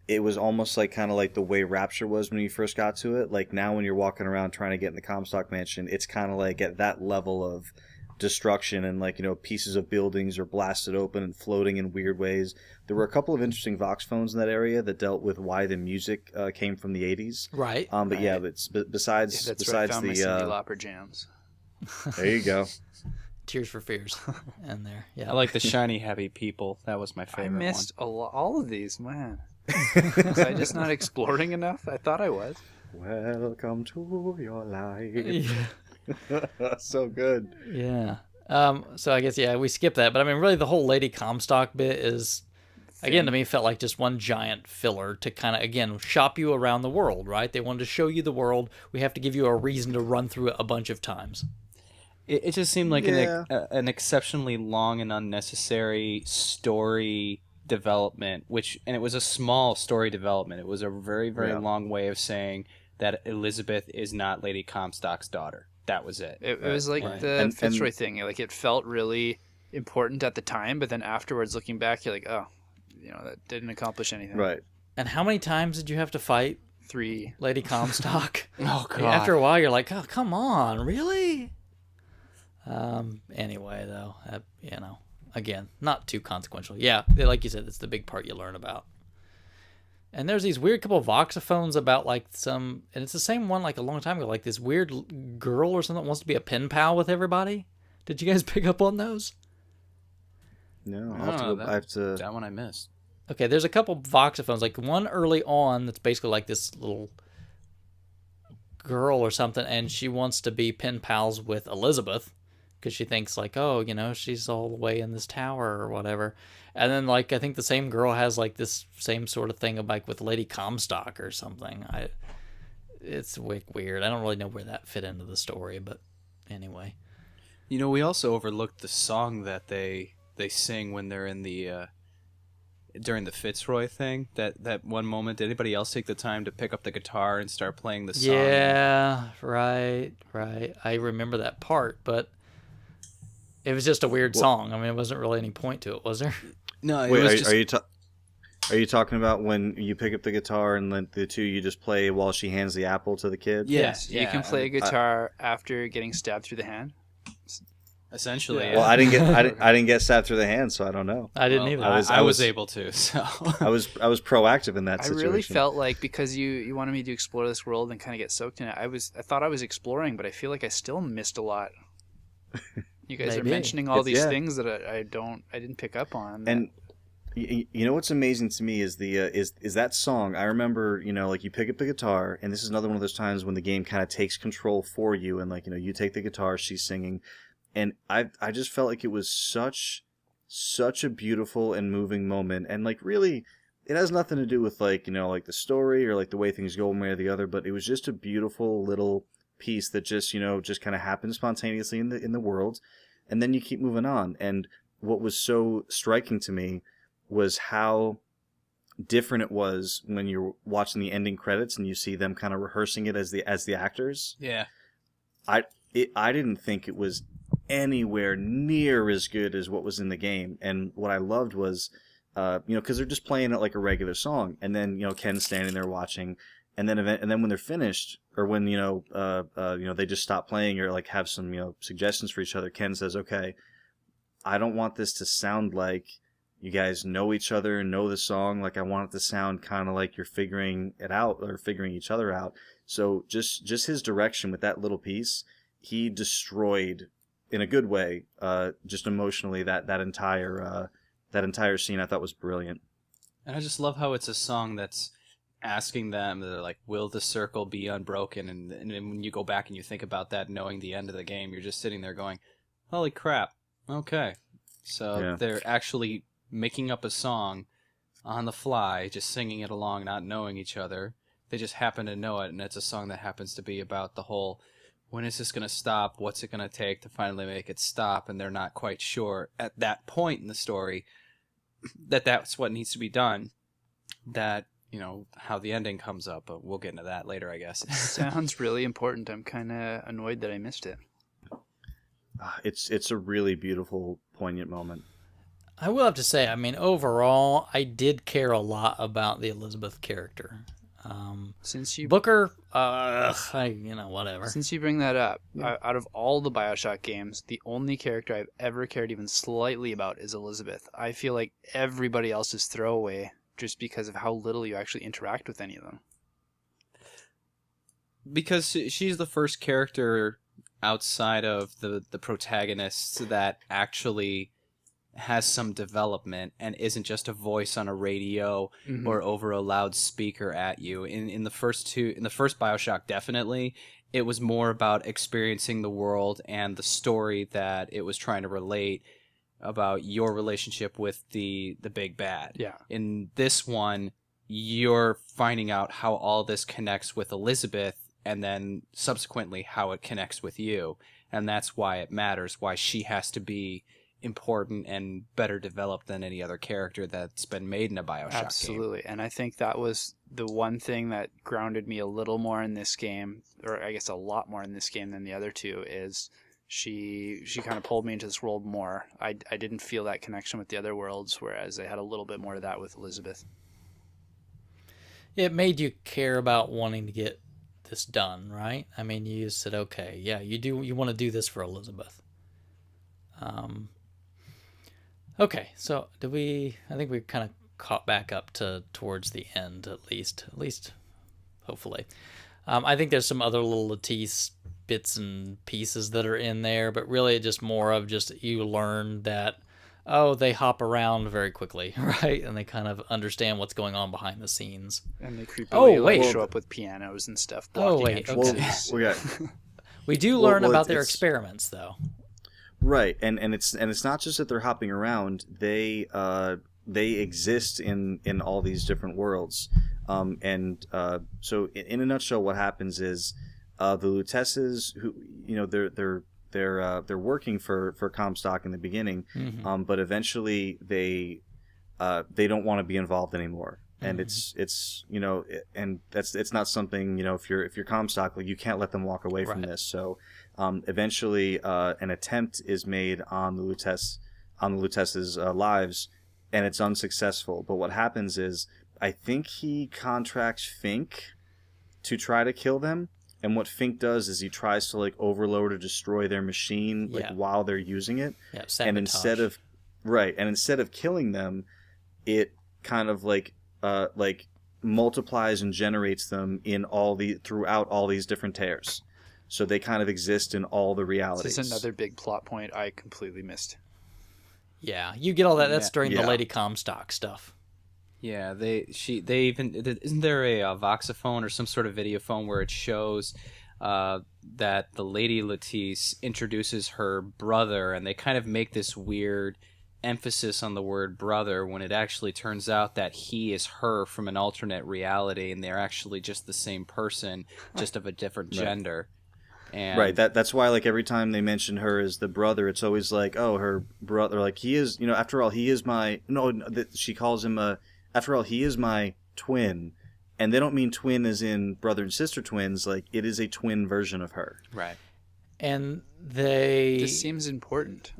it was almost like kind of like the way Rapture was when you first got to it. Like now, when you're walking around trying to get in the Comstock Mansion, it's kind of like at that level of destruction, and like pieces of buildings are blasted open and floating in weird ways. There were a couple of interesting Vox phones in that area that dealt with why the music came from the 80s. right, But yeah, but besides That's where I besides found my the Cyndi Lauper jams. there you go. Tears for Fears, in there. Yeah, I like the shiny, happy people. That was my I favorite missed all of these, man. Was I just not exploring enough? I thought I was. Welcome to your life. yeah. So good. Yeah. So I guess we skip that, but I mean, really, the whole Lady Comstock bit is, again, to me, felt like just one giant filler to kind of again shop you around the world, right? They wanted to show you the world. We have to give you a reason to run through it a bunch of times. It just seemed like Yeah. an exceptionally long and unnecessary story development, and it was a small story development. It was a very, very Yeah. long way of saying that Elizabeth is not Lady Comstock's daughter. that was it. It was like Right. the And- Fitzroy thing. Like it felt really important at the time, but then afterwards, looking back, you're like, oh, that didn't accomplish anything. Right. And how many times did you have to fight 3. Lady Comstock? Oh god. After a while, you're like, oh, come on, really? Anyway, though, again, not too consequential. Yeah, like you said, it's the big part you learn about. And there's these weird couple of voxophones about like and it's the same one like a long time ago, like this weird girl or something that wants to be a pen pal with everybody. Did you guys pick up on those? No, Oh, I have to. That one I missed. Okay, there's a couple voxophones, like one early on that's basically like this little girl or something, and she wants to be pen pals with Elizabeth because she thinks like, oh, she's all the way in this tower or whatever. And then like I think the same girl has like this same sort of thing like with Lady Comstock or something. It's weird. I don't really know where that fit into the story, but anyway. We also overlooked the song that they sing when they're in the during the Fitzroy thing. That one moment, did anybody else take the time to pick up the guitar and start playing the song? Yeah, right. I remember that part, but it was just a weird song. I mean, it wasn't really any point to it, was there? No, it Wait, was just... are you talking about when you pick up the guitar and then the two you just play while she hands the apple to the kid? Yes, yeah, you can play a guitar after getting stabbed through the hand. Essentially, Yeah. yeah. Well, I didn't get stabbed through the hand, so I don't know. I didn't Well, either. I was able to, so... I was proactive in that I situation. really felt like because you wanted me to explore this world and kind of get soaked in it, I thought I was exploring, but I feel like I still missed a lot. You guys are Maybe. mentioning all these Yeah. things that I didn't pick up on. And you know what's amazing to me is the is that song. I remember, like you pick up the guitar, and this is another one of those times when the game kind of takes control for you, and like you take the guitar, she's singing, and I just felt like it was such a beautiful and moving moment, and like really, it has nothing to do with like like the story or like the way things go one way or the other, but it was just a beautiful little piece that just just kind of happened spontaneously in the world, and then you keep moving on. And what was so striking to me was how different it was when you're watching the ending credits and you see them kind of rehearsing it as the actors. Yeah. I didn't think it was anywhere near as good as what was in the game. And what I loved was because they're just playing it like a regular song, and then Ken's standing there watching, and then when they're finished, or when they just stop playing or like have some suggestions for each other, Ken says, "Okay, I don't want this to sound like you guys know each other and know the song. Like I want it to sound kind of like you're figuring it out or figuring each other out." So just his direction with that little piece, he destroyed in a good way, just emotionally that entire scene. I thought was brilliant. And I just love how it's a song that's asking them, they're like, will the circle be unbroken? And then when you go back and you think about that, knowing the end of the game, you're just sitting there going, holy crap, okay. So Yeah. they're actually making up a song on the fly, just singing it along, not knowing each other. They just happen to know it, and it's a song that happens to be about the whole, when is this going to stop? What's it going to take to finally make it stop? And they're not quite sure at that point in the story that that's what needs to be done. That, how the ending comes up, but we'll get into that later, I guess. Sounds really important. I'm kind of annoyed that I missed it. It's a really beautiful, poignant moment. I will have to say, I mean, overall, I did care a lot about the Elizabeth character. Since you Booker, whatever. Since you bring that up, out of all the BioShock games, the only character I've ever cared even slightly about is Elizabeth. I feel like everybody else is throwaway just because of how little you actually interact with any of them. Because she's the first character outside of the protagonists that actually has some development and isn't just a voice on a radio or over a loudspeaker at you. In the first BioShock, definitely, it was more about experiencing the world and the story that it was trying to relate about your relationship with the big bad. Yeah. In this one, you're finding out how all this connects with Elizabeth, and then subsequently how it connects with you. And that's why it matters, why she has to be important and better developed than any other character that's been made in a BioShock game. Absolutely. And I think that was the one thing that grounded me a little more in this game, or I guess a lot more in this game than the other two, is she kind of pulled me into this world more. I didn't feel that connection with the other worlds, whereas I had a little bit more of that with Elizabeth. It made you care about wanting to get this done, right? I mean, you said, okay, yeah, you want to do this for Elizabeth. Okay, so I think we kind of caught back up towards the end, at least hopefully. I think there's some other little Latisse bits and pieces that are in there, but really just more of just you learn that, oh, they hop around very quickly, right? And they kind of understand what's going on behind the scenes. And they creepily show wait. up with pianos and stuff. Oh, Blocking wait, entrances. Well, We do learn about their experiments, though. right, and it's not just that they're hopping around; they exist in all these different worlds, so in a nutshell, what happens is the Lutesses, who they're working for Comstock in the beginning, but eventually they don't want to be involved anymore. And it's and it's not something, if you're Comstock, like, you can't let them walk away from this. So eventually an attempt is made on the Lutesses' lives, and it's unsuccessful. But what happens is, I think he contracts Fink to try to kill them, and what Fink does is he tries to, like, overload or destroy their machine, like, while they're using it. Yeah, sabotage. And instead of killing them, it kind of like multiplies and generates them throughout all these different tears. So they kind of exist in all the realities. This is another big plot point I completely missed. Yeah, you get all that. That's during the Lady Comstock stuff. Yeah, they even, isn't there a voxophone or some sort of video phone where it shows that the Lady Latisse introduces her brother, and they kind of make this weird emphasis on the word brother when it actually turns out that he is her from an alternate reality, and they're actually just the same person, just of a different gender. And right, that's why, like, every time they mention her as the brother, it's always like, oh, her brother, like, he is, after all, he is my, she calls him after all, he is my twin. And they don't mean twin as in brother and sister twins, like, it is a twin version of her. Right. And This seems important.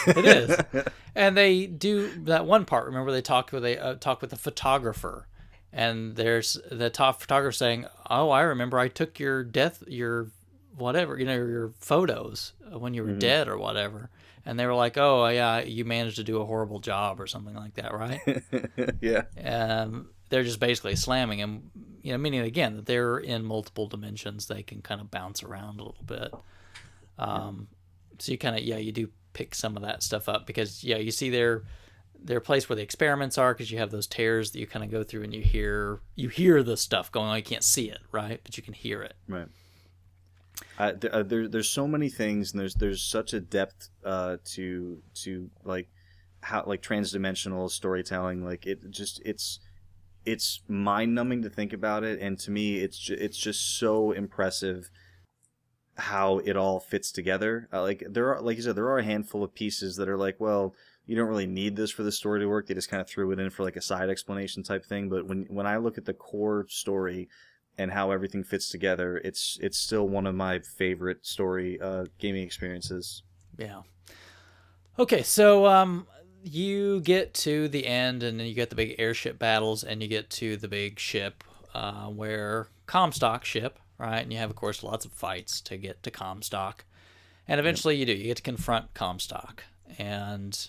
It is. And they do that one part, remember, they talk with the photographer, and there's the top photographer saying, oh, I remember I took your whatever, your photos when you were dead or whatever. And they were like, oh, yeah, you managed to do a horrible job or something like that, right? Yeah. They're just basically slamming him, meaning, again, that they're in multiple dimensions. They can kind of bounce around a little bit. So you kind of, you do pick some of that stuff up because, you see their place where the experiments are, because you have those tears that you kind of go through, and you hear the stuff going on. You can't see it, right? But you can hear it. Right. There's so many things, and there's such a depth to like how, like, transdimensional storytelling. Like, it's mind-numbing to think about it, and to me, it's just so impressive how it all fits together. Like you said, there are a handful of pieces that are like, well, you don't really need this for the story to work. They just kind of threw it in for, like, a side explanation type thing. But when I look at the core story and how everything fits together, it's still one of my favorite story gaming experiences. Yeah. Okay, so you get to the end, and then you get the big airship battles, and you get to the big ship, where Comstock ship, right? And you have, of course, lots of fights to get to Comstock. And eventually you get to confront Comstock. And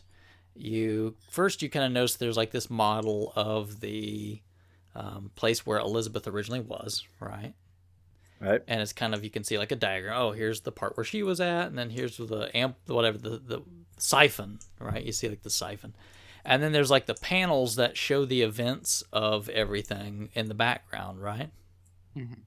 you kind of notice there's, like, this model of the place where Elizabeth originally was, right? Right. And it's kind of, you can see, like, a diagram. Oh, here's the part where she was at, and then here's the the siphon, right? You see, like, the siphon. And then there's, like, the panels that show the events of everything in the background, right? Mm-hmm.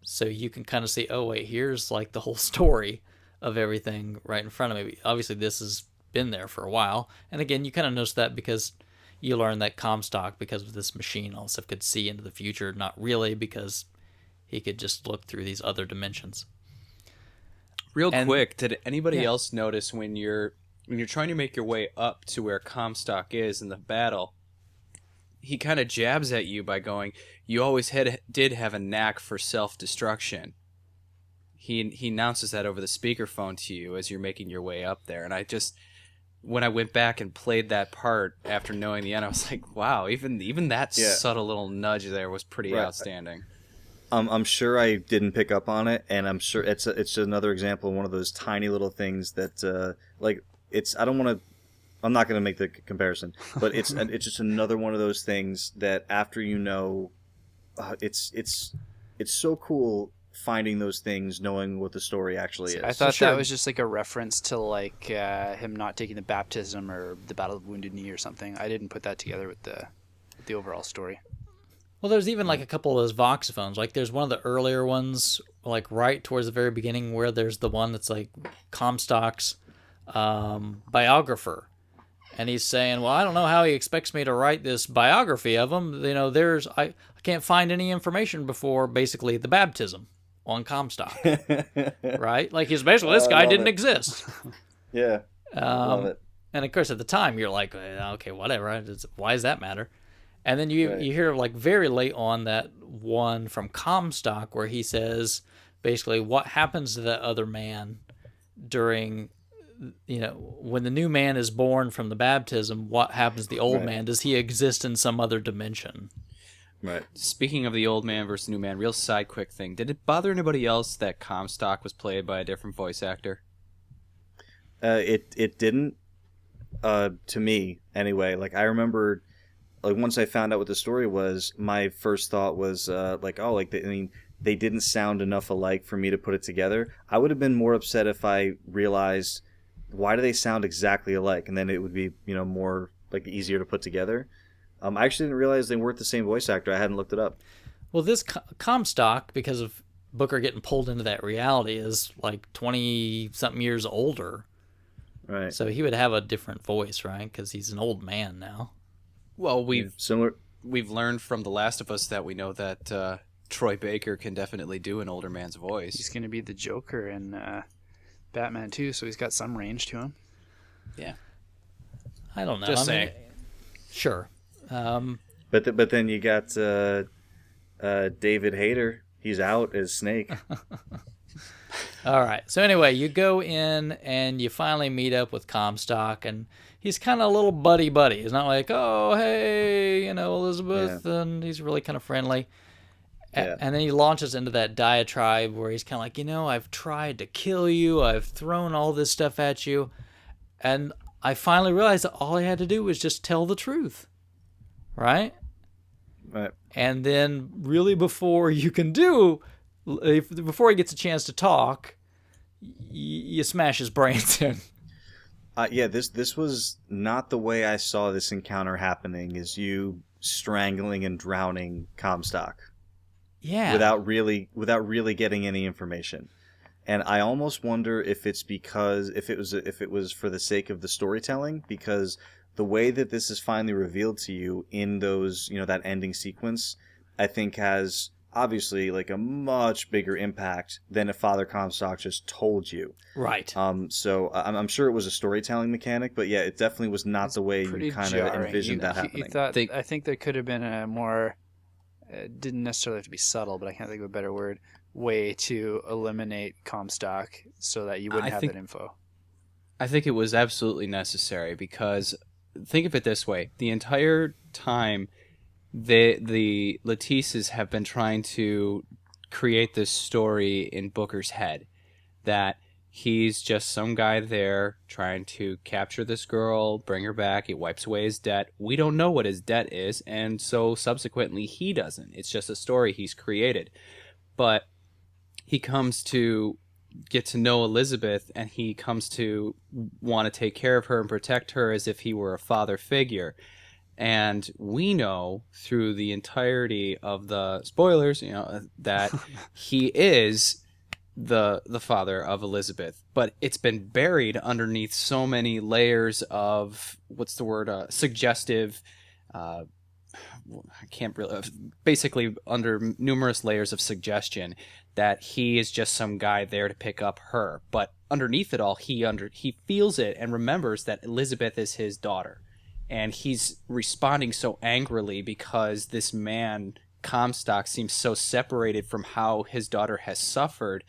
So you can kind of see, oh, wait, here's, like, the whole story of everything right in front of me. Obviously, this has been there for a while. And again, you kind of notice that because you learn that Comstock, because of this machine, all this stuff, could see into the future. Not really, because he could just look through these other dimensions. Real And- quick, did anybody Yeah. else notice when you're trying to make your way up to where Comstock is in the battle, he kind of jabs at you by going, "You always did have a knack for self-destruction." He announces that over the speakerphone to you as you're making your way up there, and I just, when I went back and played that part after knowing the end, I was like, wow, even that Yeah. subtle little nudge there was pretty Right. outstanding. I'm sure I didn't pick up on it, and I'm sure it's another example of one of those tiny little things that like it's I don't want to. I'm not going to make the comparison, but it's just another one of those things that after you know, it's so cool finding those things, knowing what the story actually is. I thought sure. that was just like a reference to like him not taking the baptism or the Battle of Wounded Knee or something. I didn't put that together with the overall story. Well, there's even like a couple of those voxophones. Like there's one of the earlier ones, like right towards the very beginning, where there's the one that's like Comstock's biographer, and he's saying, "Well, I don't know how he expects me to write this biography of him. You know, I can't find any information before basically the baptism on Comstock, right? Like he's basically this guy love didn't it. exist." Yeah, love it. And of course, at the time, you're like, okay, whatever. Why does that matter? And then you Right. you hear like very late on that one from Comstock where he says basically what happens to that other man during, when the new man is born from the baptism, what happens to the old Right. man? Does he exist in some other dimension? Right. Speaking of the old man versus new man, real side quick thing. Did it bother anybody else that Comstock was played by a different voice actor? It didn't to me anyway. Like I remember, like once I found out what the story was, my first thought was they didn't sound enough alike for me to put it together. I would have been more upset if I realized why do they sound exactly alike, and then it would be more like easier to put together. I actually didn't realize they weren't the same voice actor. I hadn't looked it up. Well, this Comstock, because of Booker getting pulled into that reality, is like 20-something years older. Right. So he would have a different voice, right? Because he's an old man now. Well, we've Similar. learned from The Last of Us that we know that Troy Baker can definitely do an older man's He's voice. going to be the Joker in Batman 2, so he's got some range to him. Yeah. I don't know. Just I mean, saying. Sure. But then you got David Hayter. He's out as Snake. All right. So anyway, you go in and you finally meet up with Comstock, and he's kind of a little buddy. He's not like, oh, hey, Elizabeth, and he's really kind of friendly. Yeah. And then he launches into that diatribe where he's kind of like, I've tried to kill you. I've thrown all this stuff at you. And I finally realized that all I had to do was just tell the truth. Right? Right. And then really before he gets a chance to talk, you smash his brains in. Yeah, this was not the way I saw this encounter happening. Is you strangling and drowning Comstock Yeah. without really getting any information. And I almost wonder if it's because if it was for the sake of the storytelling, because the way that this is finally revealed to you in those that ending sequence, I think has obviously like a much bigger impact than if Father Comstock just told you. Right. So I'm sure it was a storytelling mechanic, but yeah, it definitely was not the way Pretty you kind of jarring. envisioned that happening. I think there could have been a more, didn't necessarily have to be subtle, but I can't think of a better word, way to eliminate Comstock so that you wouldn't have that info. I think it was absolutely necessary because think of it this way. The entire time the Latisses have been trying to create this story in Booker's head that he's just some guy there trying to capture this girl, bring her back. He wipes away his debt. We don't know what his debt is, and so subsequently he doesn't. It's just a story he's created. But he comes to get to know Elizabeth, and he comes to want to take care of her and protect her as if he were a father figure. And we know through the entirety of the spoilers, that he is the father of Elizabeth. But it's been buried underneath so many layers of suggestive. I can't really. Basically, under numerous layers of suggestion, that he is just some guy there to pick up her. But underneath it all, he feels it and remembers that Elizabeth is his daughter. And he's responding so angrily because this man, Comstock, seems so separated from how his daughter has suffered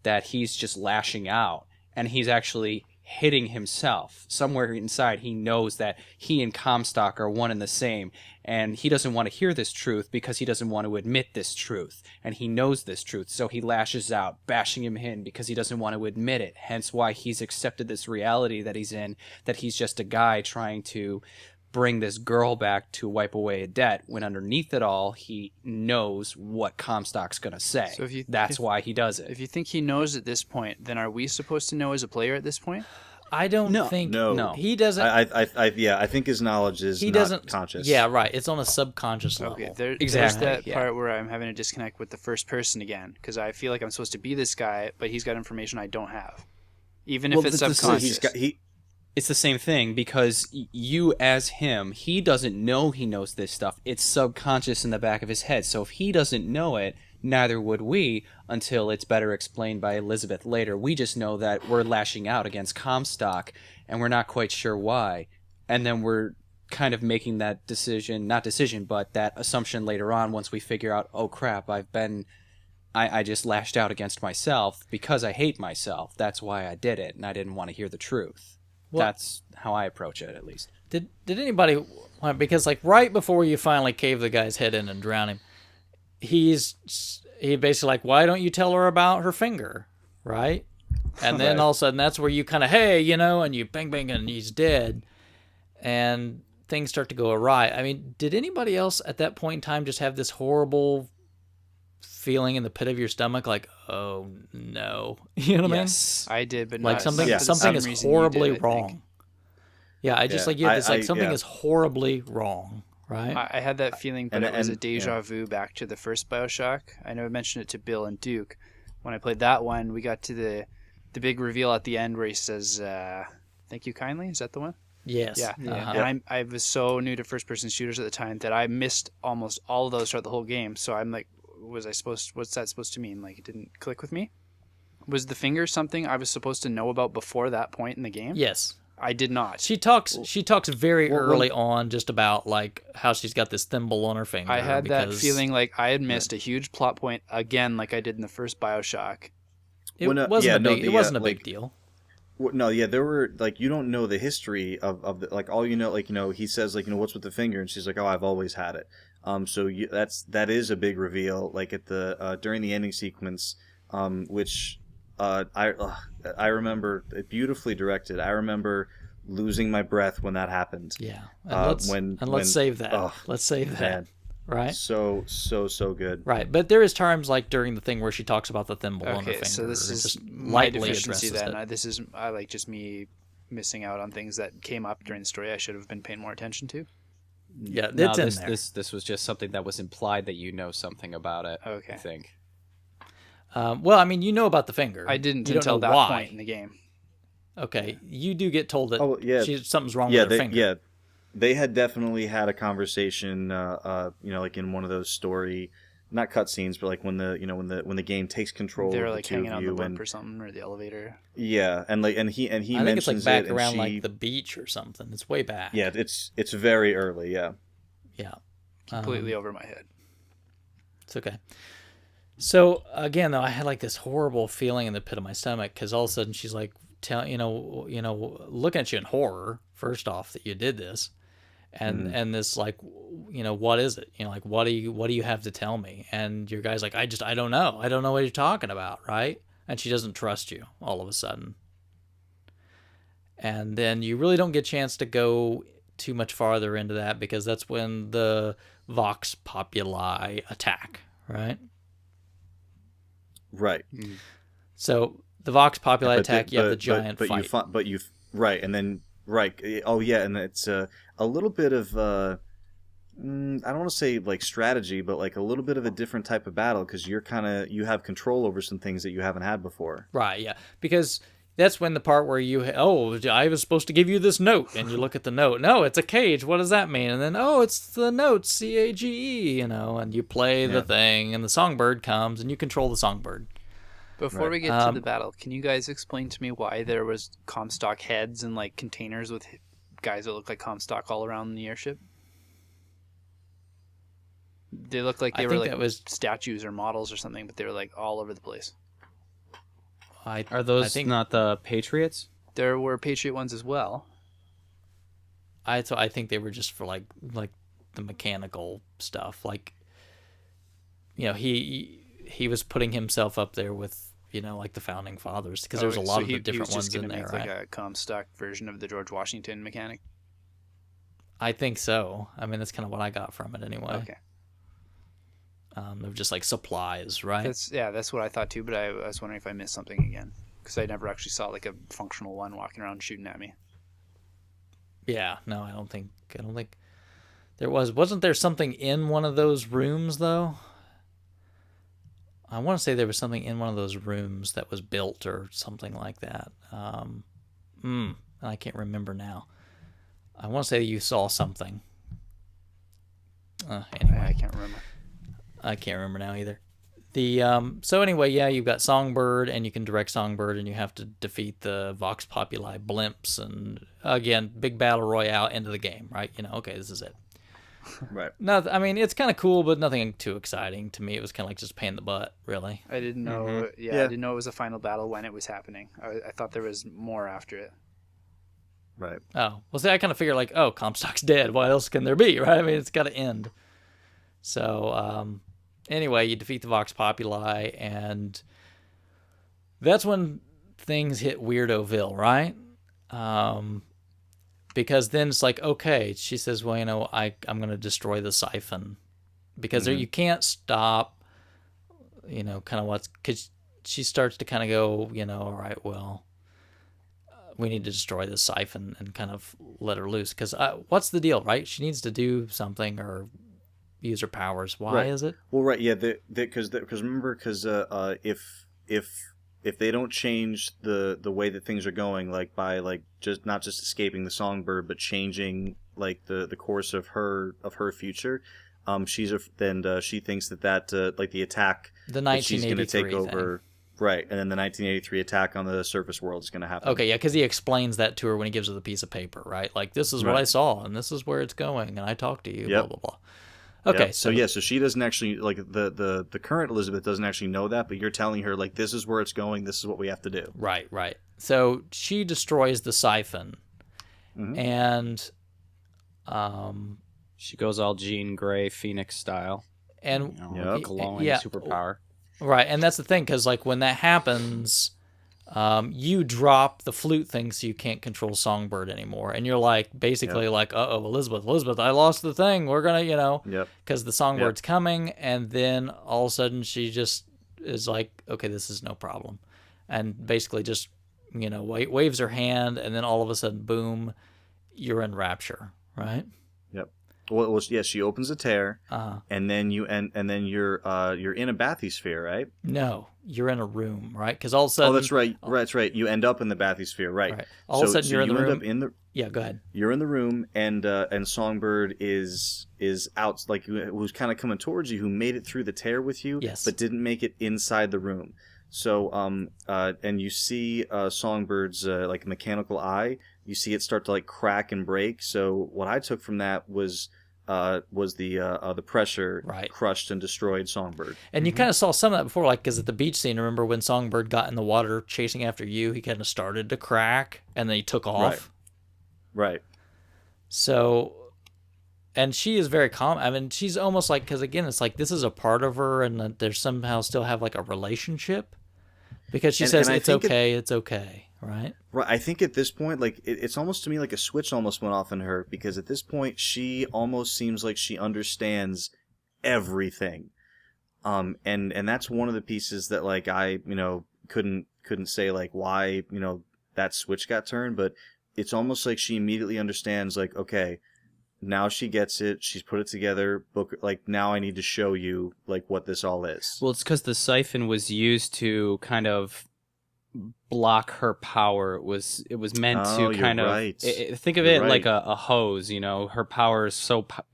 that he's just lashing out. And he's actually hitting himself. Somewhere inside, he knows that he and Comstock are one and the same. And he doesn't want to hear this truth because he doesn't want to admit this truth. And he knows this truth, so he lashes out, bashing him in because he doesn't want to admit it. Hence why he's accepted this reality that he's in, that he's just a guy trying to bring this girl back to wipe away a debt, when underneath it all, he knows what Comstock's going to say. So that's why he does it. If you think he knows at this point, then are we supposed to know as a player at this point? I don't think no. He doesn't. I think his knowledge is not conscious. Yeah, right. It's on a subconscious level. Okay, there's that part where I'm having a disconnect with the first person again, because I feel like I'm supposed to be this guy, but he's got information I don't have, even if it's subconscious. It's the same thing, because you as him, he doesn't know he knows this stuff. It's subconscious in the back of his head. So if he doesn't know it, neither would we, until it's better explained by Elizabeth later. We just know that we're lashing out against Comstock, and we're not quite sure why. And then we're kind of making that decision, not decision, but that assumption later on once we figure out, oh crap, I just lashed out against myself because I hate myself. That's why I did it, and I didn't want to hear the truth. Well, that's how I approach it, at least. Did anybody, because like right before you finally cave the guy's head in and drown him, he basically like, why don't you tell her about her finger, right? And then all of a sudden that's where you kind of, hey, and you bang bang and he's dead, and things start to go awry. I mean, did anybody else at that point in time just have this horrible feeling in the pit of your stomach, like, oh no, you know what I mean? I did, but like something is horribly wrong. Yeah, I just you had this something is horribly wrong, right? I had that feeling, but it was a deja vu back to the first BioShock. I know I mentioned it to Bill and Duke. When I played that one, we got to the big reveal at the end where he says, "Thank you kindly." Is that the one? Yes. Yeah. And I was so new to first-person shooters at the time that I missed almost all of those throughout the whole game. So I'm like, what's that supposed to mean? Like, it didn't click with me. Was the finger something I was supposed to know about before that point in the game? Yes. I did not. She talks very early on just about like how she's got this thimble on her finger. I had that feeling like I had missed a huge plot point again, like I did in the first BioShock. It wasn't a big deal. No, yeah, there were like, you don't know the history of the, like, all you know, like, he says like, what's with the finger, and she's like, oh, I've always had it. So that is a big reveal, like at the during the ending sequence, which I remember it beautifully directed. I remember losing my breath when that happened. Yeah, let's save that. Let's save that. Man. Right. So good. Right, but there is times like during the thing where she talks about the thimble on her finger. So this is my deficiency then. This is just me missing out on things that came up during the story I should have been paying more attention to. Yeah, it's in there. This was just something that was implied that you know something about it. Okay. I think. Well, I mean, you know about the finger. I didn't until that point in the game. Okay, you do get told that something's wrong with her finger. Yeah, they had definitely had a conversation, like in one of those story, not cutscenes, but like when the game takes control. They're of like the two hanging of out you in the blimp or something, or the elevator. Yeah, and he I think mentions it's like back it, around like the beach or something. It's way back. Yeah, it's very early. Yeah. Yeah. Completely over my head. It's okay. So again, though, I had like this horrible feeling in the pit of my stomach because all of a sudden she's like, looking at you in horror. First off, that you did this, and this like, what is it? Like what do you have to tell me? And your guy's like, I don't know. I don't know what you're talking about, right? And she doesn't trust you all of a sudden. And then you really don't get a chance to go too much farther into that because that's when the Vox Populi attack, right? Right. So the Vox Populi attack, you have the giant fight. And then oh yeah, and it's a little bit of I don't want to say like strategy, but like a little bit of a different type of battle because you have control over some things that you haven't had before. Right. Yeah, because That's when the part where I was supposed to give you this note, and you look at the note. No, it's a cage. What does that mean? And then, it's the note, CAGE, and you play the thing, and the songbird comes, and you control the songbird. Before we get to the battle, can you guys explain to me why there was Comstock heads and like containers with guys that look like Comstock all around the airship? They looked like they were like statues or models or something, but they were like all over the place. Are those not the Patriots? There were Patriot ones as well. I think they were just for like the mechanical stuff. Like, he was putting himself up there with like the founding fathers, because there's a lot of the different ones in there. Make like a Comstock version of the George Washington mechanic. I think so. I mean, that's kind of what I got from it anyway. Okay. They're just like supplies, right? That's what I thought too, but I was wondering if I missed something again, because I never actually saw like a functional one walking around shooting at me. Yeah, no, I don't think there wasn't there something in one of those rooms though? I want to say there was something in one of those rooms that was built or something like that. I can't remember now. I want to say you saw something. Anyway, I can't remember. I can't remember now either. So anyway, yeah, you've got Songbird, and you can direct Songbird, and you have to defeat the Vox Populi blimps, and again, big battle royale, end of the game, right? Okay, this is it. Right. No, I mean, it's kind of cool, but nothing too exciting to me. It was kind of like just pain in the butt, really. I didn't know. Mm-hmm. Yeah, I didn't know it was a final battle when it was happening. I thought there was more after it. Right. Oh, well, see, I kind of figured like, Comstock's dead. What else can there be, right? I mean, it's got to end. So, anyway, you defeat the Vox Populi, and that's when things hit Weirdoville, right? Because then it's like, okay, she says, well, I'm going to destroy the siphon. Because you can't stop, kind of because she starts to kind of go, all right, well, we need to destroy the siphon and kind of let her loose. Because what's the deal, right? She needs to do something or use her powers. Why is it? Well, right, yeah, because remember, if they don't change the way that things are going, like by like just not just escaping the songbird, but changing like the course of her future, she thinks that like the attack the 1983 that she's going to take over. Thing. Right, and then the 1983 attack on the surface world is going to happen. Okay, yeah, because he explains that to her when he gives her the piece of paper, right? Like, this is what I saw, and this is where it's going, and I talked to you, blah, blah, blah. Okay, yep. So she doesn't actually, like, the current Elizabeth doesn't actually know that, but you're telling her, like, this is where it's going, this is what we have to do. Right. So she destroys the siphon, and she goes all Jean Grey, Phoenix style, and glowing superpower. Right, and that's the thing, because like when that happens, you drop the flute thing, so you can't control Songbird anymore, and you're like basically like, Elizabeth, I lost the thing. We're gonna, because the Songbird's coming, and then all of a sudden she just is like, okay, this is no problem, and basically just waves her hand, and then all of a sudden, boom, you're in rapture, right? Yep. Well, yeah, she opens a tear, and then you're in a bathysphere, right? No, you're in a room, right? Because all of a sudden, that's right. That's right. You end up in the bathysphere, right? All of a sudden, you're in the room. End up yeah, go ahead. You're in the room, and Songbird is out, like who's kind of coming towards you, who made it through the tear with you, but didn't make it inside the room. So, and you see Songbird's like mechanical eye. You see it start to like crack and break. So what I took from that was the pressure crushed and destroyed Songbird. And you kind of saw some of that before, like because at the beach scene, remember when Songbird got in the water chasing after you, he kind of started to crack and then he took off. Right. So, and she is very calm. I mean, she's almost like, because again, it's like this is a part of her, and that there's somehow still have like a relationship, because she says it's okay, right? Right. I think at this point, like it's almost to me like a switch almost went off in her, because at this point she almost seems like she understands everything, and that's one of the pieces that like I couldn't say like why that switch got turned, but it's almost like she immediately understands like, okay, now she gets it. She's put it together. Like, now I need to show you like what this all is. Well, it's because the siphon was used to kind of block her power. It was meant Oh, to you're kind of right. think of You're it like right. a hose. Her power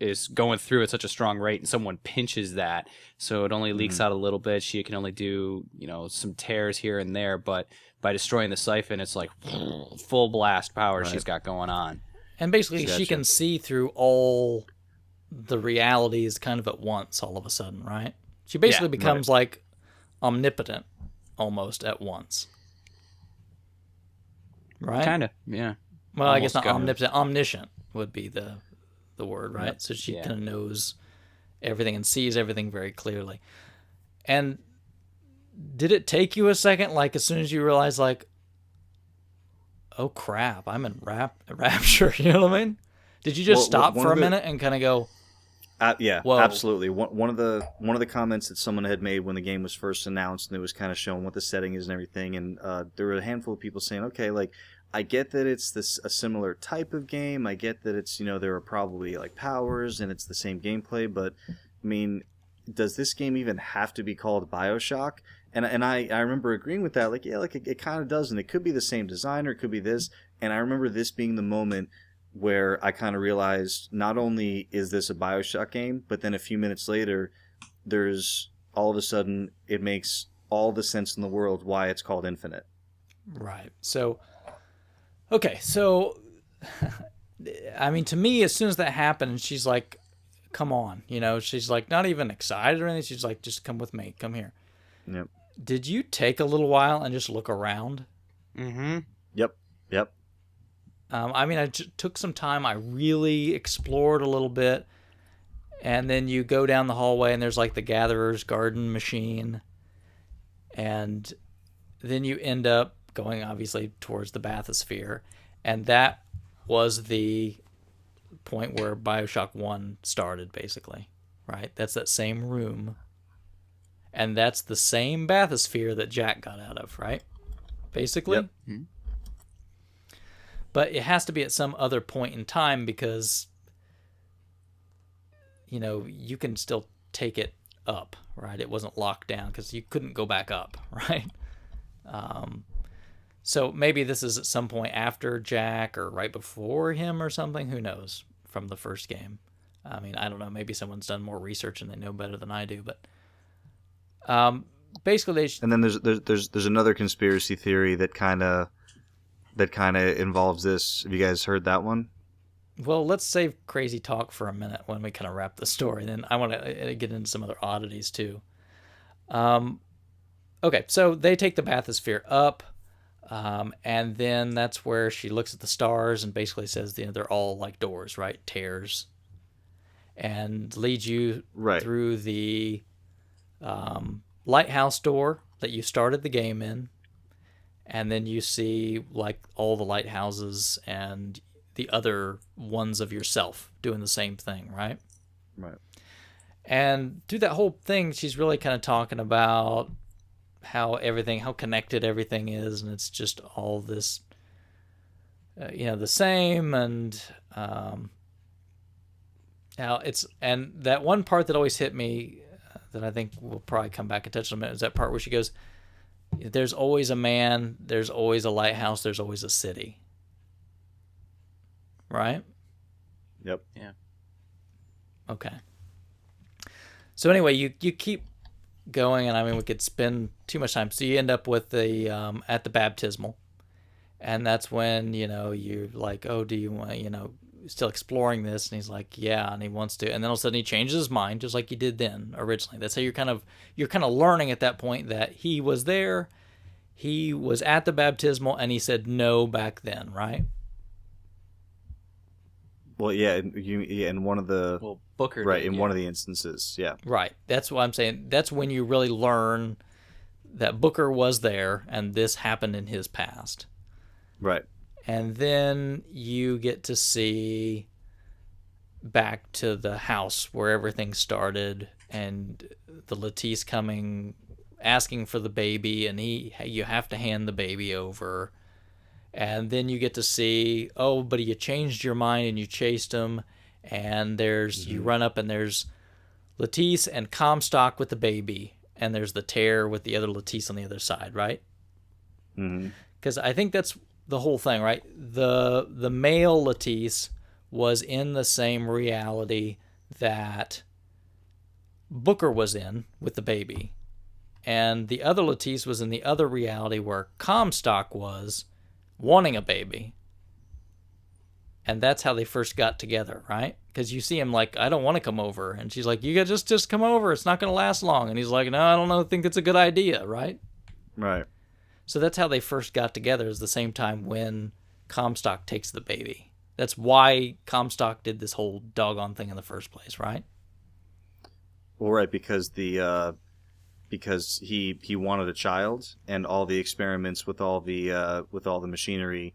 is going through at such a strong rate, and someone pinches that, so it only leaks Mhm. out a little bit. She can only do some tears here and there, but by destroying the siphon, it's like full blast power Right. she's got going on. And basically, she Gotcha. can see through all the realities kind of at once, all of a sudden, right? She Yeah, basically Right. becomes like omnipotent almost at once, right? kind of. Yeah, Well, I guess almost not got. omnipotent. Omniscient would be the word, Yep. right? So she Yeah. kind of knows everything and sees everything very clearly. And did it take you a second, like as soon as you realize, like, oh crap, I'm in rapture? You know what I mean? Did you just Well, stop one for of a the minute and kind of go, yeah, whoa? absolutely. One of the comments that someone had made when the game was first announced, and it was kind of showing what the setting is and everything, and there were a handful of people saying, okay, like, I get that it's a similar type of game. I get that it's there are probably like powers and it's the same gameplay, but I mean, does this game even have to be called BioShock? And I remember agreeing with that, like, yeah, like it kind of does, and it could be the same designer, it could be this, and I remember this being the moment where I kind of realized not only is this a BioShock game, but then a few minutes later, there's all of a sudden it makes all the sense in the world why it's called Infinite. Right. So, okay. So, I mean, to me, as soon as that happened, she's like, come on. She's like, not even excited or anything. She's like, just come with me. Come here. Yep. Did you take a little while and just look around? Mm-hmm. Yep. Yep. I mean, took some time. I really explored a little bit. And then you go down the hallway and there's like the Gatherer's Garden machine. And then you end up going obviously towards the bathysphere. And that was the point where BioShock 1 started, basically. Right? That's that same room. And that's the same bathysphere that Jack got out of, right? Basically. Yep. Mm-hmm. But it has to be at some other point in time because, you can still take it up, right? It wasn't locked down because you couldn't go back up, right? So maybe this is at some point after Jack or right before him or something. Who knows from the first game? I mean, I don't know. Maybe someone's done more research and they know better than I do. But basically, And then there's another conspiracy theory that kind of involves this. Have you guys heard that one? well, let's save crazy talk for a minute when we kind of wrap the story. Then I want to get into some other oddities too. Okay, so they take the bathysphere up, and then that's where she looks at the stars and basically says, they're all like doors, right? Tears, and leads you Right. through the lighthouse door that you started the game in, and then you see like all the lighthouses and the other ones of yourself doing the same thing, right? Right. And through that whole thing, she's really kind of talking about how connected everything is, and it's just all this, the same, and how and that one part that always hit me, that I think we'll probably come back and touch on in a minute, is that part where she goes, "There's always a man, there's always a lighthouse, there's always a city." Right? Yep. Yeah. Okay. So anyway, you keep going, and I mean we could spend too much time. So you end up with the at the baptismal, and that's when you're like, oh, do you want still exploring this? And he's like, yeah, and he wants to, and then all of a sudden he changes his mind, just like he did then originally. That's how you're kind of learning at that point that he was there, he was at the baptismal, and he said no back then, right? Well, yeah, in one of the Well, Booker right did, in yeah. one of the instances, yeah. Right. That's what I'm saying. That's when you really learn that Booker was there and this happened in his past. Right. And then you get to see back to the house where everything started, and the Latisse coming, asking for the baby, and you have to hand the baby over. And then you get to see, oh, but you changed your mind and you chased him, and you run up and there's Latisse and Comstock with the baby, and there's the tear with the other Latisse on the other side, right? Because I think that's the whole thing, right? The male Latisse was in the same reality that Booker was in with the baby. And the other Latisse was in the other reality where Comstock was wanting a baby. And that's how they first got together, right? Because you see him like, I don't want to come over. And she's like, you got just come over. It's not going to last long. And he's like, no, I don't know. I think it's a good idea, right? Right. So that's how they first got together, is the same time when Comstock takes the baby. That's why Comstock did this whole doggone thing in the first place, right? Well, right, because because he wanted a child, and all the experiments with all the machinery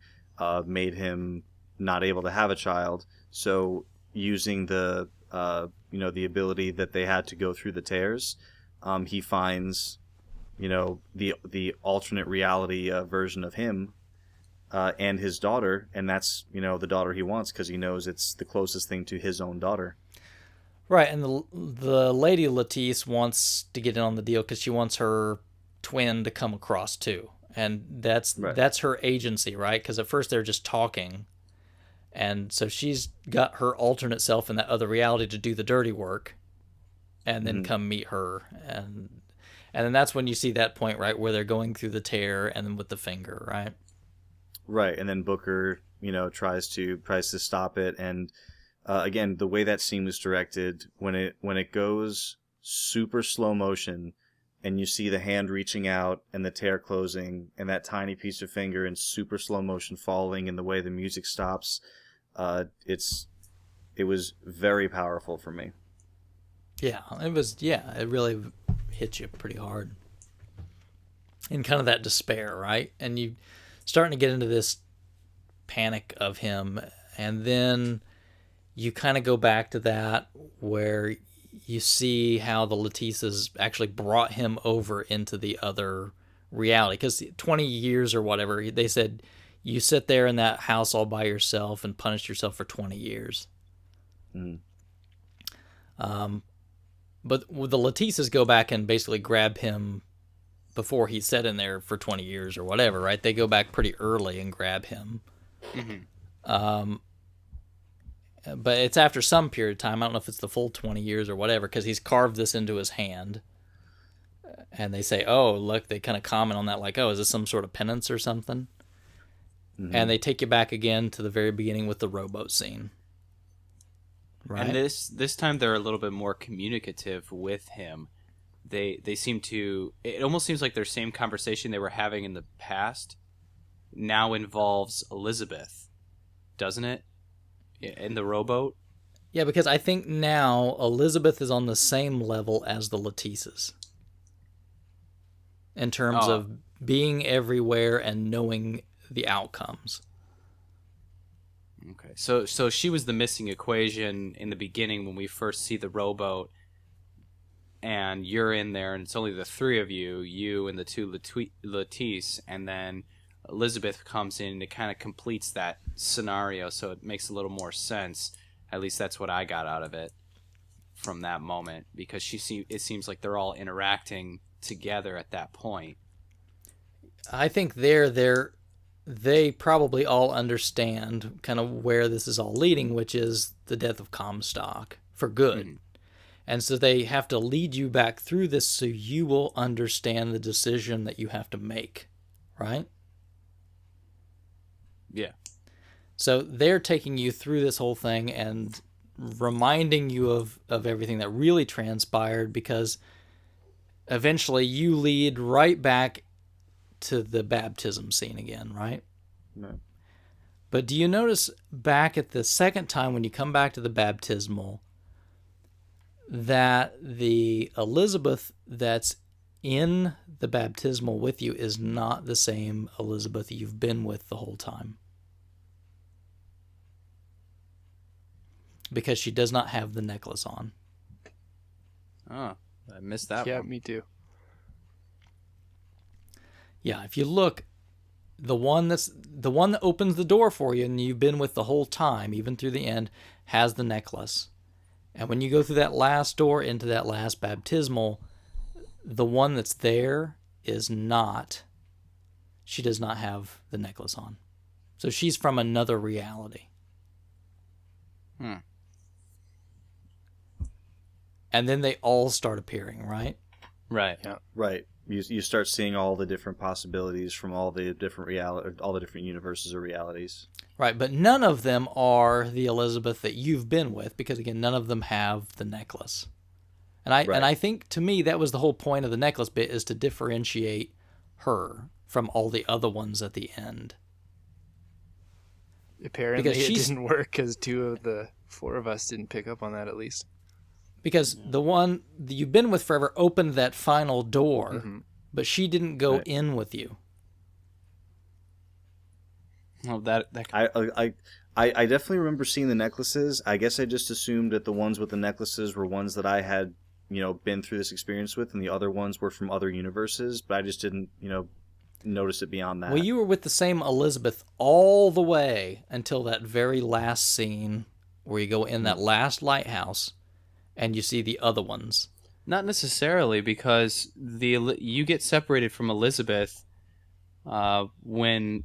made him not able to have a child. So using the the ability that they had to go through the tears, he finds the alternate reality version of him and his daughter, and that's the daughter he wants because he knows it's the closest thing to his own daughter. Right, and the lady Latisse wants to get in on the deal because she wants her twin to come across too, and that's her agency, right? Because at first they're just talking, and so she's got her alternate self in that other reality to do the dirty work, and then come meet her, and then that's when you see that point, right, where they're going through the tear, and then with the finger, right? Right, and then Booker, tries to stop it, and again, the way that scene was directed, when it goes super slow motion, and you see the hand reaching out and the tear closing, and that tiny piece of finger in super slow motion falling, and the way the music stops, it was very powerful for me. Yeah, it was. Yeah, it really hit you pretty hard, in kind of that despair, right? And you starting to get into this panic of him, and then you kind of go back to that where you see how the Latisses actually brought him over into the other reality. Because 20 years or whatever, they said you sit there in that house all by yourself and punish yourself for 20 years. But the Latisses go back and basically grab him before he's set in there for 20 years or whatever, right? They go back pretty early and grab him. But it's after some period of time. I don't know if it's the full 20 years or whatever, because he's carved this into his hand. And they say, oh, look, they kind of comment on that, like, oh, is this some sort of penance or something? And they take you back again to the very beginning with the rowboat scene. Right? And this time they're a little bit more communicative with him. They seem to... It almost seems like their same conversation they were having in the past now involves Elizabeth, doesn't it? In the rowboat? Yeah, because I think now Elizabeth is on the same level as the Latisses in terms of being everywhere and knowing the outcomes. Okay, so she was the missing equation in the beginning when we first see the rowboat, and you're in there, and it's only the three of you and the two Latisse, and then Elizabeth comes in and it kind of completes that scenario, so it makes a little more sense. At least that's what I got out of it from that moment, because it seems like they're all interacting together at that point. I think they probably all understand kind of where this is all leading, which is the death of Comstock for good. And so they have to lead you back through this so you will understand the decision that you have to make, right? Yeah. So they're taking you through this whole thing and reminding you of everything that really transpired, because eventually you lead right back to the baptism scene again, right? No. But do you notice back at the second time when you come back to the baptismal that the Elizabeth that's in the baptismal with you is not the same Elizabeth you've been with the whole time? Because she does not have the necklace on. Oh, I missed that one. Yeah, me too. Yeah, if you look, the one that opens the door for you and you've been with the whole time, even through the end, has the necklace. And when you go through that last door into that last baptismal, the one that's there is not she does not have the necklace on. So she's from another reality. And then they all start appearing, right? Right. Yeah. Right. You start seeing all the different possibilities from all the different all the different universes or realities. Right, but none of them are the Elizabeth that you've been with, because again, none of them have the necklace. And I think, to me, that was the whole point of the necklace bit, is to differentiate her from all the other ones at the end. Apparently Because it didn't work because 2 of the 4 of us didn't pick up on that, at least. Because the one that you've been with forever opened that final door, but she didn't go in with you. Well, that I definitely remember seeing the necklaces. I guess I just assumed that the ones with the necklaces were ones that I had, been through this experience with, and the other ones were from other universes, but I just didn't, notice it beyond that. Well, you were with the same Elizabeth all the way until that very last scene where you go in that last lighthouse and you see the other ones. Not necessarily, because you get separated from Elizabeth when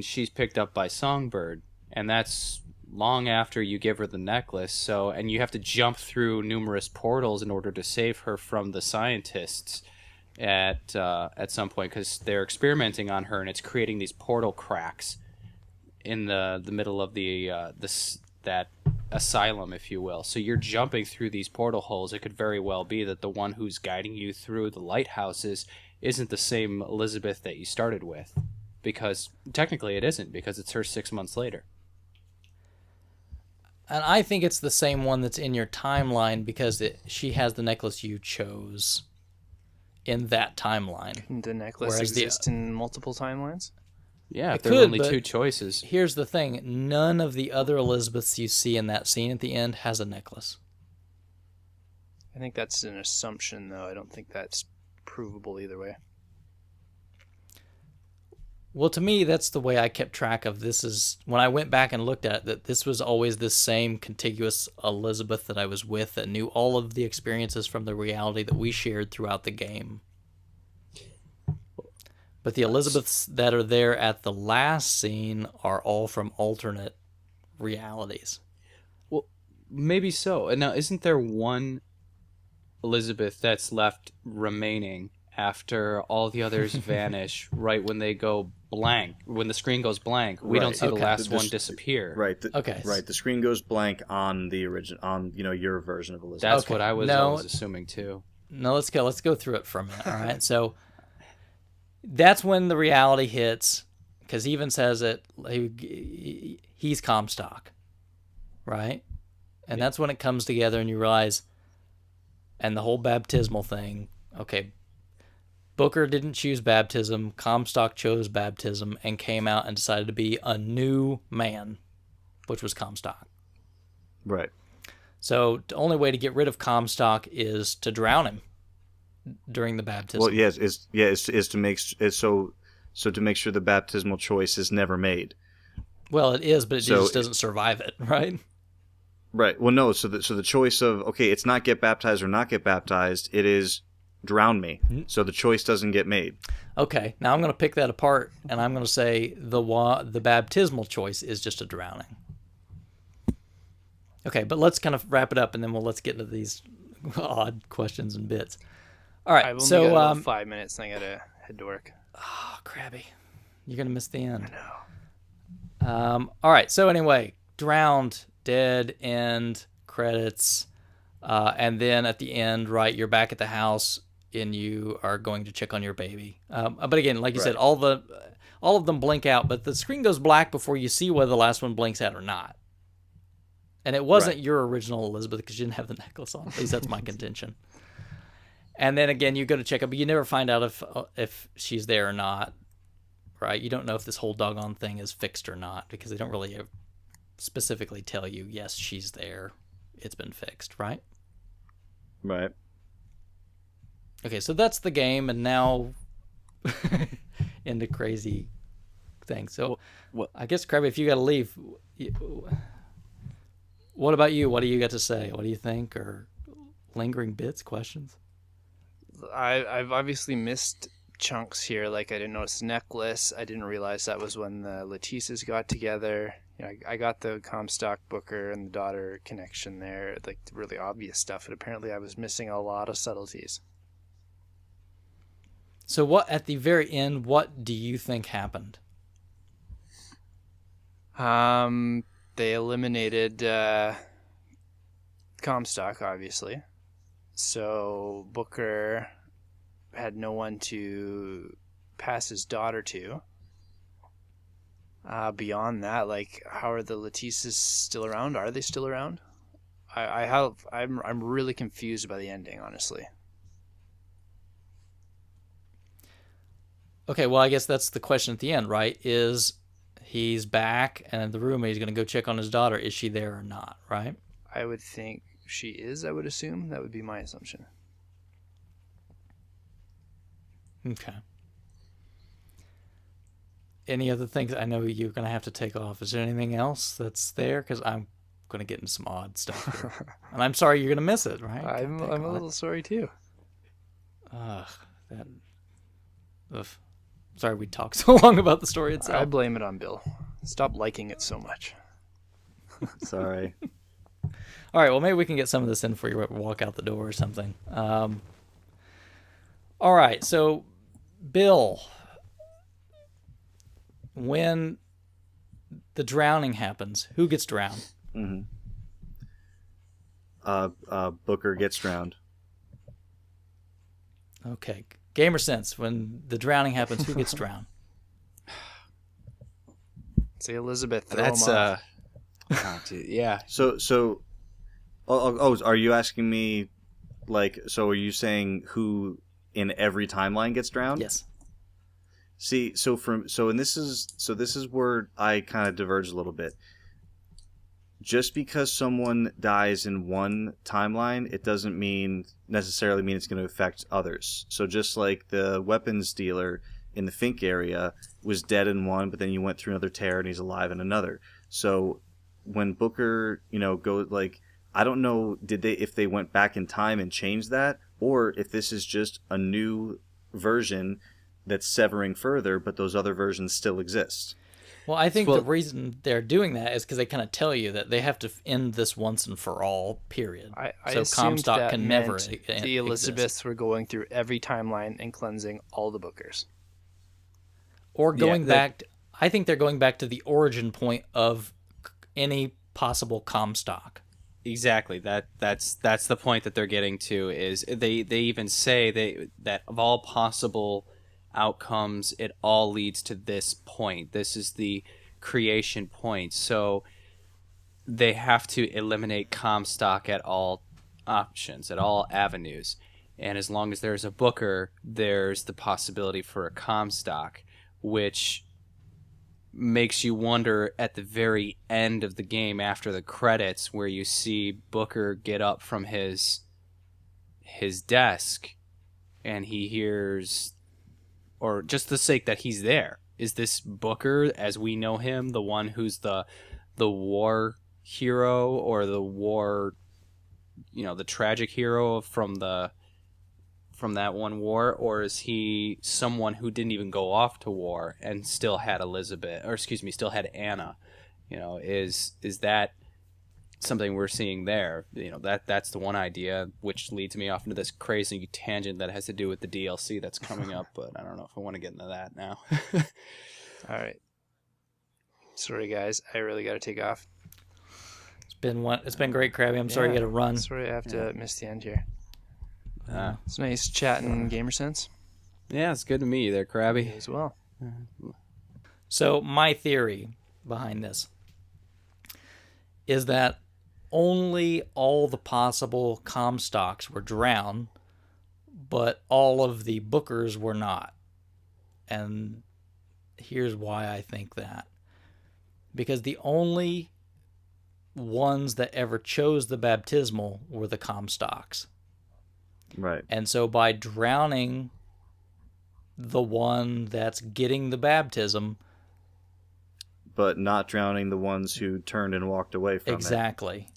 she's picked up by Songbird, and that's long after you give her the necklace. So, and you have to jump through numerous portals in order to save her from the scientists at some point, because they're experimenting on her, and it's creating these portal cracks in the middle of that asylum, if you will. So you're jumping through these portal holes. It could very well be that the one who's guiding you through the lighthouses isn't the same Elizabeth that you started with, because technically it isn't, because it's her 6 months later. And I think it's the same one that's in your timeline, because she has the necklace you chose in that timeline. The necklace Whereas exists in multiple timelines? Yeah, It if there are could, only but 2 choices. Here's the thing. None of the other Elizabeths you see in that scene at the end has a necklace. I think that's an assumption, though. I don't think that's provable either way. Well, to me, that's the way I kept track of this. Is when I went back and looked at it, that this was always this same contiguous Elizabeth that I was with, that knew all of the experiences from the reality that we shared throughout the game. But the Elizabeths that are there at the last scene are all from alternate realities. Well, maybe so. And now, isn't there one Elizabeth that's left remaining after all the others vanish right when they go blank? When the screen goes blank, we don't see the last one disappear. Right. Okay. Right. The screen goes blank on the original, on your version of Elizabeth. That's what I was always assuming too. No, let's go through it for a minute. All right. So that's when the reality hits, because he even says it. He's Comstock, right? And that's when it comes together, and you realize, and the whole baptismal thing. Okay, Booker didn't choose baptism. Comstock chose baptism and came out and decided to be a new man, which was Comstock. Right. So the only way to get rid of Comstock is to drown him during the baptism. Well, yes, is to make so to make sure the baptismal choice is never made. Well, it is, but it just doesn't survive it, right? Right. Well, no. So the choice of, okay, it's not get baptized or not get baptized. It is drown me. So the choice doesn't get made. Okay. Now I'm going to pick that apart, and I'm going to say the baptismal choice is just a drowning. Okay, but let's kind of wrap it up, and then let's get into these odd questions and bits. All right. I've only got about 5 minutes, and I gotta head to work. Oh, crabby! You're gonna miss the end. I know. All right. So anyway, drowned, dead, end, credits, and then at the end, right, you're back at the house and you are going to check on your baby. But again, like you said, all of them blink out, but the screen goes black before you see whether the last one blinks out or not. And it wasn't your original Elizabeth, because you didn't have the necklace on. At least that's my contention. And then again, you go to check up, but you never find out if she's there or not, right? You don't know if this whole doggone thing is fixed or not, because they don't really specifically tell you, yes, she's there, it's been fixed, right? Right. Okay, so that's the game, and now into crazy things. So I guess, Krabby, if you got to leave, what about you? What do you got to say? What do you think? Or lingering bits, questions? I've obviously missed chunks here. Like, I didn't notice the necklace. I didn't realize that was when the Letices got together. You know, I got the Comstock Booker and the daughter connection there, like the really obvious stuff. And apparently I was missing a lot of subtleties. So what, at the very end, what do you think happened? They eliminated Comstock, obviously. So Booker had no one to pass his daughter to. Beyond that, like, how are the Letices still around? Are they still around? I'm really confused by the ending, honestly. Okay, well, I guess that's the question at the end, right? Is he's back and the roommate's going to go check on his daughter. Is she there or not, right? I would think she is, I would assume. That would be my assumption. Okay. Any other things? I know you're going to have to take off. Is there anything else that's there? Because I'm going to get into some odd stuff here. And I'm sorry you're going to miss it, right? I'm a little sorry, too. Ugh. Sorry we talked so long about the story itself. I blame it on Bill. Stop liking it so much. Sorry. All right, well, maybe we can get some of this in before you walk out the door or something. All right, so, Bill, when the drowning happens, who gets drowned? Mm-hmm. Booker gets drowned. Okay. Gamer sense, when the drowning happens, who gets drowned? Say Elizabeth. That's oh, dude, yeah. So, are you asking me, like, so are you saying who in every timeline gets drowned? Yes. See, this is where I kind of diverge a little bit. Just because someone dies in one timeline, it doesn't necessarily mean it's going to affect others. So just like the weapons dealer in the Fink area was dead in one, but then you went through another tear and he's alive in another. So when Booker, goes, like, I don't know, if they went back in time and changed that, or if this is just a new version that's severing further, but those other versions still exist. Well, I think the reason they're doing that is because they kind of tell you that they have to end this once and for all, period. I so assumed Comstock that can meant never the Elizabeths were going through every timeline and cleansing all the Bookers. Or going back... I think they're going back to the origin point of any possible Comstock. Exactly. That's the point that they're getting to. Is they even say that of all possible outcomes, it all leads to this point. This is the creation point. So they have to eliminate Comstock at all options, at all avenues. And as long as there's a Booker, there's the possibility for a Comstock, which makes you wonder at the very end of the game, after the credits, where you see Booker get up from his desk and he hears, or just the sake that he's there, is this Booker as we know him, the one who's the war hero, or the war, the tragic hero from that one war, or is he someone who didn't even go off to war and still had still had Anna? Is that something we're seeing there? That's the one idea, which leads me off into this crazy tangent that has to do with the DLC that's coming up, but I don't know if I want to get into that now. All right. Sorry, guys. I really got to take off. It's been great, Krabby. I'm sorry you got to run. Sorry I have to miss the end here. It's nice chatting Gamer Sense. Yeah, it's good to meet you there, Krabby. You as well. So my theory behind this is that only all the possible Comstocks were drowned, but all of the Bookers were not. And here's why I think that. Because the only ones that ever chose the baptismal were the Comstocks. Right. And so by drowning the one that's getting the baptism, but not drowning the ones who turned and walked away from exactly,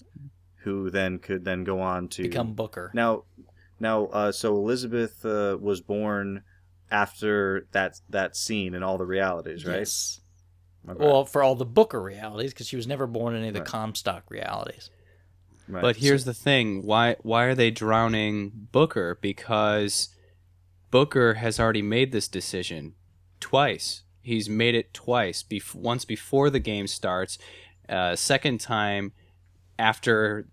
who then could go on to become Booker. Now, so Elizabeth was born after that scene and all the realities, right? Yes. Okay. Well, for all the Booker realities, because she was never born in any of the Right. Comstock realities. Right. But here's the thing: why are they drowning Booker? Because Booker has already made this decision twice. He's made it twice. Once before the game starts, second time after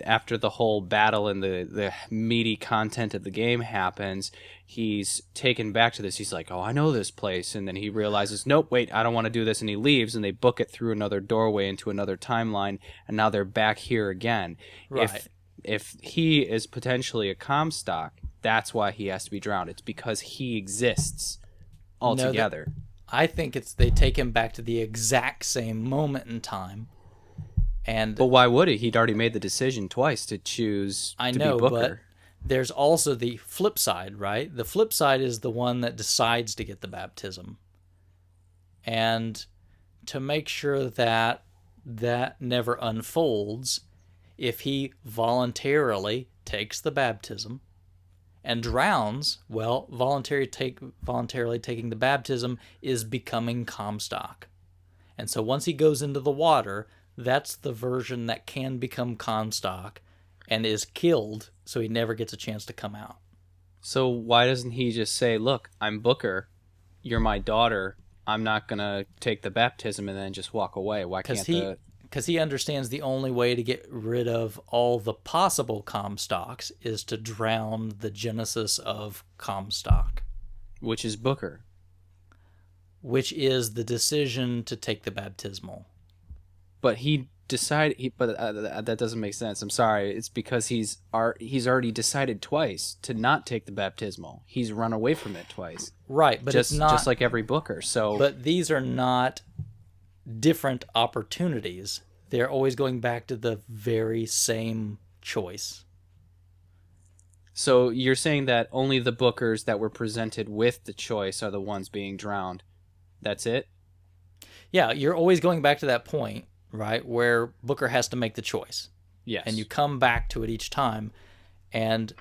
after the whole battle and the meaty content of the game happens. He's taken back to this. He's like, oh, I know this place. And then he realizes, nope, wait, I don't want to do this. And he leaves, and they book it through another doorway into another timeline. And now they're back here again. Right. If he is potentially a Comstock, that's why he has to be drowned. It's because he exists altogether. I think they take him back to the exact same moment in time. But why would he? He'd already made the decision twice to choose to be Booker. But there's also the flip side, right? The flip side is the one that decides to get the baptism. And to make sure that that never unfolds, if he voluntarily takes the baptism and drowns, well, voluntarily taking the baptism is becoming Comstock. And so once he goes into the water, that's the version that can become Comstock and is killed, so he never gets a chance to come out. So why doesn't he just say, look, I'm Booker, you're my daughter, I'm not going to take the baptism, and then just walk away? Why can't Because he understands the only way to get rid of all the possible Comstocks is to drown the genesis of Comstock. Which is Booker. Which is the decision to take the baptismal. But he decided. But that doesn't make sense. I'm sorry. It's because he's already decided twice to not take the baptismal. He's run away from it twice. Right, but it's not just like every Booker. But these are not different opportunities. They're always going back to the very same choice. So you're saying that only the Bookers that were presented with the choice are the ones being drowned. That's it? Yeah, you're always going back to that point, right, where Booker has to make the choice. Yes. And you come back to it each time, and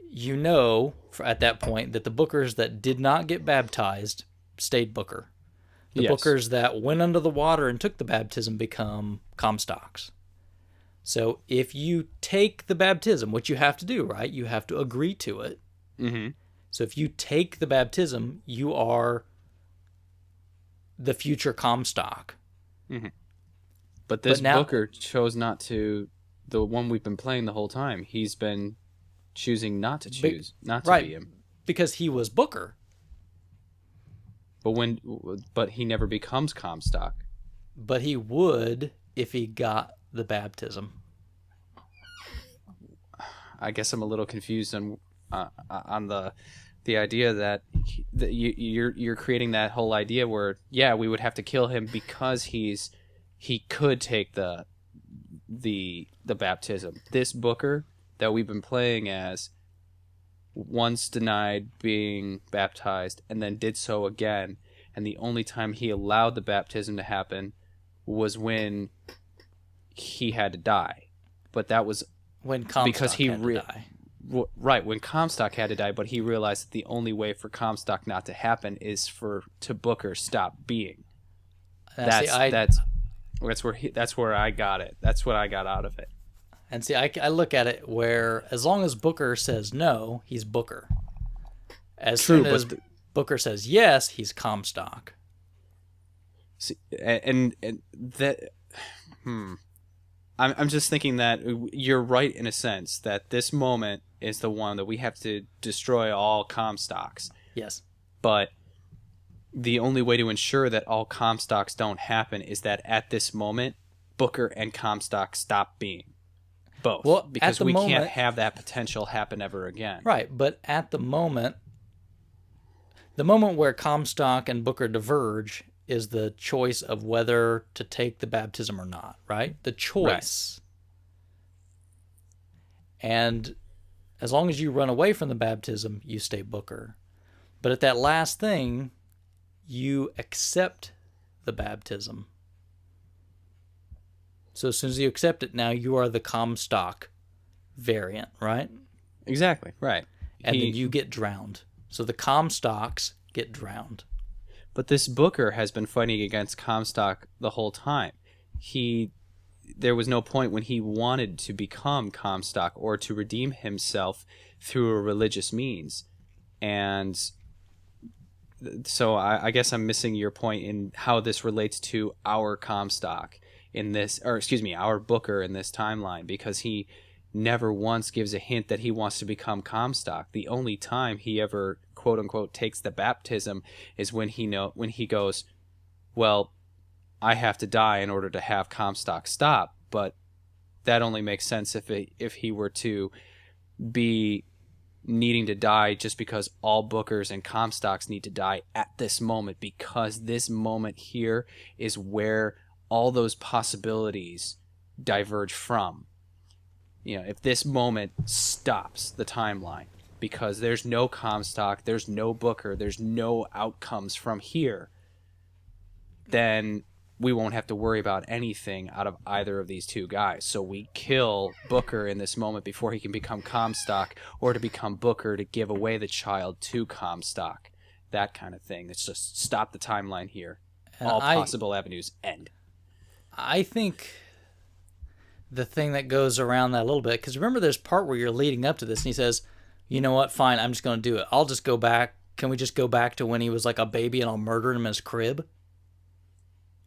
you know at that point that the Bookers that did not get baptized stayed Booker. The Bookers that went under the water and took the baptism become Comstocks. So if you take the baptism, which you have to do, right? You have to agree to it. Mm-hmm. So if you take the baptism, you are the future Comstock. Mm-hmm. But this Booker chose not to. The one we've been playing the whole time, he's been choosing not to be him because he was Booker. But he never becomes Comstock. But he would if he got the baptism. I guess I'm a little confused on the idea that you're creating that whole idea where we would have to kill him because he could take the baptism. This Booker that we've been playing as once denied being baptized and then did so again, and the only time he allowed the baptism to happen was when he had to die. But that was when Comstock had to die. Right, when Comstock had to die, but he realized that the only way for Comstock not to happen is to Booker stop being. That's where I got it. That's what I got out of it. And see, I look at it where as long as Booker says no, he's Booker. As soon as Booker says yes, he's Comstock. See, and that, I'm just thinking that you're right in a sense that this moment is the one that we have to destroy all Comstocks. Yes. But the only way to ensure that all Comstocks don't happen is that at this moment, Booker and Comstock stop being. Both. Well, because we can't have that potential happen ever again. Right, but at the moment where Comstock and Booker diverge is the choice of whether to take the baptism or not, right? The choice. Right. And as long as you run away from the baptism, you stay Booker. But at that last thing, you accept the baptism. So as soon as you accept it, now you are the Comstock variant, right? Exactly, right. And then you get drowned. So the Comstocks get drowned. But this Booker has been fighting against Comstock the whole time. There was no point when he wanted to become Comstock or to redeem himself through a religious means. And so I guess I'm missing your point in how this relates to our Comstock in this, or excuse me, our Booker in this timeline, because he never once gives a hint that he wants to become Comstock. The only time he ever quote unquote takes the baptism is when he goes, well, I have to die in order to have Comstock stop. But that only makes sense if he were to be needing to die just because all Bookers and Comstocks need to die at this moment, because this moment here is where all those possibilities diverge from. If this moment stops the timeline because there's no Comstock, there's no Booker, there's no outcomes from here, then we won't have to worry about anything out of either of these two guys. So we kill Booker in this moment before he can become Comstock, or to become Booker to give away the child to Comstock. That kind of thing. It's just stop the timeline here. And all possible avenues end. I think the thing that goes around that a little bit, because remember there's part where you're leading up to this and he says, you know what, fine, I'm just going to do it. I'll just go back. Can we just go back to when he was like a baby and I'll murder him in his crib?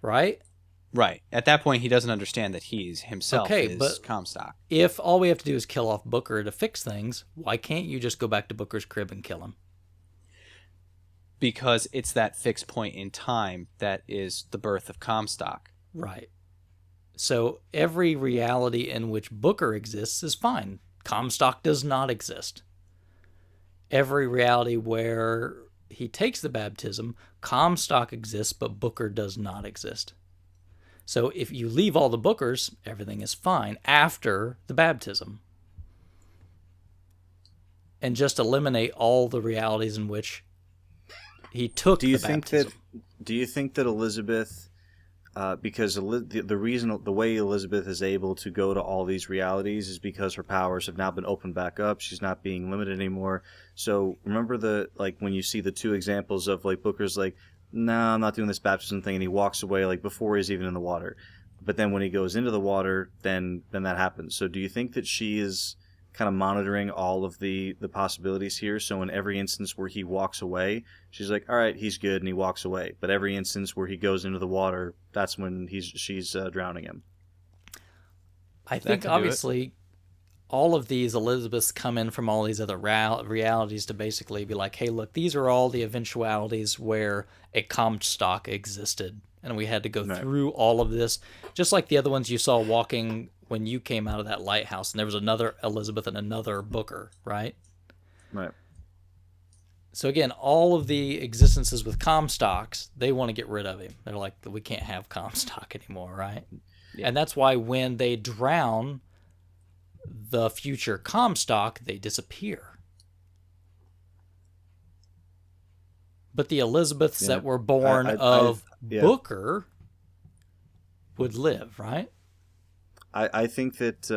Right? Right. At that point, he doesn't understand that he's himself is Comstock. If all we have to do is kill off Booker to fix things, why can't you just go back to Booker's crib and kill him? Because it's that fixed point in time that is the birth of Comstock. Right. So every reality in which Booker exists is fine. Comstock does not exist. Every reality where he takes the baptism, Comstock exists, but Booker does not exist. So if you leave all the Bookers, everything is fine after the baptism. And just eliminate all the realities in which he took the baptism. Do you think that Elizabeth, because the way Elizabeth is able to go to all these realities is because her powers have now been opened back up. She's not being limited anymore. So remember when you see the two examples of like Booker's like, no, I'm not doing this baptism thing, and he walks away like before he's even in the water. But then when he goes into the water, then that happens. So do you think that she is kind of monitoring all of the possibilities here? So in every instance where he walks away, she's like, all right, he's good, and he walks away. But every instance where he goes into the water, that's when she's drowning him. I think obviously all of these Elizabeths come in from all these other realities to basically be like, hey, look, these are all the eventualities where a Comstock existed, and we had to go through all of this, just like the other ones you saw walking when you came out of that lighthouse, and there was another Elizabeth and another Booker, right? Right. So again, all of the existences with Comstocks, they want to get rid of him. They're like, we can't have Comstock anymore, right? Yeah. And that's why when they drown the future Comstock, they disappear. But the Elizabeths that were born of Booker would live, right? I think that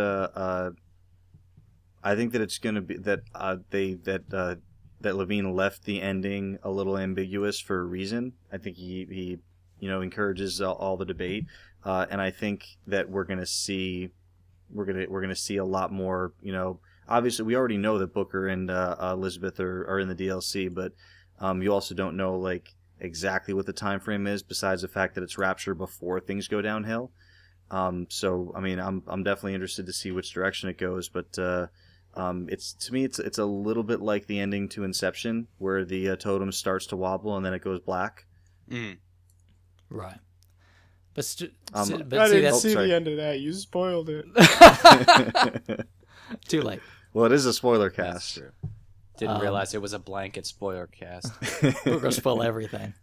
it's going to be that Levine left the ending a little ambiguous for a reason. I think he encourages all the debate, and I think that we're going to see a lot more. Obviously we already know that Booker and Elizabeth are in the DLC, but you also don't know like exactly what the time frame is, besides the fact that it's Rapture before things go downhill. So I mean, I'm definitely interested to see which direction it goes, but it's a little bit like the ending to Inception, where the totem starts to wobble and then it goes black. Mm. Right. But I didn't see the end of that. You spoiled it. Too late. Well, it is a spoiler cast. That's true. Didn't realize it was a blanket spoiler cast. We're gonna spoil everything.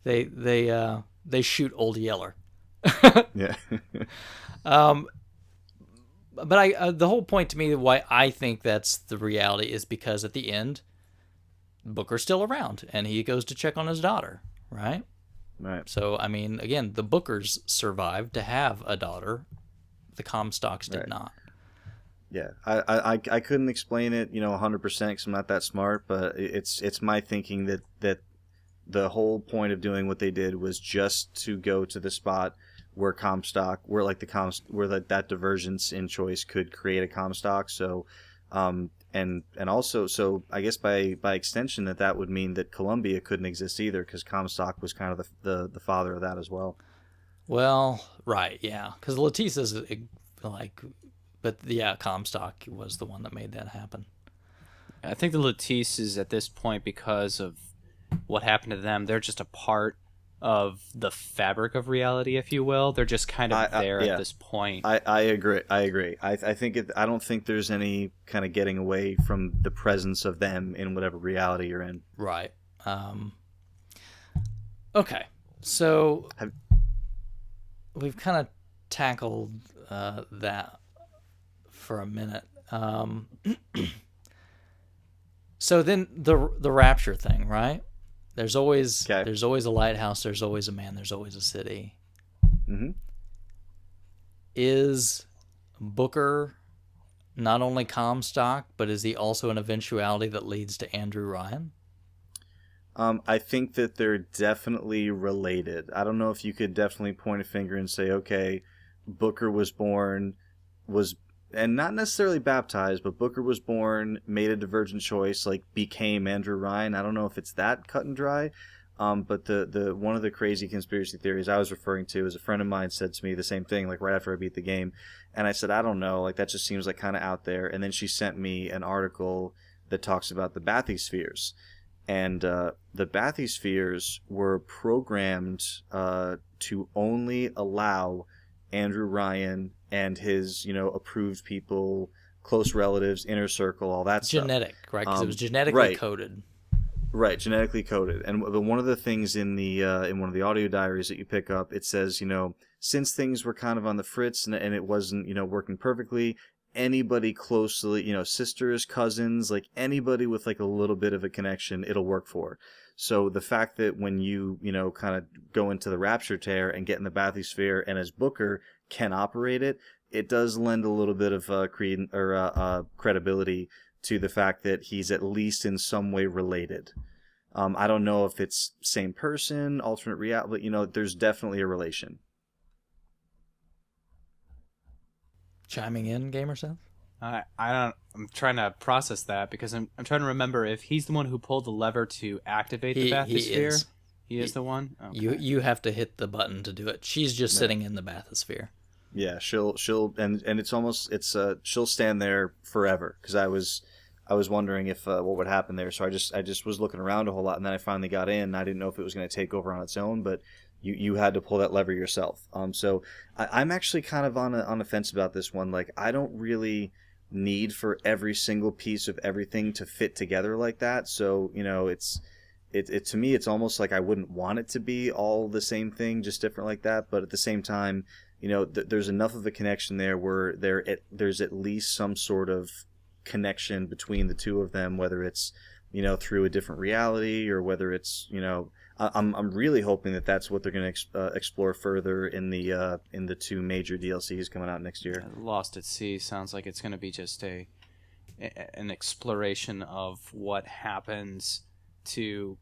They shoot Old Yeller. Yeah. But the whole point to me why I think that's the reality is because at the end, Booker's still around and he goes to check on his daughter, right? Right. So I mean, again, the Bookers survived to have a daughter. The Comstocks did not. Yeah, I couldn't explain it, 100% because I'm not that smart, but it's my thinking that the whole point of doing what they did was just to go to the spot where Comstock, where like where that divergence in choice could create a Comstock. So, and also, so I guess by extension that would mean that Columbia couldn't exist either because Comstock was kind of the father of that as well. Well, right, yeah, because Latisse is like, but yeah, Comstock was the one that made that happen. I think the Latisse is at this point because of what happened to them. They're just a part of the fabric of reality, if you will. They're just kind of there at this point. I agree. I think I don't think there's any kind of getting away from the presence of them in whatever reality you're in. Right. Okay. So we've kind of tackled that for a minute. So then the rapture thing, right? There's always a lighthouse. There's always a man. There's always a city. Mm-hmm. Is Booker not only Comstock, but is he also an eventuality that leads to Andrew Ryan? I think that they're definitely related. I don't know if you could definitely point a finger and say, okay, Booker was and not necessarily baptized, but Booker was born, made a divergent choice, like became Andrew Ryan. I don't know if it's that cut and dry. But the one of the crazy conspiracy theories I was referring to is a friend of mine said to me the same thing, like right after I beat the game. And I said, I don't know, like that just seems like kind of out there. And then she sent me an article that talks about the bathyspheres. And the bathyspheres were programmed to only allow Andrew Ryan and his, approved people, close relatives, inner circle, all that stuff. Genetic, right? Because it was genetically coded. Right, genetically coded. And one of the things in one of the audio diaries that you pick up, it says, since things were kind of on the fritz and it wasn't, working perfectly, anybody closely, sisters, cousins, like anybody with like a little bit of a connection, it'll work for. So the fact that when you, kind of go into the rapture tear and get in the bathysphere and as Booker can operate it, it does lend a little bit of credibility to the fact that he's at least in some way related. I don't know if it's same person, alternate reality, but there's definitely a relation. Chiming in, GamerSense? I'm trying to process that because I'm trying to remember if he's the one who pulled the lever to activate the bathysphere. He is the one. Okay. You have to hit the button to do it. She's just sitting in the bathysphere. Yeah, she'll and she'll stand there forever because I was wondering if what would happen there. So I just was looking around a whole lot, and then I finally got in. And I didn't know if it was going to take over on its own, but you had to pull that lever yourself. So I'm actually kind of on a fence about this one. Like I don't really need for every single piece of everything to fit together like that. So it to me it's almost like I wouldn't want it to be all the same thing, just different like that. But at the same time, there's enough of a connection there where there's at least some sort of connection between the two of them, whether it's through a different reality or whether it's I'm really hoping that that's what they're going to explore further in the two major DLCs coming out next year. Lost at Sea sounds like it's going to be just an exploration of what happens to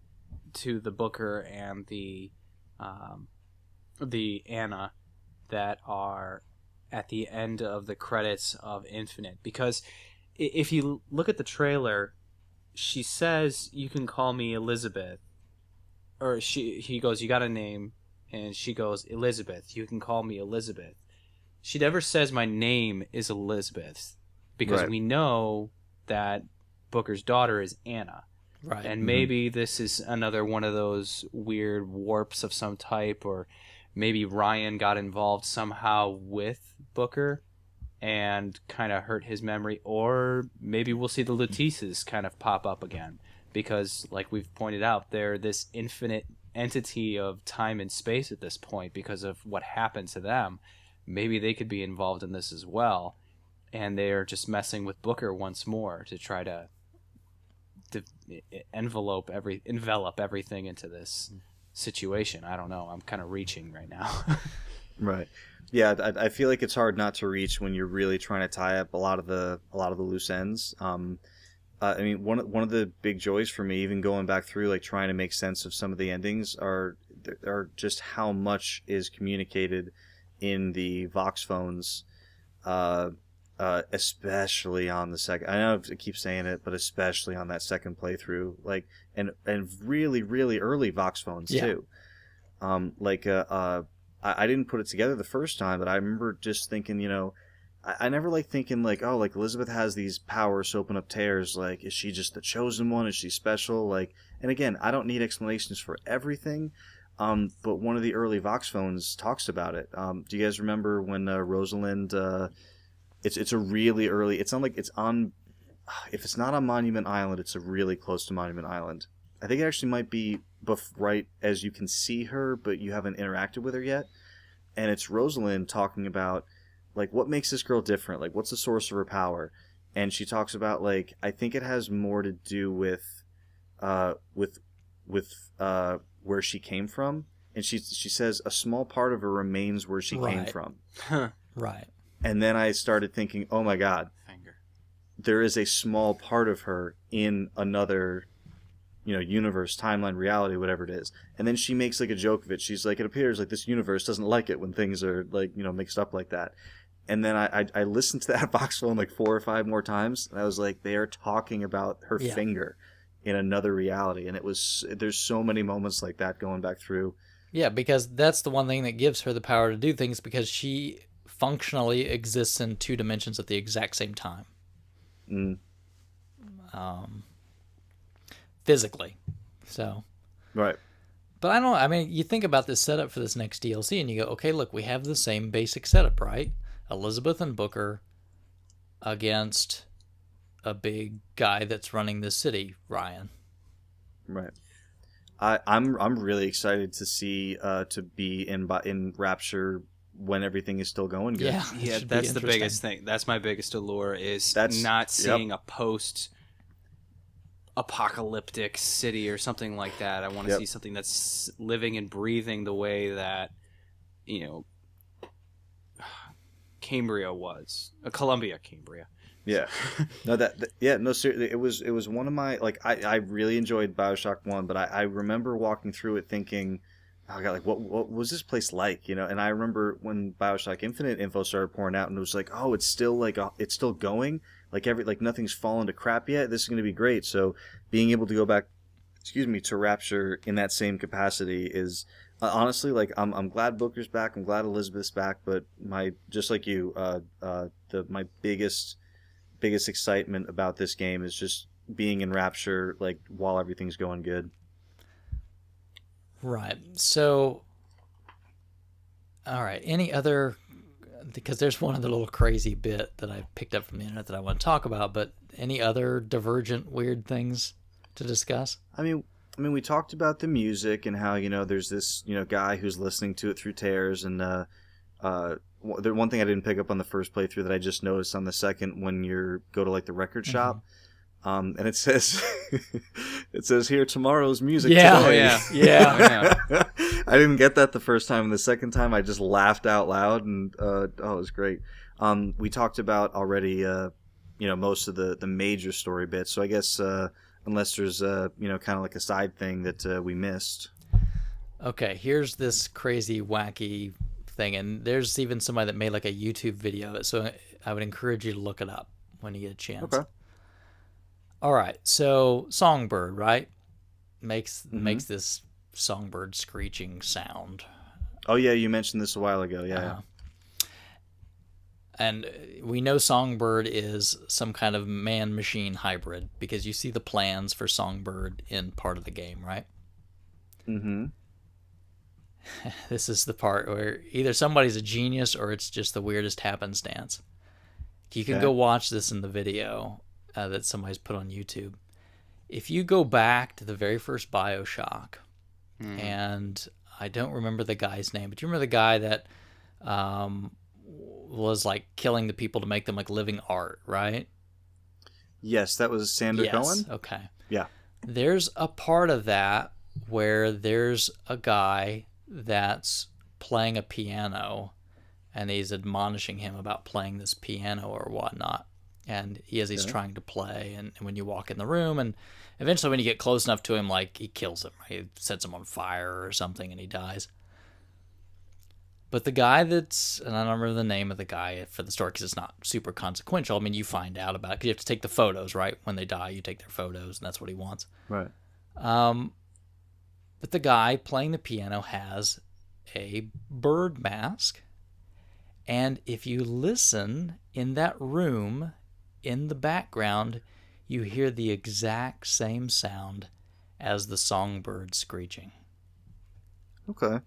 the Booker and the Anna that are at the end of the credits of Infinite. Because if you look at the trailer, she says, "You can call me Elizabeth," or he goes, "You got a name?" And she goes, "Elizabeth. You can call me Elizabeth." She never says my name is Elizabeth because we know that Booker's daughter is Anna. Right. And maybe this is another one of those weird warps of some type, or maybe Ryan got involved somehow with Booker and kind of hurt his memory, or maybe we'll see the Latisses kind of pop up again because, like we've pointed out, they're this infinite entity of time and space at this point because of what happened to them. Maybe they could be involved in this as well, and they're just messing with Booker once more to try to envelop everything into this situation. I don't know. I'm kind of reaching right now. Right. Yeah, I feel like it's hard not to reach when you're really trying to tie up a lot of the loose ends. I mean, one of the big joys for me, even going back through like trying to make sense of some of the endings, are just how much is communicated in the Vox phones, especially on the second. I know I keep saying it, but especially on that second playthrough, like and really early Vox phones too. I didn't put it together the first time, but I remember just thinking, I never like thinking like, oh, like Elizabeth has these powers to open up tears. Like, is she just the chosen one? Is she special? Like, and again, I don't need explanations for everything. But one of the early Vox phones talks about it. Do you guys remember when Rosalind? It's a really early. It's on like it's on. If it's not on Monument Island, it's a really close to Monument Island. I think it actually might be right as you can see her, but you haven't interacted with her yet. And it's Rosalind talking about, like, what makes this girl different? Like, what's the source of her power? And she talks about, like, I think it has more to do with where she came from. And she says a small part of her remains where she came from. Right. And then I started thinking, oh my God, there is a small part of her in another universe, timeline, reality, whatever it is. And then she makes like a joke of it. She's like, it appears like this universe doesn't like it when things are like, mixed up like that. And then I listened to that Vox phone like 4 or 5 more times, and I was like, they are talking about her finger in another reality. And there's so many moments like that going back through. Yeah, because that's the one thing that gives her the power to do things, because she functionally exists in 2 dimensions at the exact same time. Physically. So. Right. But I mean, you think about this setup for this next DLC and you go, okay, look, we have the same basic setup, right? Elizabeth and Booker against a big guy that's running the city, Ryan. Right. I'm really excited to see to be in Rapture when everything is still going good. Yeah, that's the biggest thing. That's my biggest allure is not seeing a post-apocalyptic city or something like that. I want to see something that's living and breathing the way that, Cambria was. Columbia, Cambria. Yeah. No, seriously, it was one of my, like, I really enjoyed BioShock 1, but I remember walking through it thinking, oh God, like what was this place like, and I remember when BioShock Infinite info started pouring out and it was like, oh, it's still it's still going, like nothing's fallen to crap yet, this is going to be great. So being able to go back, to Rapture in that same capacity is honestly, like, I'm glad Booker's back, I'm glad Elizabeth's back, but just like you, my biggest excitement about this game is just being in Rapture, like, while everything's going good. Right. So, all right. Any other, because there's one other little crazy bit that I picked up from the internet that I want to talk about, but any other divergent weird things to discuss? I mean, we talked about the music and how, there's this, guy who's listening to it through tears, and the one thing I didn't pick up on the first playthrough that I just noticed on the second, when you go to like the record shop, and it says here, tomorrow's music today. Oh, yeah. I didn't get that the first time, and the second time I just laughed out loud, and it was great. We talked about already most of the major story bits, so I guess unless there's kind of like a side thing that we missed. Okay, here's this crazy wacky thing, and there's even somebody that made like a YouTube video, so I would encourage you to look it up when you get a chance. Okay. All right, so Songbird, right? Makes this songbird screeching sound. Oh yeah, you mentioned this a while ago. Yeah. And we know Songbird is some kind of man-machine hybrid because you see the plans for Songbird in part of the game, right? Mm-hmm. This is the part where either somebody's a genius or it's just the weirdest happenstance. You can go watch this in the video that somebody's put on YouTube. If you go back to the very first BioShock, and I don't remember the guy's name, but you remember the guy that was like killing the people to make them like living art, right? Yes, that was Sander Cohen. Okay. Yeah. There's a part of that where there's a guy that's playing a piano, and he's admonishing him about playing this piano or whatnot. And he's trying to play, and when you walk in the room, and eventually when you get close enough to him, like, he kills him. He sets him on fire or something, and he dies. But the guy and I don't remember the name of the guy for the story because it's not super consequential. I mean, you find out about it because you have to take the photos, right? When they die, you take their photos, and that's what he wants. Right. But the guy playing the piano has a bird mask. And if you listen in that room, in the background, you hear the exact same sound as the songbird screeching. Okay.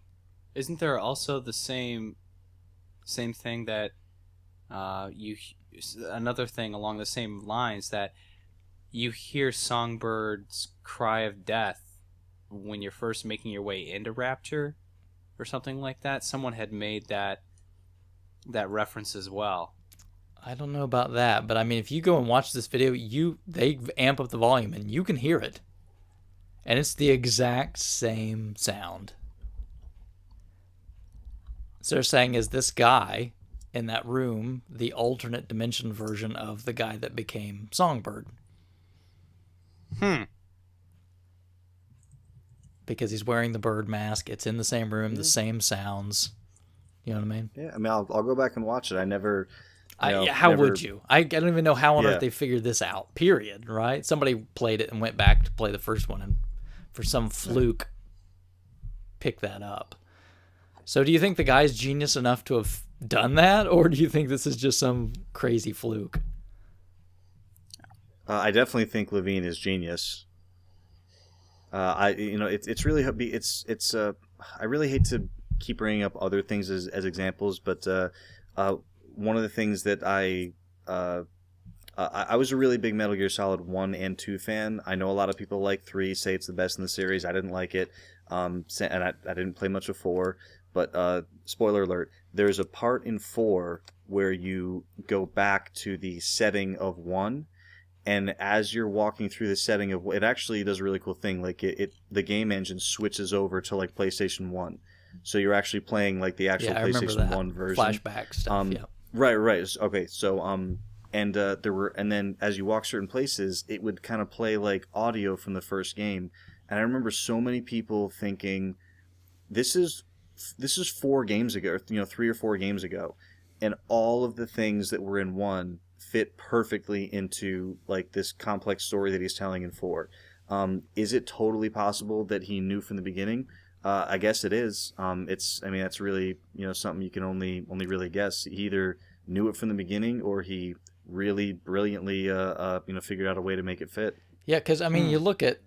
Isn't there also the same thing that another thing along the same lines that you hear songbirds' cry of death when you're first making your way into Rapture or something like that? Someone had made that reference as well. I don't know about that, but I mean, if you go and watch this video, they amp up the volume and you can hear it. And it's the exact same sound. So they're saying, is this guy in that room the alternate dimension version of the guy that became Songbird? Because he's wearing the bird mask. It's in the same room, the same sounds. You know what I mean? Yeah, I mean, I'll go back and watch it. I never... would you? I don't even know how on earth they figured this out, period, right? Somebody played it and went back to play the first one and for some fluke picked that up. So do you think the guy's genius enough to have done that, or do you think this is just some crazy fluke? I definitely think Levine is genius. It's really I really hate to keep bringing up other things as examples, but one of the things that I was a really big Metal Gear Solid 1 and 2 fan. I know a lot of people like 3, say it's the best in the series. I didn't like it, and I didn't play much of 4. But spoiler alert, there's a part in 4 where you go back to the setting of 1, and as you're walking through the setting of it, actually does a really cool thing. Like the game engine switches over to like PlayStation 1, so you're actually playing like the actual PlayStation 1 version. Flashback stuff. Right. Okay. So and then as you walk certain places, it would kind of play like audio from the first game, and I remember so many people thinking, this is 4 games ago, 3 or 4 games ago, and all of the things that were in 1 fit perfectly into like this complex story that he's telling in 4. Is it totally possible that he knew from the beginning? I guess it is. That's really something you can only really guess. He either knew it from the beginning, or he really brilliantly figured out a way to make it fit. Yeah, because you look at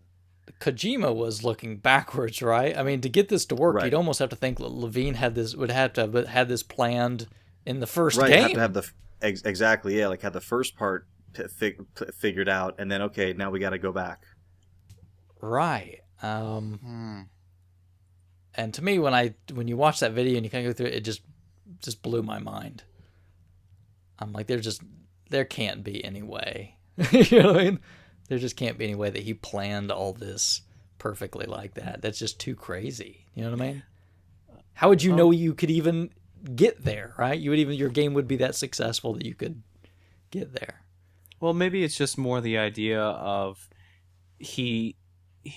Kojima was looking backwards, right? I mean, to get this to work, you'd almost have to think Levine would have to have had this planned in the first game. Have to have exactly, yeah, like had the first part figured out, and then okay, now we got to go back. Right. And to me, when you watch that video and you kind of go through it, it just blew my mind. I'm like, there can't be any way. You know what I mean? There just can't be any way that he planned all this perfectly like that. That's just too crazy. You know what I mean? How would you know you could even get there, right? Your game would be that successful that you could get there. Well, maybe it's just more the idea of he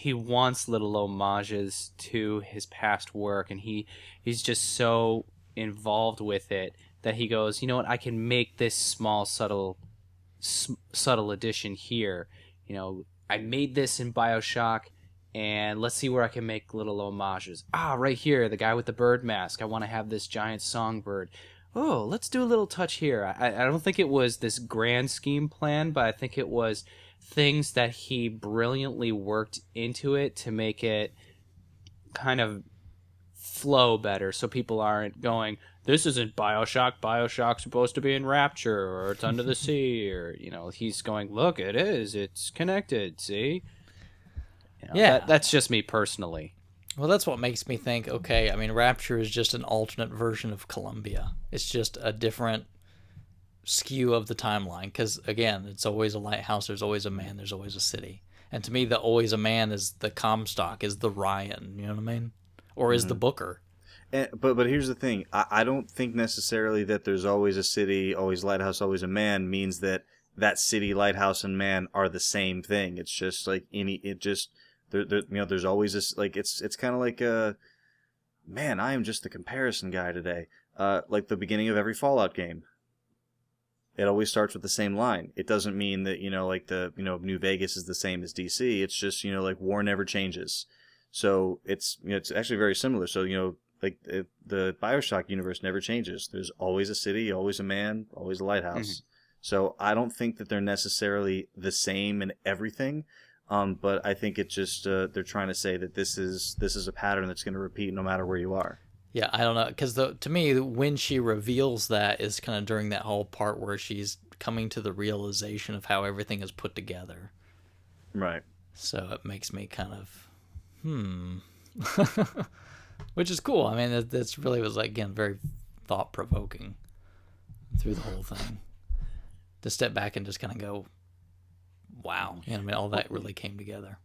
wants little homages to his past work, and he's just so involved with it that he goes, you know what, I can make this small subtle addition here. I made this in BioShock, and let's see where I can make little homages. Right here, the guy with the bird mask. I want to have this giant songbird. Oh, let's do a little touch here. I don't think it was this grand scheme plan, but I think it was things that he brilliantly worked into it to make it kind of flow better, so people aren't going, this isn't BioShock. BioShock's supposed to be in Rapture, or it's under the sea, or he's going, look, it is. It's connected. See? That's just me personally. Well, that's what makes me think. Okay, Rapture is just an alternate version of Columbia. It's just a different skew of the timeline. Because again, it's always a lighthouse. There's always a man. There's always a city. And to me, the always a man is the Comstock, is the Ryan. You know what I mean? Or is the Booker. But here's the thing. I don't think necessarily that there's always a city, always lighthouse, always a man means that city, lighthouse, and man are the same thing. It's just like there's always this, like, it's kind of like man, I am just the comparison guy today. Like the beginning of every Fallout game. It always starts with the same line. It doesn't mean that, like New Vegas is the same as DC. It's just, like war never changes. So it's actually very similar. So, like the BioShock universe never changes. There's always a city, always a man, always a lighthouse. Mm-hmm. So I don't think that they're necessarily the same in everything. But I think it's just they're trying to say that this is a pattern that's going to repeat no matter where you are. Yeah, I don't know, because to me, when she reveals that is kind of during that whole part where she's coming to the realization of how everything is put together. Right. So it makes me kind of, which is cool. I mean, that's really was, like, again, very thought-provoking through the whole thing. To step back and just kind of go, wow. I mean, all that really came together.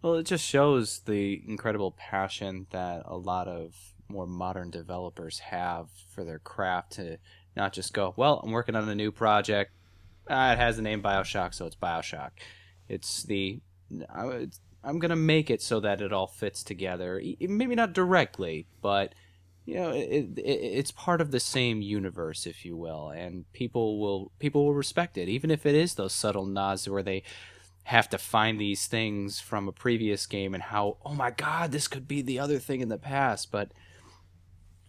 Well, it just shows the incredible passion that a lot of more modern developers have for their craft, to not just go, well, I'm working on a new project. It has the name BioShock, so it's BioShock. It's I'm going to make it so that it all fits together. Maybe not directly, but it's part of the same universe, if you will, and people will respect it, even if it is those subtle nods where they have to find these things from a previous game and how, oh my God, this could be the other thing in the past. But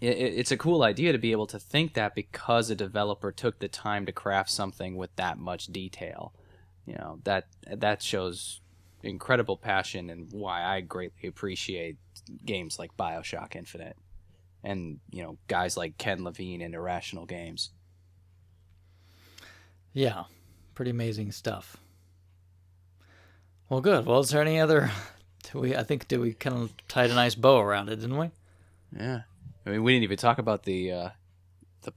it's a cool idea to be able to think that, because a developer took the time to craft something with that much detail. That shows incredible passion, and why I greatly appreciate games like BioShock Infinite and, guys like Ken Levine and Irrational Games. Yeah, pretty amazing stuff. Well, good. Well, is there any other... I think we kind of tied a nice bow around it, didn't we? Yeah. I mean, we didn't even talk about the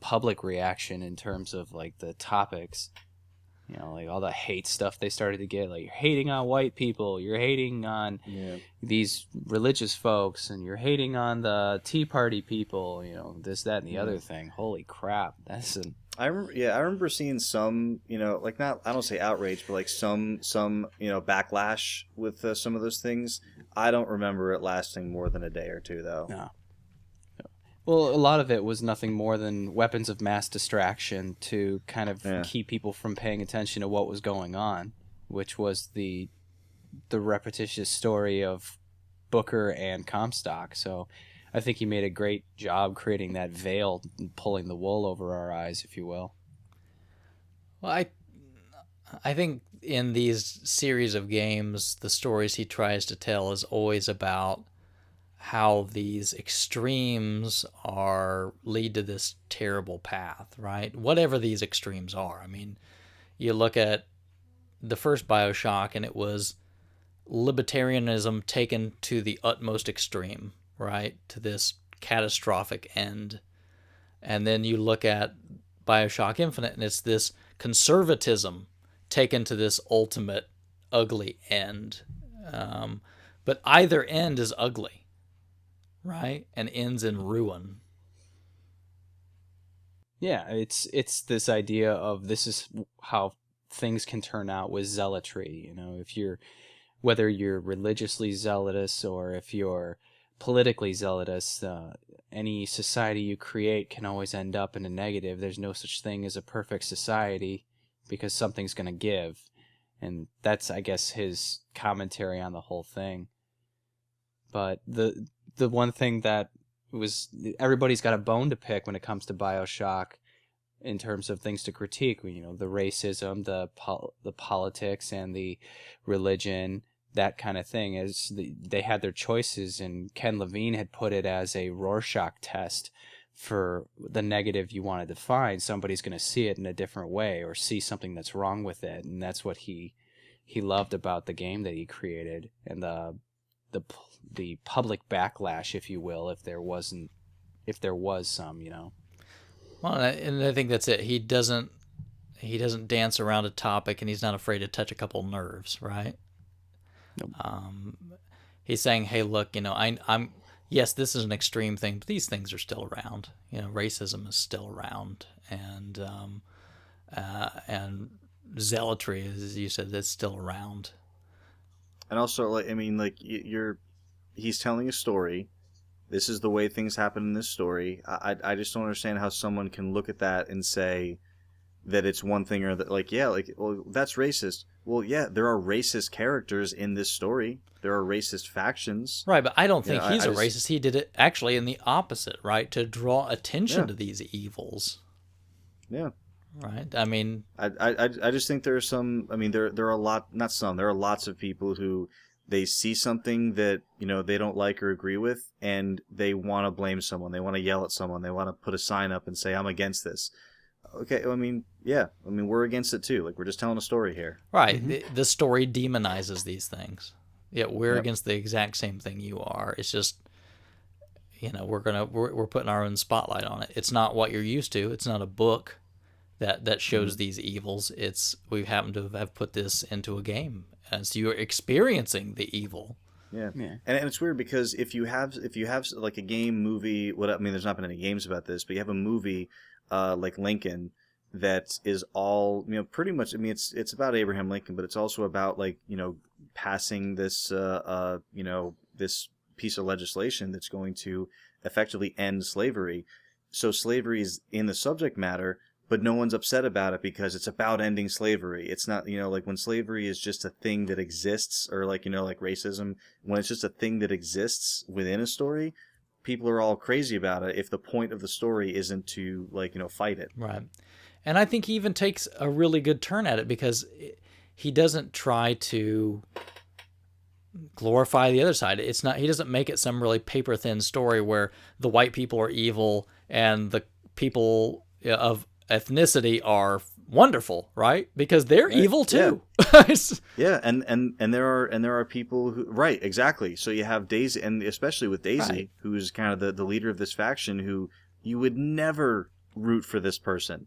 public reaction in terms of, like, the topics. Like all the hate stuff they started to get. Like, you're hating on white people, you're hating on these religious folks, and you're hating on the Tea Party people. This, that, and the other thing. Holy crap! I remember seeing some, like, not, I don't say outrage, but like some backlash with some of those things. I don't remember it lasting more than a day or two, though. No. Well, a lot of it was nothing more than weapons of mass distraction to kind of keep people from paying attention to what was going on, which was the repetitious story of Booker and Comstock. So I think he made a great job creating that veil and pulling the wool over our eyes, if you will. Well, I think in these series of games, the stories he tries to tell is always about how these extremes lead to this terrible path, right? Whatever these extremes are. I mean, you look at the first BioShock, and it was libertarianism taken to the utmost extreme, right? To this catastrophic end. And then you look at BioShock Infinite, and it's this conservatism taken to this ultimate ugly end. But either end is ugly, right? And ends in ruin. Yeah, it's this idea of this is how things can turn out with zealotry. Whether you're religiously zealotous or if you're politically zealotous, any society you create can always end up in a negative. There's no such thing as a perfect society because something's going to give. And that's, I guess, his commentary on the whole thing. But the one thing that was, everybody's got a bone to pick when it comes to BioShock in terms of things to critique, the racism, the politics, and the religion, that kind of thing. Is they had their choices, and Ken Levine had put it as a Rorschach test for the negative you wanted to find. Somebody's going to see it in a different way or see something that's wrong with it, and that's what he loved about the game that he created, and the public backlash, if you will, if there was some. Well, and I think that's it. He doesn't dance around a topic, and he's not afraid to touch a couple nerves, right? Nope. He's saying, "Hey, look, I'm yes, this is an extreme thing, but these things are still around. Racism is still around, and zealotry, as you said, that's still around. And also, like, I mean, like, he's telling a story. This is the way things happen in this story. I just don't understand how someone can look at that and say that it's one thing or that, like, yeah, like, well, that's racist. Well, yeah, there are racist characters in this story. There are racist factions. Right, but I don't think he's I a racist. He did it actually in the opposite, right? To draw attention Yeah. to these evils. Yeah. Right? I mean, I just think there are some. I mean, there are a lot. Not some. There are lots of people who they see something that they don't like or agree with, and they want to blame someone. They want to yell at someone. They want to put a sign up and say, "I'm against this." Okay, I mean, yeah. I mean, we're against it too. Like, we're just telling a story here. right. The story demonizes these things. Yet we're Yep. against the exact same thing you are. It's just, we're putting our own spotlight on it. It's not what you're used to. It's not a book that shows these evils. It's we happen to have put this into a game, as you're experiencing the evil. Yeah. And it's weird because if you have like a game, movie, I mean, there's not been any games about this, but you have a movie like Lincoln that is all pretty much. I mean, it's about Abraham Lincoln, but it's also about like passing this this piece of legislation that's going to effectively end slavery. So slavery is in the subject matter, but no one's upset about it because it's about ending slavery. It's not, like when slavery is just a thing that exists, or like, like racism, when it's just a thing that exists within a story, people are all crazy about it if the point of the story isn't to like, fight it. Right. And I think he even takes a really good turn at it because he doesn't try to glorify the other side. It's not, he doesn't make it some really paper thin story where the white people are evil and the people of ethnicity are wonderful, right? Because they're evil too. Yeah, and there are people who, right, exactly. So you have Daisy, and especially with Daisy, Right. who's kind of the leader of this faction, who you would never root for this person.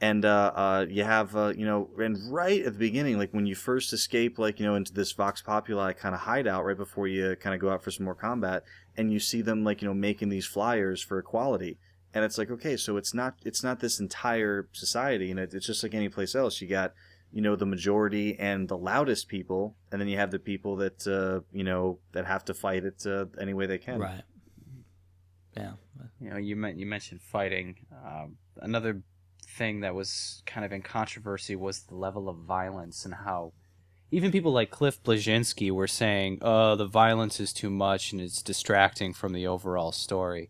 And you have and right at the beginning, like when you first escape, like into this Vox Populi kind of hideout, right before you kind of go out for some more combat, and you see them like making these flyers for equality. And it's like, okay, so it's not this entire society, and it's just like any place else. You got, the majority and the loudest people, and then you have the people that, that have to fight it any way they can. Right. Yeah. You mentioned fighting. Another thing that was kind of in controversy was the level of violence and how even people like Cliff Bleszinski were saying, "Oh, the violence is too much and it's distracting from the overall story."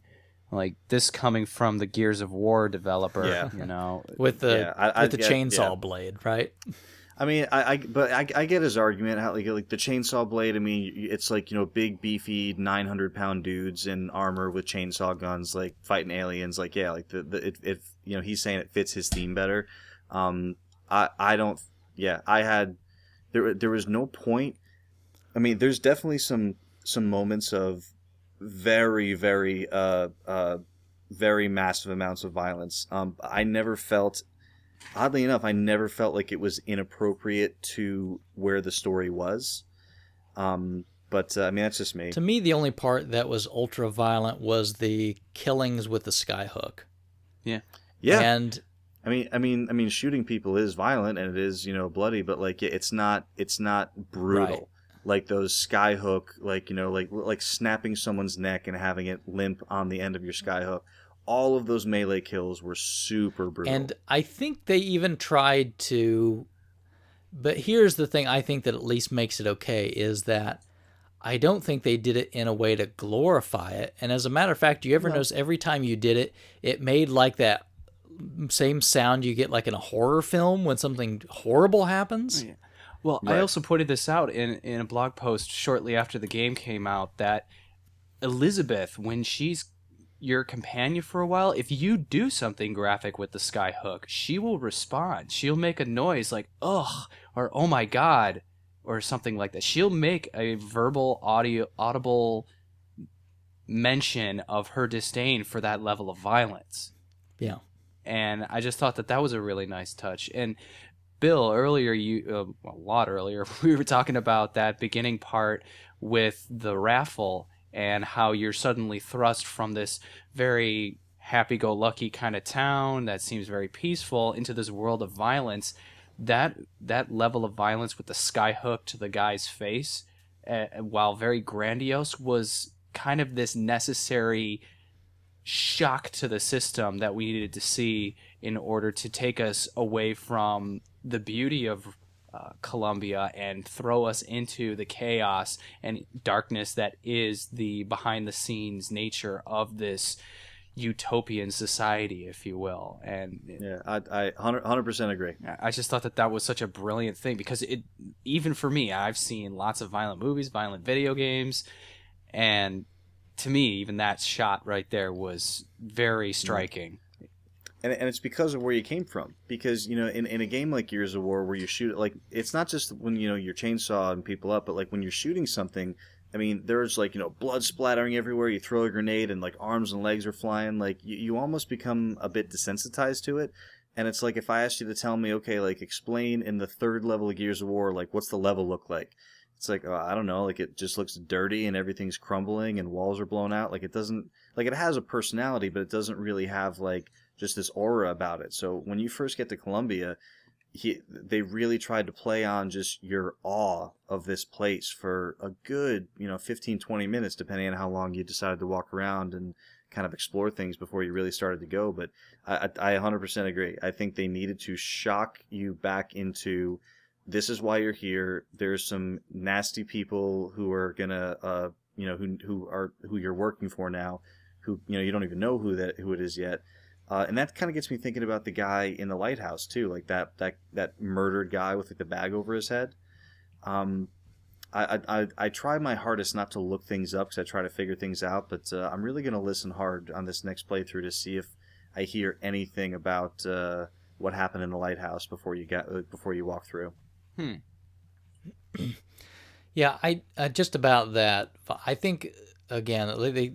Like this coming from the Gears of War developer, with the chainsaw yeah. blade, right? I mean, I get his argument. How like the chainsaw blade. I mean, it's like big beefy 900-pound dudes in armor with chainsaw guns, like fighting aliens. Like like it he's saying it fits his theme better. I don't. Yeah, I had there was no point. I mean, there's definitely some moments of very very very massive amounts of violence. I never felt. Oddly enough, I never felt like it was inappropriate to where the story was. But I mean, that's just me. To me, the only part that was ultra violent was the killings with the skyhook. Yeah. And I mean, shooting people is violent and it is bloody, but like it's not brutal. Right. Like those skyhook, like like snapping someone's neck and having it limp on the end of your skyhook. All of those melee kills were super brutal. And I think they even tried to, but here's the thing I think that at least makes it okay is that I don't think they did it in a way to glorify it. And as a matter of fact, you ever notice every time you did it, it made like that same sound you get like in a horror film when something horrible happens? Yeah. Well, right. I also pointed this out in a blog post shortly after the game came out that Elizabeth, when she's your companion for a while, if you do something graphic with the skyhook, she will respond. She'll make a noise like "ugh" or "oh my god" or something like that. She'll make a verbal audible mention of her disdain for that level of violence. Yeah. And I just thought that was a really nice touch. And Bill, earlier a lot earlier, we were talking about that beginning part with the raffle and how you're suddenly thrust from this very happy-go-lucky kind of town that seems very peaceful into this world of violence. That level of violence with the skyhook to the guy's face, while very grandiose, was kind of this necessary shock to the system that we needed to see in order to take us away from the beauty of Colombia and throw us into the chaos and darkness that is the behind-the-scenes nature of this utopian society, if you will. And yeah, I 100% agree. I just thought that was such a brilliant thing, because it, even for me, I've seen lots of violent movies, violent video games, and to me, even that shot right there was very striking. And it's because of where you came from. Because, you know, in a game like Gears of War where you shoot, like, it's not just when, you know, you're chainsawing people up, but, like, when you're shooting something, I mean, there's, like, you know, blood splattering everywhere, you throw a grenade and, like, arms and legs are flying, like, you almost become a bit desensitized to it. And it's like, if I asked you to tell me, okay, like, explain in the third level of Gears of War, like, what's the level look like? It's like, I don't know, like, it just looks dirty and everything's crumbling and walls are blown out. Like, it doesn't, like, it has a personality, but it doesn't really have, like, just this aura about it. So when you first get to Colombia, they really tried to play on just your awe of this place for a good, you know, 15, 20 minutes, depending on how long you decided to walk around and kind of explore things before you really started to go. But I 100% agree. I think they needed to shock you back into, this is why you're here. There's some nasty people who are gonna, you know, who you're working for now, who, you know, you don't even know who it is yet. And that kind of gets me thinking about the guy in the lighthouse too, like that murdered guy with, like, the bag over his head. I try my hardest not to look things up because I try to figure things out, but I'm really going to listen hard on this next playthrough to see if I hear anything about what happened in the lighthouse before you walk through. Yeah, I just about that. I think, again, they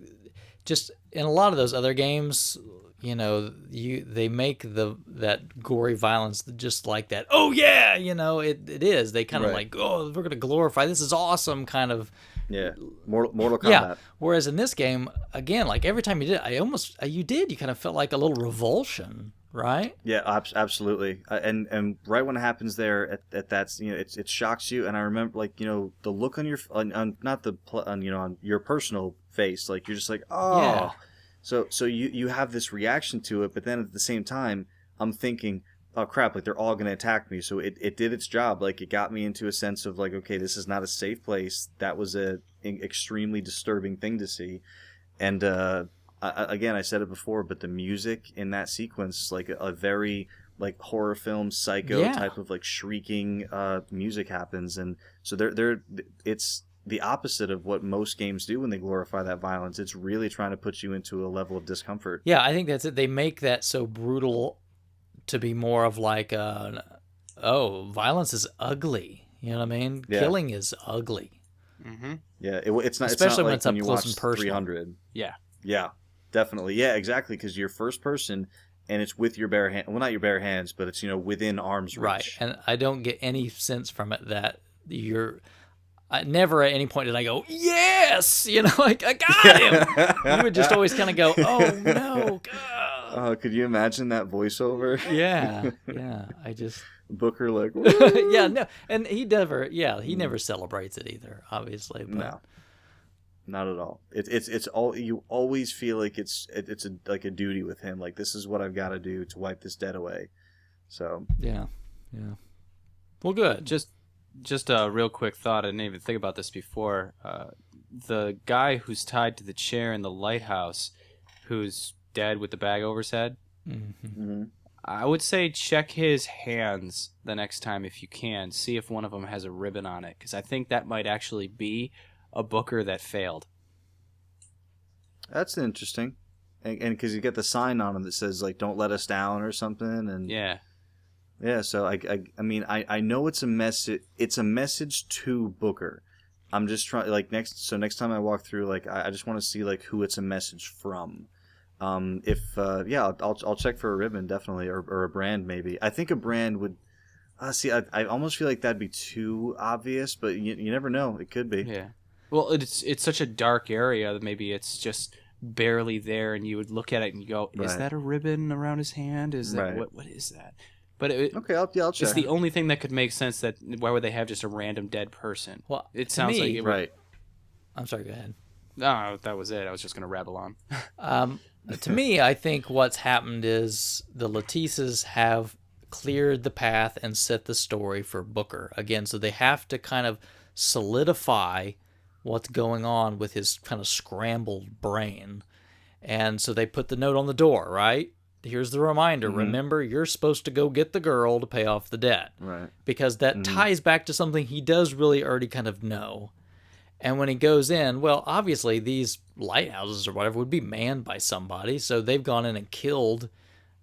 just in a lot of those other games, you know, they make that gory violence just like that. Oh yeah, you know, it is. They kind of like, oh, we're gonna glorify. This is awesome, kind of. Yeah, Mortal Kombat. Yeah. Whereas in this game, again, like every time you did, you kind of felt like a little revulsion, right? Yeah, absolutely. And right when it happens there at that, you know, it shocks you. And I remember, like, you know, the look on your on your personal face, like, you're just like, oh. Yeah. So you have this reaction to it, but then at the same time, I'm thinking, oh crap, like, they're all going to attack me. So it did its job. Like, it got me into a sense of, like, okay, this is not a safe place. That was an extremely disturbing thing to see. And again, I said it before, but the music in that sequence, like a very, like, horror film psycho type of, like, shrieking music happens. And so it's the opposite of what most games do when they glorify that violence. It's really trying to put you into a level of discomfort. Yeah, I think that's it. They make that so brutal to be more of like, violence is ugly. You know what I mean? Yeah. Killing is ugly. Mm-hmm. Yeah, it's not. Especially it's not when like it's up when you close watch and personal. 300. Yeah. Yeah, definitely. Yeah, exactly. Because you're first person, and it's with your bare hand. Well, not your bare hands, but it's, you know, within arm's reach. Right, and I don't get any sense from it that never at any point did I go, yes, you know, like, I got him. You would just always kind of go, oh no, God. Could you imagine that voiceover? Yeah, I just Booker, like, yeah, no, and he never celebrates it either, obviously. But. No, not at all. It's all, you always feel like it's like a duty with him. Like, this is what I've got to do to wipe this dead away. So yeah. Well, good. Just a real quick thought. I didn't even think about this before. The guy who's tied to the chair in the lighthouse, who's dead with the bag over his head, I would say check his hands the next time if you can. See if one of them has a ribbon on it, because I think that might actually be a Booker that failed. That's interesting. And because you get the sign on him that says, like, don't let us down or something. And yeah, so I mean, I know it's a message. It's a message to Booker. I'm just trying, like, next time I walk through, like, I just want to see, like, who it's a message from. I'll check for a ribbon, definitely, or a brand maybe. I think a brand would. I almost feel like that'd be too obvious, but you never know. It could be. Yeah. Well, it's such a dark area that maybe it's just barely there, and you would look at it and you go, "Is Right. that a ribbon around his hand? Is that Right. what is that?" But it, Okay, I'll it's check. the only thing that could make sense. That why would they have just a random dead person? Well, It to sounds like me, it would. Right. I'm sorry. Go ahead. No, that was it. I was just gonna rabble on. To me, I think what's happened is the Latisses have cleared the path and set the story for Booker again. So they have to kind of solidify what's going on with his kind of scrambled brain. And so they put the note on the door, right? Here's the reminder. Remember, you're supposed to go get the girl to pay off the debt. Right. Because that ties back to something he does really already kind of know. And when he goes in, well, obviously these lighthouses or whatever would be manned by somebody. So they've gone in and killed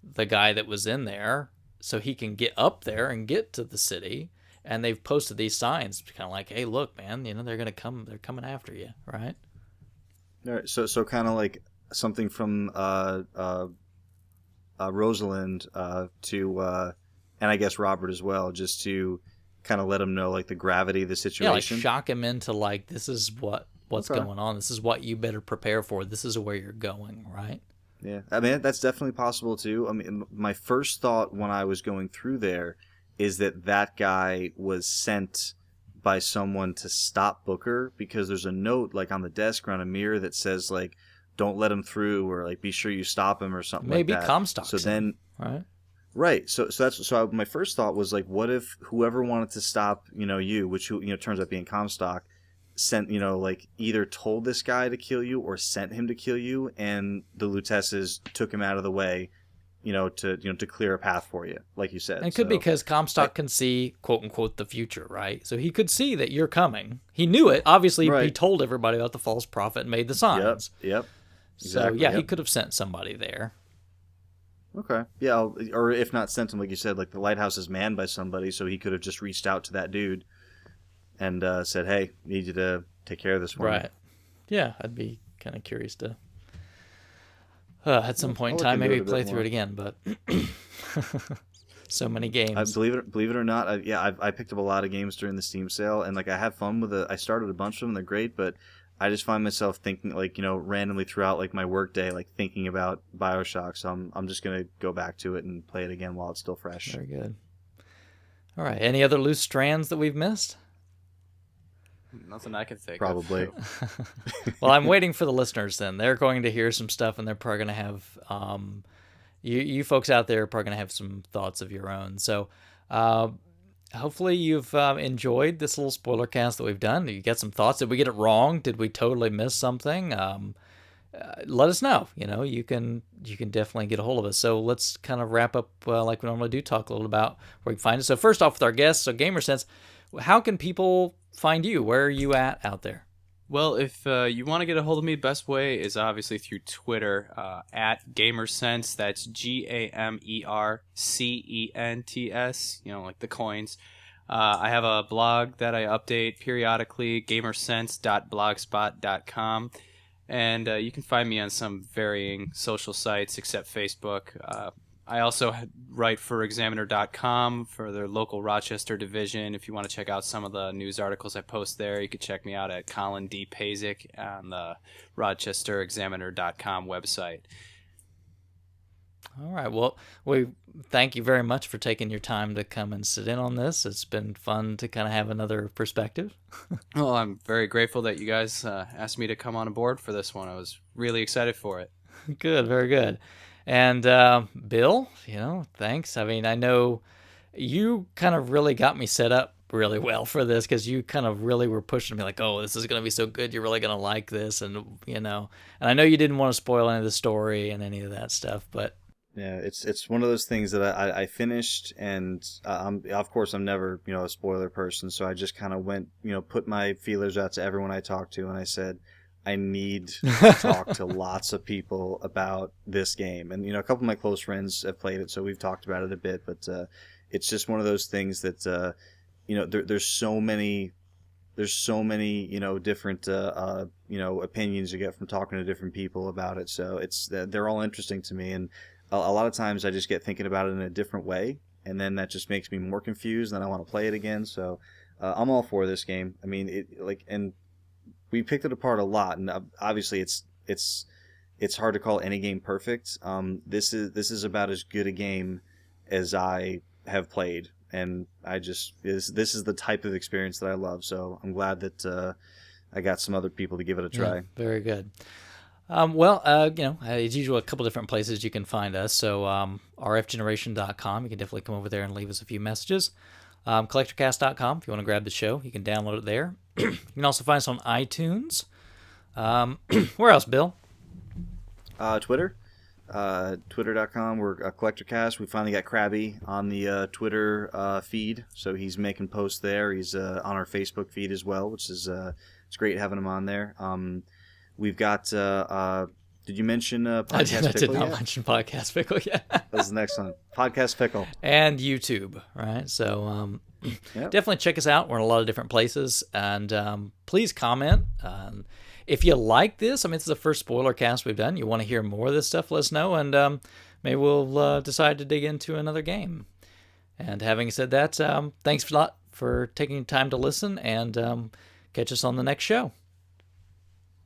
the guy that was in there so he can get up there and get to the city. And they've posted these signs kind of like, hey, look, man, they're going to come. They're coming after you, right? All right. So kind of like something from Rosalind to, and I guess Robert as well, just to kind of let him know like the gravity of the situation. Yeah, like shock him into like, this is what's going on. This is what you better prepare for. This is where you're going, right? Yeah, I mean that's definitely possible too. I mean, my first thought when I was going through there is that guy was sent by someone to stop Booker, because there's a note like on the desk or on a mirror that says like, "Don't let him through," or like, "Be sure you stop him," or something Maybe like that. Comstock's So then, right? right. So my first thought was like, what if whoever wanted to stop, you, which turns out being Comstock, sent, like either told this guy to kill you or sent him to kill you, and the Lutesses took him out of the way, to clear a path for you, like you said. And it could be because Comstock can see, quote unquote, the future, right? So he could see that you're coming. He knew it. Obviously, Right. he told everybody about the false prophet and made the signs. Yep. So, Exactly, he could have sent somebody there. Okay. Yeah, or if not sent him, like you said, like the lighthouse is manned by somebody, so he could have just reached out to that dude and said, "Hey, need you to take care of this for me." Right. Yeah, I'd be kind of curious to, at some point in I'll time, look into maybe it a bit play through more. it again, but so many games. Believe it or not, I picked up a lot of games during the Steam sale, and like I had fun with it. I started a bunch of them; they're great, but I just find myself thinking, like randomly throughout like my work day, like thinking about BioShock. So I'm just gonna go back to it and play it again while it's still fresh. Very good. All right. Any other loose strands that we've missed? Nothing I can think Probably. of. Well, I'm waiting for the listeners then. They're going to hear some stuff, and they're probably going to have you folks out there are probably going to have some thoughts of your own. So hopefully you've enjoyed this little spoiler cast that we've done. You get some thoughts. Did we get it wrong? Did we totally miss something? Let us know. You can definitely get a hold of us. So let's kind of wrap up like we normally do, talk a little about where you can find us. So first off with our guests, so GamerSense, how can people find you? Where are you at out there? Well, if you want to get a hold of me, best way is obviously through Twitter at GamerSense. That's GamerCents. Like the coins. I have a blog that I update periodically, gamersense.blogspot.com. And you can find me on some varying social sites except Facebook. I also write for Examiner.com for their local Rochester division. If you want to check out some of the news articles I post there, you can check me out at Colin D. Pazik on the RochesterExaminer.com website. All right. Well, we thank you very much for taking your time to come and sit in on this. It's been fun to kind of have another perspective. Well, I'm very grateful that you guys asked me to come on board for this one. I was really excited for it. Good. Very good. And Bill, thanks. I mean, I know you kind of really got me set up really well for this because you kind of really were pushing me like, oh, this is going to be so good. You're really going to like this. And, and I know you didn't want to spoil any of the story and any of that stuff, but. Yeah, it's one of those things that I finished, and of course I'm never a spoiler person, so I just kind of went put my feelers out to everyone I talked to, and I said I need to talk to lots of people about this game, and a couple of my close friends have played it, so we've talked about it a bit, but it's just one of those things that there's so many different opinions you get from talking to different people about it, so they're all interesting to me, and a lot of times I just get thinking about it in a different way, and then that just makes me more confused, and I want to play it again. So I'm all for this game. I mean, we picked it apart a lot, and obviously it's hard to call any game perfect. This is about as good a game as I have played, and this is the type of experience that I love. So I'm glad that I got some other people to give it a try. Yeah, very good. As usual, a couple different places you can find us. So rfgeneration.com, you can definitely come over there and leave us a few messages. Collectorcast.com, if you want to grab the show, you can download it there. You can also find us on iTunes. Where else, Bill? Twitter. Twitter.com. We're Collectorcast. We finally got Krabby on the Twitter feed, so he's making posts there. He's on our Facebook feed as well, which is it's great having him on there. We've got. Did you mention Podcast Pickle? I did not mention Podcast Pickle yet. That's the next one. Podcast Pickle. And YouTube, right? So definitely check us out. We're in a lot of different places. And please comment. If you like this, I mean, this is the first spoiler cast we've done. You want to hear more of this stuff, let us know. And maybe we'll decide to dig into another game. And having said that, thanks a lot for taking time to listen. And catch us on the next show.